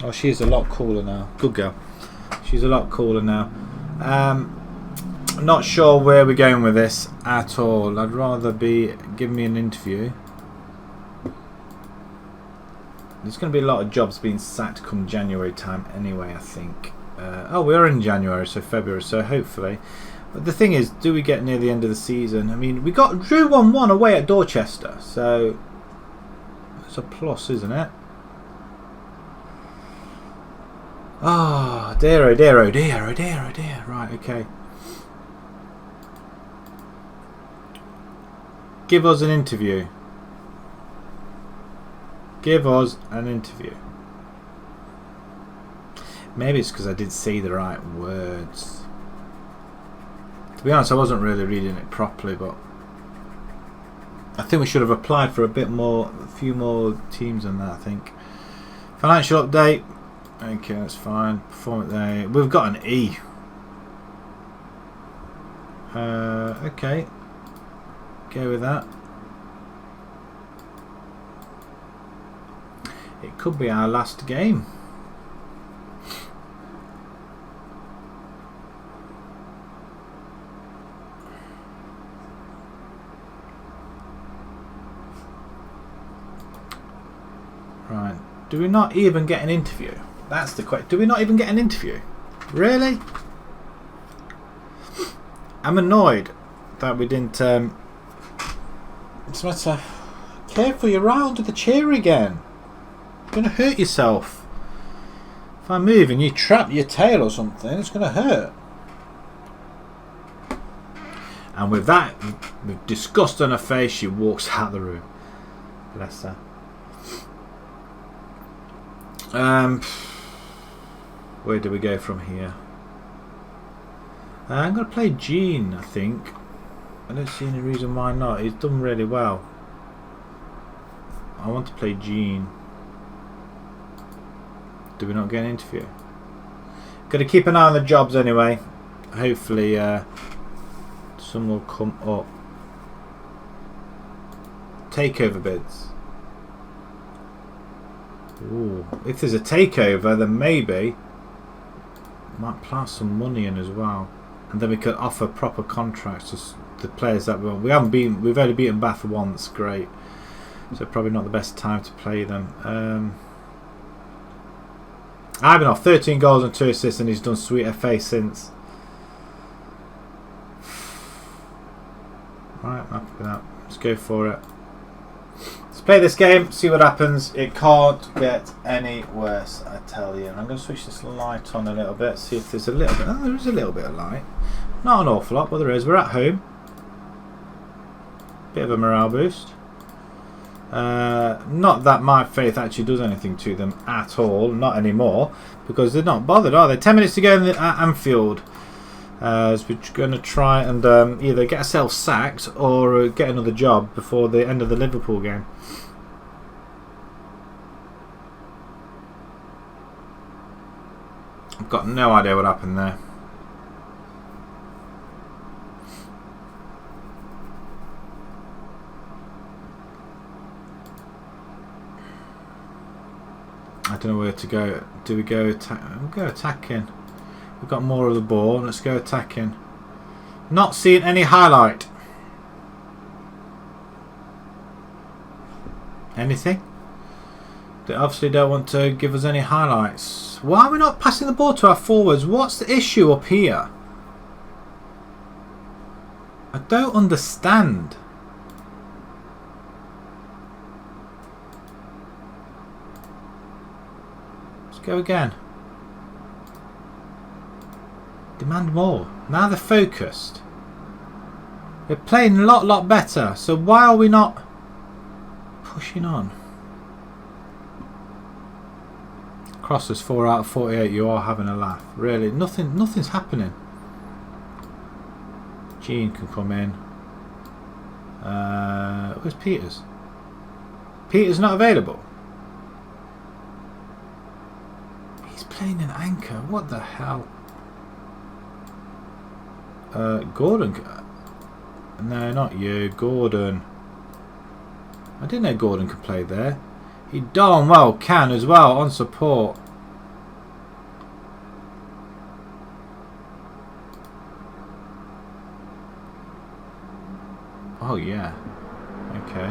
Oh, she's a lot cooler now. Good girl. She's a lot cooler now. Not sure where we're going with this at all. I'd rather be giving me an interview. There's going to be a lot of jobs being sacked come January time anyway, I think. Oh, we're in January, so February, so hopefully. But the thing is, do we get near the end of the season? I mean, we drew 1-1 away at Dorchester, so it's a plus, isn't it? Ah, oh, dear, oh dear, oh dear, oh dear, oh dear. Right, okay. Give us an interview. Give us an interview. Maybe it's because I did say the right words. To be honest, I wasn't really reading it properly, but I think we should have applied for a few more teams than that, I think. Financial update. Okay, that's fine. Performance there. We've got an E. Okay. Go with that. It could be our last game. Right. Do we not even get an interview? That's the question. Do we not even get an interview? Really? I'm annoyed that we didn't. It's matter. Careful, you're round to the chair again. You're going to hurt yourself. If I move and you trap your tail or something, it's going to hurt. And with that, with disgust on her face, she walks out of the room. Bless her. Where do we go from here? I'm going to play Gene, I think. I don't see any reason why not. He's done really well. I want to play Gene. Do we not get an interview? Got to keep an eye on the jobs anyway. Hopefully some will come up. Takeover bids. Ooh, if there's a takeover, then maybe might plough some money in as well, and then we could offer proper contracts to the players that we haven't beaten. We've only beaten Bath once. Great, so probably not the best time to play them. Ivanov, 13 goals and 2 assists, and he's done sweet FA since. Right, I'm happy with that. Let's go for it. Let's play this game, see what happens. It can't get any worse, I tell you. And I'm going to switch this light on a little bit, see if there's a little bit. Oh, there is a little bit of light. Not an awful lot, but there is. We're at home. Bit of a morale boost. Not that my faith actually does anything to them at all, not anymore, because they're not bothered, are they? 10 minutes to go at Anfield. As we're going to try and either get ourselves sacked or get another job before the end of the Liverpool game. I've got no idea what happened there. I don't know where to go. Do we go attack? We'll go attacking. We've got more of the ball. Let's go attacking. Not seeing any highlight. Anything? They obviously don't want to give us any highlights. Why are we not passing the ball to our forwards? What's the issue up here? I don't understand. Let's go again. Demand more. Now they're focused. They're playing a lot better. So why are we not pushing on? Crosses 4 out of 48. You are having a laugh. Really, nothing's happening. Gene can come in. Where's Peters? Peters not available. He's playing an anchor. What the hell? Gordon. No, not you, Gordon. I didn't know Gordon could play there. He darn well can as well on support. Oh yeah. Okay.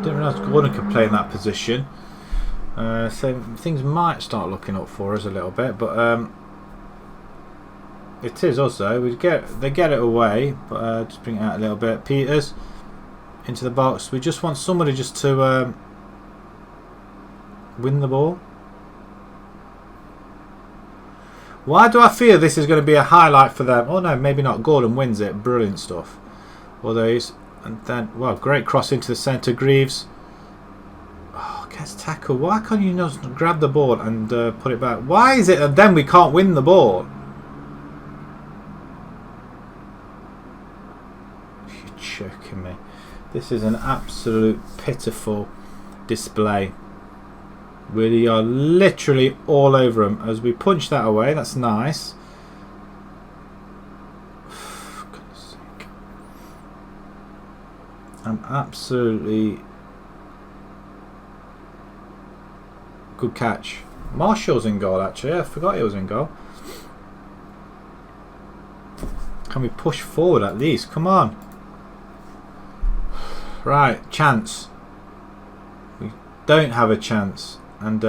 Didn't realise Gordon could play in that position. So things might start looking up for us a little bit, but it is also they get it away, but just bring it out a little bit. Peters into the box. We just want somebody just to win the ball. Why do I feel this is going to be a highlight for them? Oh no, maybe not. Gordon wins it. Brilliant stuff. All those, and then well, great cross into the centre. Greaves. Oh, gets tackled. Why can't you just grab the ball and put it back? Why is it that then we can't win the ball? You're choking me. This is an absolute pitiful display. We are literally all over them as we punch that away. That's nice. For goodness sake. I'm absolutely... Good catch. Marshall's in goal actually. I forgot he was in goal. Can we push forward at least? Come on. Right, chance. We don't have a chance, and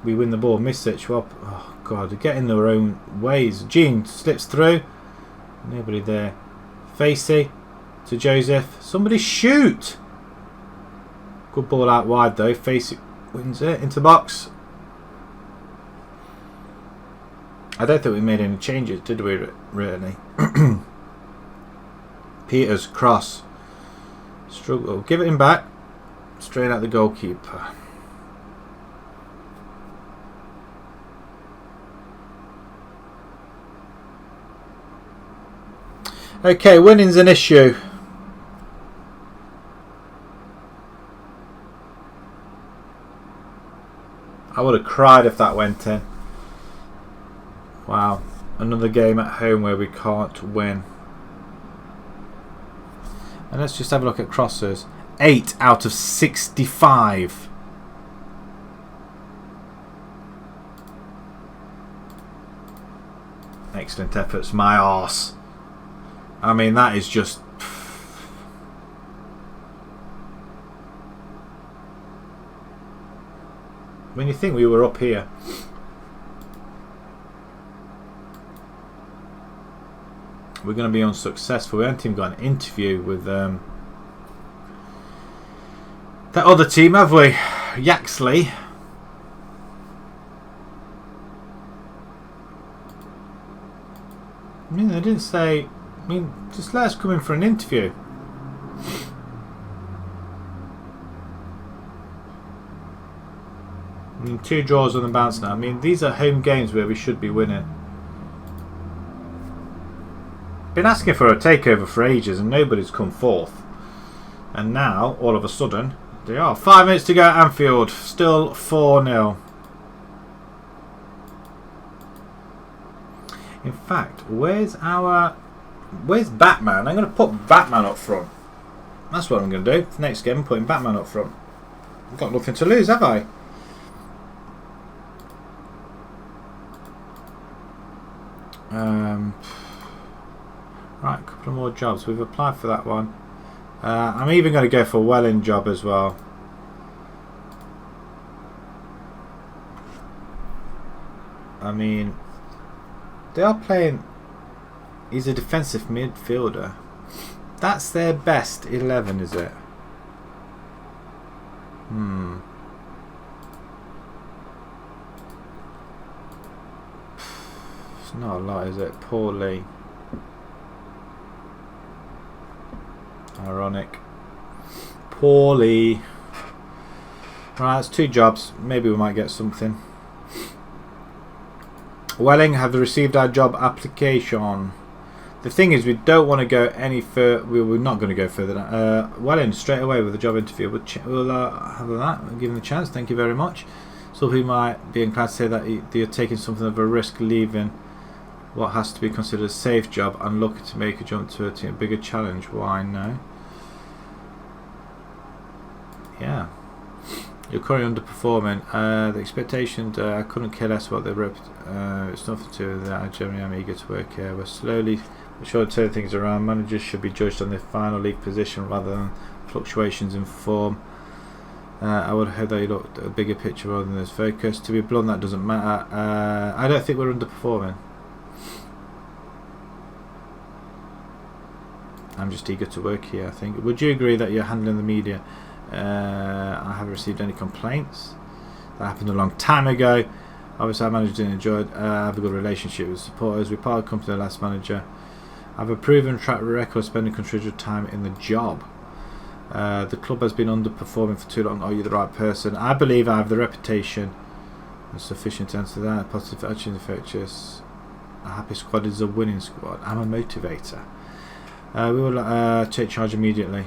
we win the ball. Misic, well, oh god, they get in their own ways. Gene slips through. Nobody there. Facey to Joseph. Somebody shoot. Good ball out wide though. Facey wins it into the box. I don't think we made any changes, did we? Really. Peters cross. Struggle. Give it him back. Straight at the goalkeeper. Okay, winning's an issue. I would have cried if that went in. Wow. Another game at home where we can't win. And let's just have a look at crosses. 8 out of 65. Excellent efforts, my arse. I mean, that is just... When you think we were up here. We're going to be unsuccessful. We haven't even got an interview with that other team, have we? Yaxley. I mean, they didn't say... I mean, just let us come in for an interview. I mean, 2 draws on the bounce now. I mean, these are home games where we should be winning. Been asking for a takeover for ages and nobody's come forth. And now, all of a sudden, they are. 5 minutes to go at Anfield. Still 4-0. In fact, where's Batman? I'm going to put Batman up front. That's what I'm going to do. Next game, I'm putting Batman up front. I've got nothing to lose, have I? Right, a couple of more jobs. We've applied for that one. I'm even going to go for a Welling job as well. I mean, they are playing. He's a defensive midfielder. That's their best 11, is it? It's not a lot, is it? Poorly. Ironic. Poorly. Right, that's 2 jobs. Maybe we might get something. Welling have received our job application. The thing is, we don't want to go any further. We're not going to go further. Welling straight away with a job interview. We'll have that. We'll give him the chance. Thank you very much. Some people might be inclined to say that they're taking something of a risk, leaving what has to be considered a safe job and looking to make a jump to a bigger challenge. Why no? Yeah. You're currently underperforming. The expectations, I couldn't care less what the it's nothing to do with that. I generally am eager to work here. We're slowly but surely turning things around. Managers should be judged on their final league position rather than fluctuations in form. I would hope that you looked at a bigger picture rather than this focus. To be blunt, that doesn't matter. I don't think we're underperforming. I'm just eager to work here, I think. Would you agree that you're handling the media? I haven't received any complaints. That happened a long time ago. Obviously, our manager didn't enjoy it. I have a good relationship with supporters. We parted company with the last manager. I have a proven track record spending considerable time in the job. The club has been underperforming for too long. Are you the right person? I believe I have the reputation and sufficient to answer that. Positive action infectious. A happy squad is a winning squad. I'm a motivator. We will take charge immediately.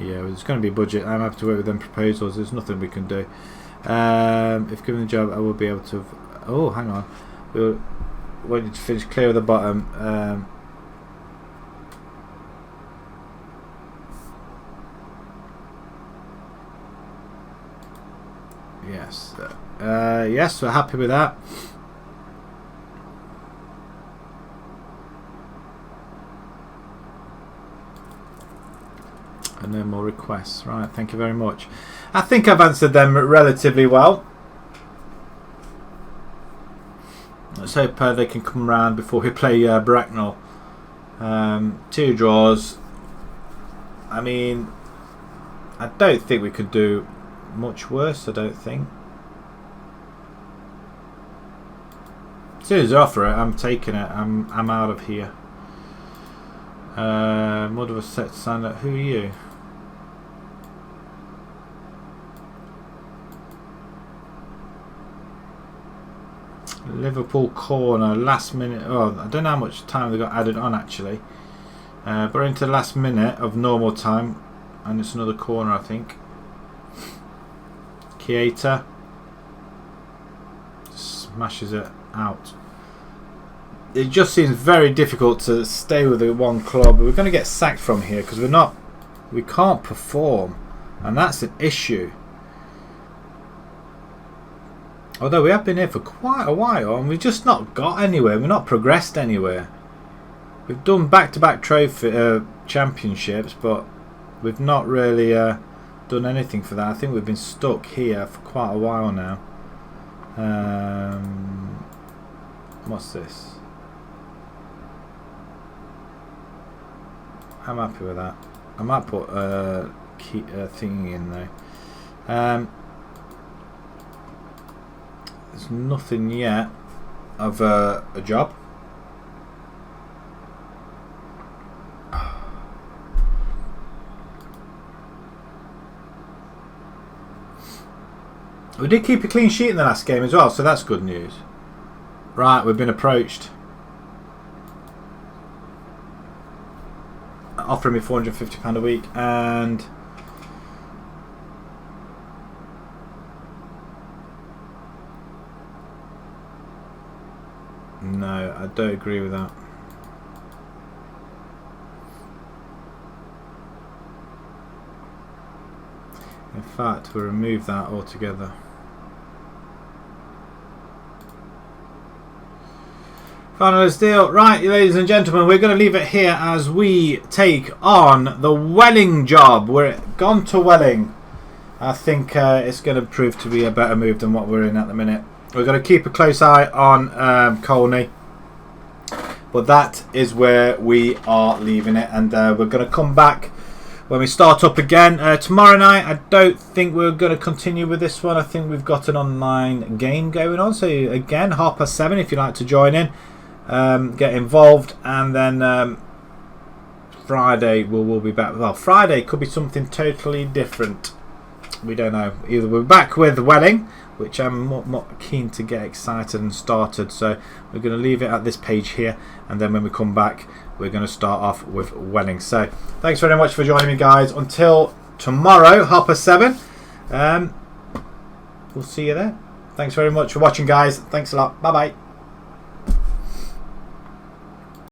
Yeah, well, there's going to be a budget. I'm happy to work with them proposals. There's nothing we can do. If given the job, I will be able to. Oh, hang on. We'll want you to finish clear of the bottom. Yes. Yes, we're happy with that. And no more requests. Right, thank you very much. I think I've answered them relatively well. Let's hope they can come round before we play Bracknell. 2 draws. I mean, I don't think we could do much worse, I don't think. As soon as they offer it, I'm taking it. I'm out of here. What do I set to sign up? Who are you? Liverpool corner, last minute. Oh, I don't know how much time they got added on actually. But we're into the last minute of normal time, and it's another corner, I think. Keita smashes it out. It just seems very difficult to stay with the one club. We're going to get sacked from here because we can't perform, and that's an issue. Although we have been here for quite a while and we've just not got anywhere. We've not progressed anywhere. We've done back-to-back trophy championships, but we've not really done anything for that. I think we've been stuck here for quite a while now. What's this? I'm happy with that. I might put a thing in though. There's nothing yet of a job. We did keep a clean sheet in the last game as well, so that's good news. Right, we've been approached. Offering me £450 a week, and no, I don't agree with that. In fact, we'll remove that altogether. Finalist deal. Right, ladies and gentlemen, we're going to leave it here as we take on the Welling job. We're gone to Welling. I think it's going to prove to be a better move than what we're in at the minute. We're going to keep a close eye on Colney, but that is where we are leaving it, and we're going to come back when we start up again tomorrow night. I don't think we're going to continue with this one. I think we've got an online game going on, so again, 7:30 if you'd like to join in, get involved, and then Friday we'll be back. Well, Friday could be something totally different. We don't know. Either we're back with Welling, which I'm more keen to get excited and started, so we're going to leave it at this page here, and then when we come back we're going to start off with Welling. So thanks very much for joining me, guys. Until tomorrow, 7:30, we'll see you there. Thanks very much for watching, guys. Thanks a lot. Bye bye.